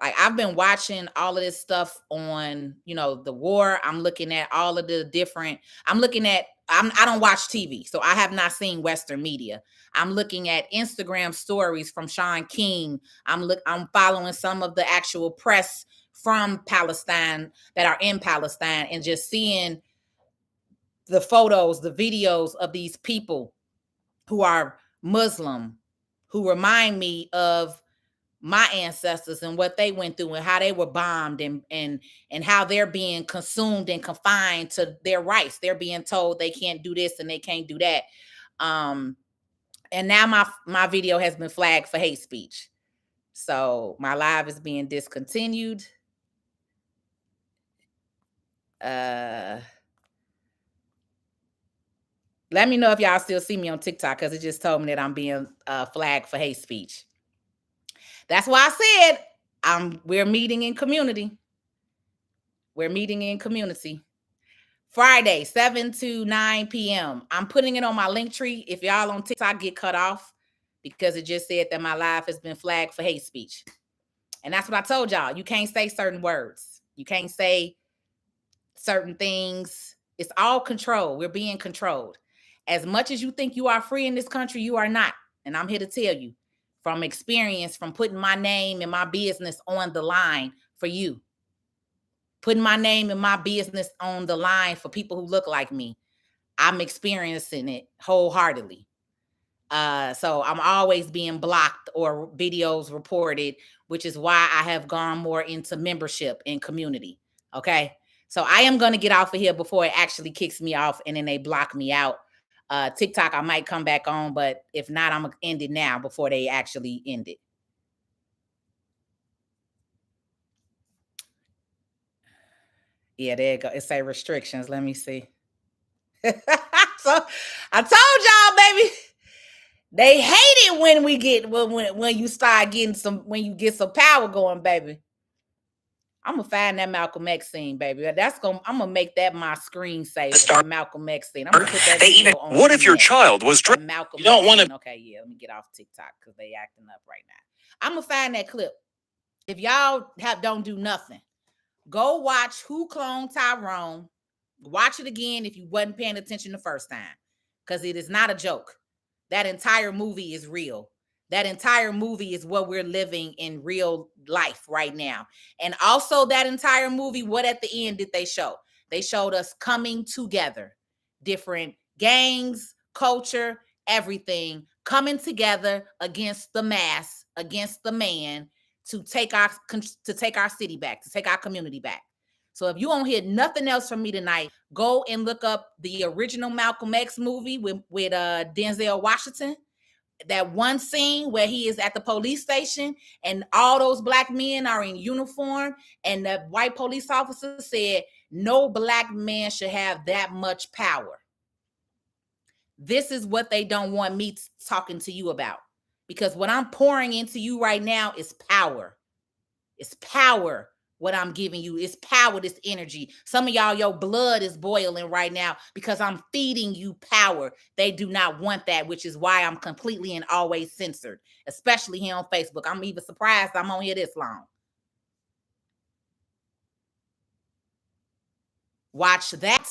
Like I've been watching all of this stuff on, the war. I'm looking at all of the different. I don't watch TV, so I have not seen Western media. I'm looking at Instagram stories from Sean King. I'm following some of the actual press from Palestine that are in Palestine, and just seeing the photos, the videos of these people who are Muslim, who remind me of my ancestors and what they went through and how they were bombed, and how they're being consumed and confined to their rights. They're being told they can't do this and they can't do that. And now my video has been flagged for hate speech. So my live is being discontinued. Let me know if y'all still see me on TikTok, because it just told me that I'm being flagged for hate speech. That's why I said we're meeting in community. We're meeting in community. Friday, 7 to 9 p.m. I'm putting it on my link tree. If y'all on TikTok get cut off, because it just said that my live has been flagged for hate speech. And that's what I told y'all. You can't say certain words. You can't say certain things. It's all control. We're being controlled. As much as you think you are free in this country, you are not. And I'm here to tell you from experience, from putting my name and my business on the line for you, putting my name and my business on the line for people who look like me. I'm experiencing it wholeheartedly. So I'm always being blocked or videos reported, which is why I have gone more into membership and community. Okay. So I am going to get off of here before it actually kicks me off and then they block me out. TikTok, I might come back on, but if not, I'm going to end it now before they actually end it. Yeah, there you go. It say restrictions. Let me see. So I told y'all, baby. They hate it when we get when you start getting when you get some power going, baby. I'm gonna find that Malcolm X scene, baby. I'm gonna make that my screensaver. The Malcolm X scene. I'm gonna put that video on. What if your child was Malcolm? You don't want to. Okay, yeah. Let me get off TikTok because they acting up right now. I'm gonna find that clip. If y'all don't do nothing, go watch Who Cloned Tyrone. Watch it again if you wasn't paying attention the first time, because it is not a joke. That entire movie is real. That entire movie is what we're living in real life right now. And also that entire movie, what at the end did they show? They showed us coming together. Different gangs, culture, everything coming together against the mass, against the man to take our city back, to take our community back. So if you don't hear nothing else from me tonight, go and look up the original Malcolm X movie with Denzel Washington. That one scene where he is at the police station and all those black men are in uniform and the white police officer said, no black man should have that much power. This is what they don't want me talking to you about, because what I'm pouring into you right now is power. It's power. What I'm giving you is power, this energy. Some of y'all, your blood is boiling right now because I'm feeding you power. They do not want that, which is why I'm completely and always censored, especially here on Facebook. I'm even surprised I'm on here this long. Watch that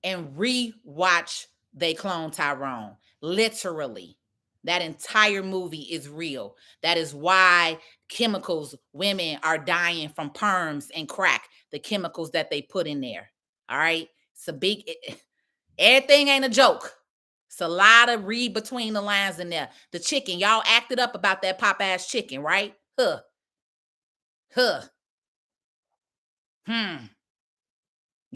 and re-watch They Clone Tyrone. Literally. That entire movie is real. That is why chemicals, women are dying from perms and crack, the chemicals that they put in there. All right. It's a big, everything ain't a joke. It's a lot of read between the lines in there. The chicken, y'all acted up about that Popeyes chicken, right? You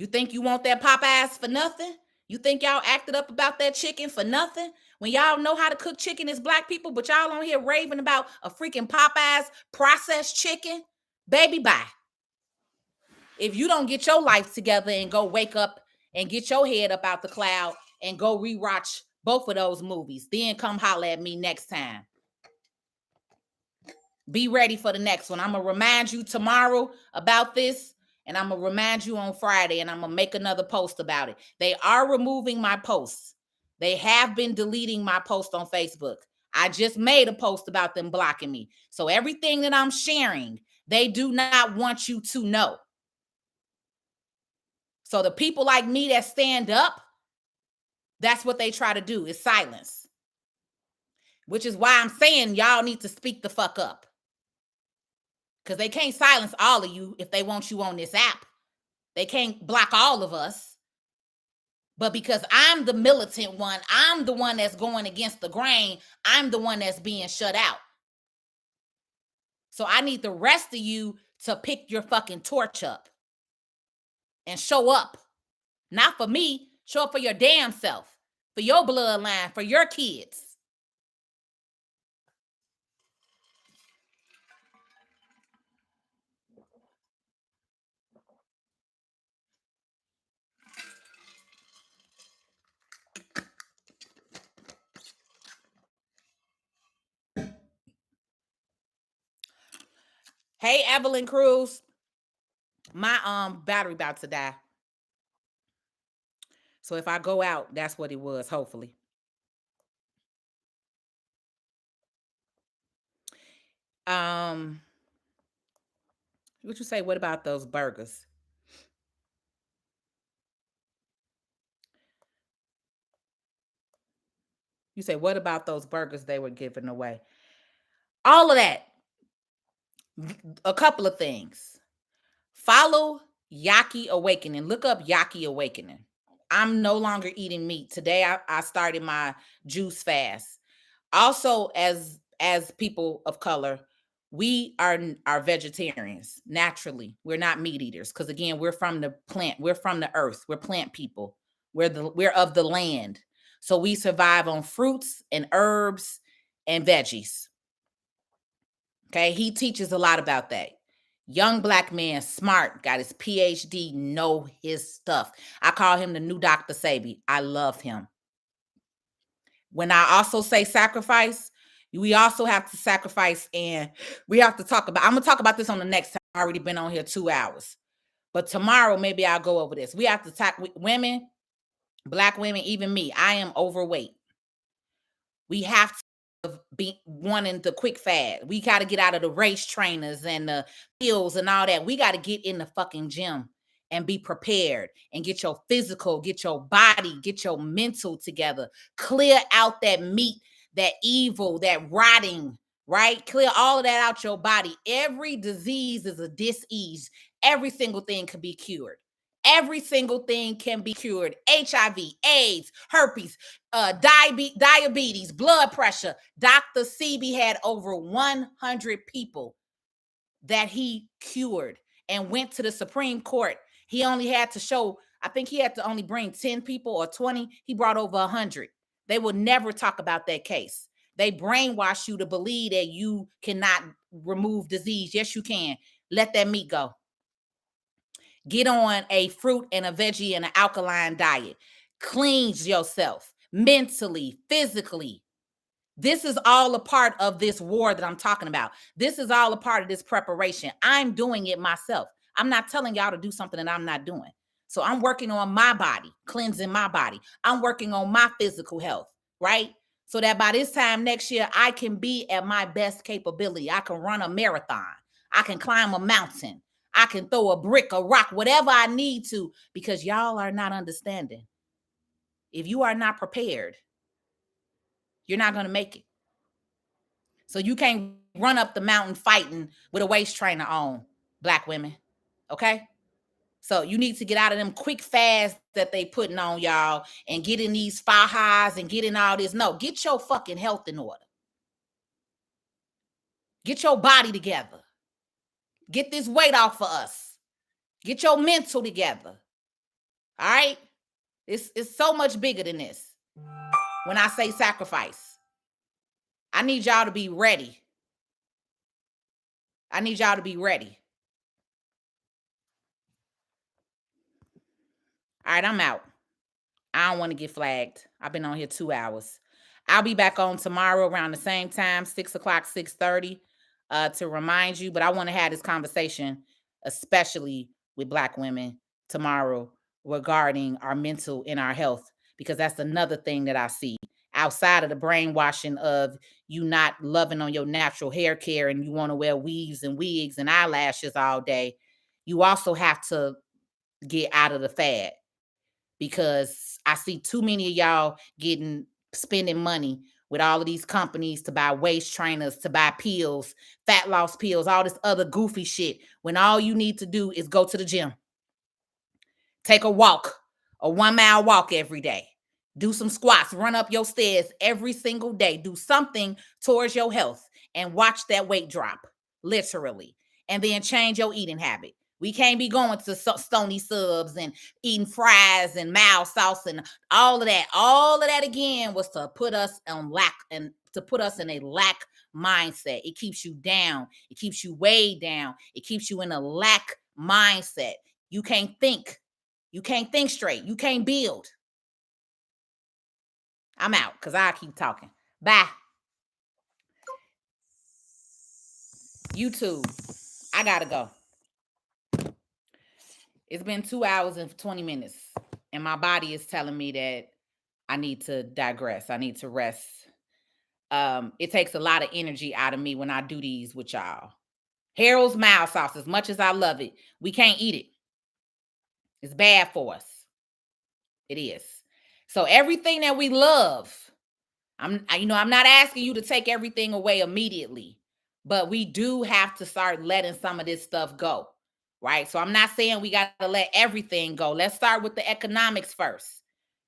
think you want that Popeyes for nothing? You think y'all acted up about that chicken for nothing? When y'all know how to cook chicken as black people, but y'all on here raving about a freaking Popeyes processed chicken? Baby, bye. If you don't get your life together and go wake up and get your head up out the cloud and go rewatch both of those movies, then come holler at me next time. Be ready for the next one. I'm going to remind you tomorrow about this. And I'm going to remind you on Friday, and I'm going to make another post about it. They are removing my posts. They have been deleting my post on Facebook. I just made a post about them blocking me. So everything that I'm sharing, they do not want you to know. So the people like me that stand up, that's what they try to do, is silence. Which is why I'm saying y'all need to speak the fuck up. Because they can't silence all of you if they want you on this app. They can't block all of us. But because I'm the militant one, I'm the one that's going against the grain, I'm the one that's being shut out. So I need the rest of you to pick your fucking torch up and show up. Not for me, show up for your damn self, for your bloodline, for your kids. Hey, Evelyn Cruz. My battery about to die. So if I go out, that's what it was, hopefully. What you say? What about those burgers? You say, what about those burgers they were giving away? All of that. A couple of things. Follow Yaki Awakening. Look up Yaki Awakening. I'm no longer eating meat. Today I started my juice fast. Also, as people of color, we are vegetarians naturally. We're not meat eaters because again, we're from the plant. We're from the earth. We're plant people. We're of the land. So we survive on fruits and herbs and veggies. Okay, he teaches a lot about that. Young black man, smart, got his PhD, know his stuff. I call him the new Dr. Sebi. I love him. when I also say sacrifice, we also have to sacrifice, and we have to talk about, I'm going to talk about this on the next time. I've already been on here 2 hours. But tomorrow, maybe I'll go over this. We have to talk with women, Black women, even me. I am overweight. We have to be wanting the quick fad. We got to get out of the race trainers and the pills and all that. We got to get in the fucking gym and be prepared and get your physical, get your body, get your mental together. Clear out that meat, that evil, that rotting, right? Clear all of that out your body. Every disease is a dis-ease. Every single thing can be cured. Every single thing can be cured. HIV, AIDS, herpes, diabetes, blood pressure. Dr. Sebi had over 100 people that he cured and went to the Supreme Court. He only had to show, I think he had to only bring 10 people or 20. He brought over 100. They will never talk about that case. They brainwash you to believe that you cannot remove disease. Yes, you can. Let that meat go. Get on a fruit and a veggie and an alkaline diet. Cleanse yourself mentally, physically. This is all a part of this war that I'm talking about. This is all a part of this preparation. I'm doing it myself. I'm not telling y'all to do something that I'm not doing. So I'm working on my body, cleansing my body. I'm working on my physical health, right? So that by this time next year, I can be at my best capability. I can run a marathon. I can climb a mountain. I can throw a brick, a rock, whatever I need to, because y'all are not understanding. If you are not prepared, you're not going to make it. So you can't run up the mountain fighting with a waist trainer on, Black women. Okay? So you need to get out of them quick fasts that they putting on y'all and get in these fajas and get in all this. No, get your fucking health in order. Get your body together. Get this weight off for us. Get your mental together. All right? It's so much bigger than this. When I say sacrifice, I need y'all to be ready. I need y'all to be ready. All right, I'm out. I don't want to get flagged. I've been on here 2 hours. I'll be back on tomorrow around the same time, 6 o'clock, 6:30, to remind you. But I want to have this conversation, especially with Black women tomorrow, regarding our mental and our health, because that's another thing that I see outside of the brainwashing of you not loving on your natural hair care and you want to wear weaves and wigs and eyelashes all day. You also have to get out of the fad, because I see too many of y'all spending money with all of these companies to buy waist trainers, to buy pills, fat loss pills, all this other goofy shit, when all you need to do is go to the gym. Take a walk, a 1 mile walk every day. Do some squats, run up your stairs every single day. Do something towards your health and watch that weight drop, literally. And then change your eating habit. We can't be going to Stony Subs and eating fries and mild sauce and all of that. All of that again was to put us on lack and to put us in a lack mindset. It keeps you down. It keeps you way down. It keeps you in a lack mindset. You can't think. You can't think straight. You can't build. I'm out because I keep talking. Bye. YouTube. I gotta go. It's been 2 hours and 20 minutes, and my body is telling me that I need to digress. I need to rest. It takes a lot of energy out of me when I do these with y'all. Harold's mild sauce, as much as I love it, we can't eat it. It's bad for us. It is. So everything that we love, I'm not asking you to take everything away immediately, but we do have to start letting some of this stuff go, right? So I'm not saying we got to let everything go. Let's start with the economics first,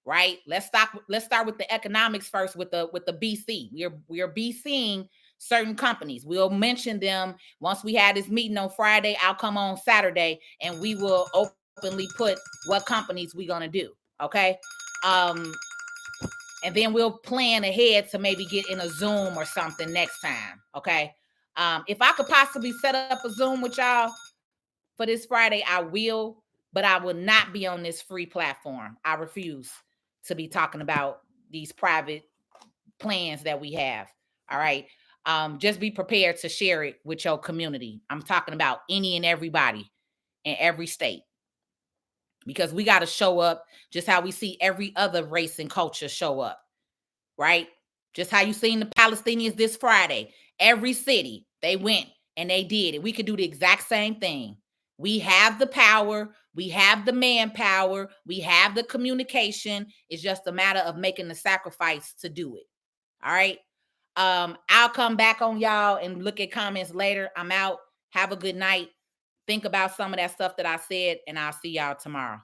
right? Let's start with the economics first with the BC. We are BCing certain companies. We'll mention them once we have this meeting on Friday. I'll come on Saturday and we will openly put what companies we're gonna do. Okay. And then we'll plan ahead to maybe get in a Zoom or something next time. Okay. If I could possibly set up a Zoom with y'all for this Friday, I will, but I will not be on this free platform. I refuse to be talking about these private plans that we have. All right. Just be prepared to share it with your community. I'm talking about any and everybody in every state, because we got to show up just how we see every other race and culture show up, right? Just how you seen the Palestinians this Friday. Every city, they went and they did it. We could do the exact same thing. We have the power. We have the manpower. We have the communication. It's just a matter of making the sacrifice to do it. All right. I'll come back on y'all and look at comments later. I'm out. Have a good night. Think about some of that stuff that I said, and I'll see y'all tomorrow.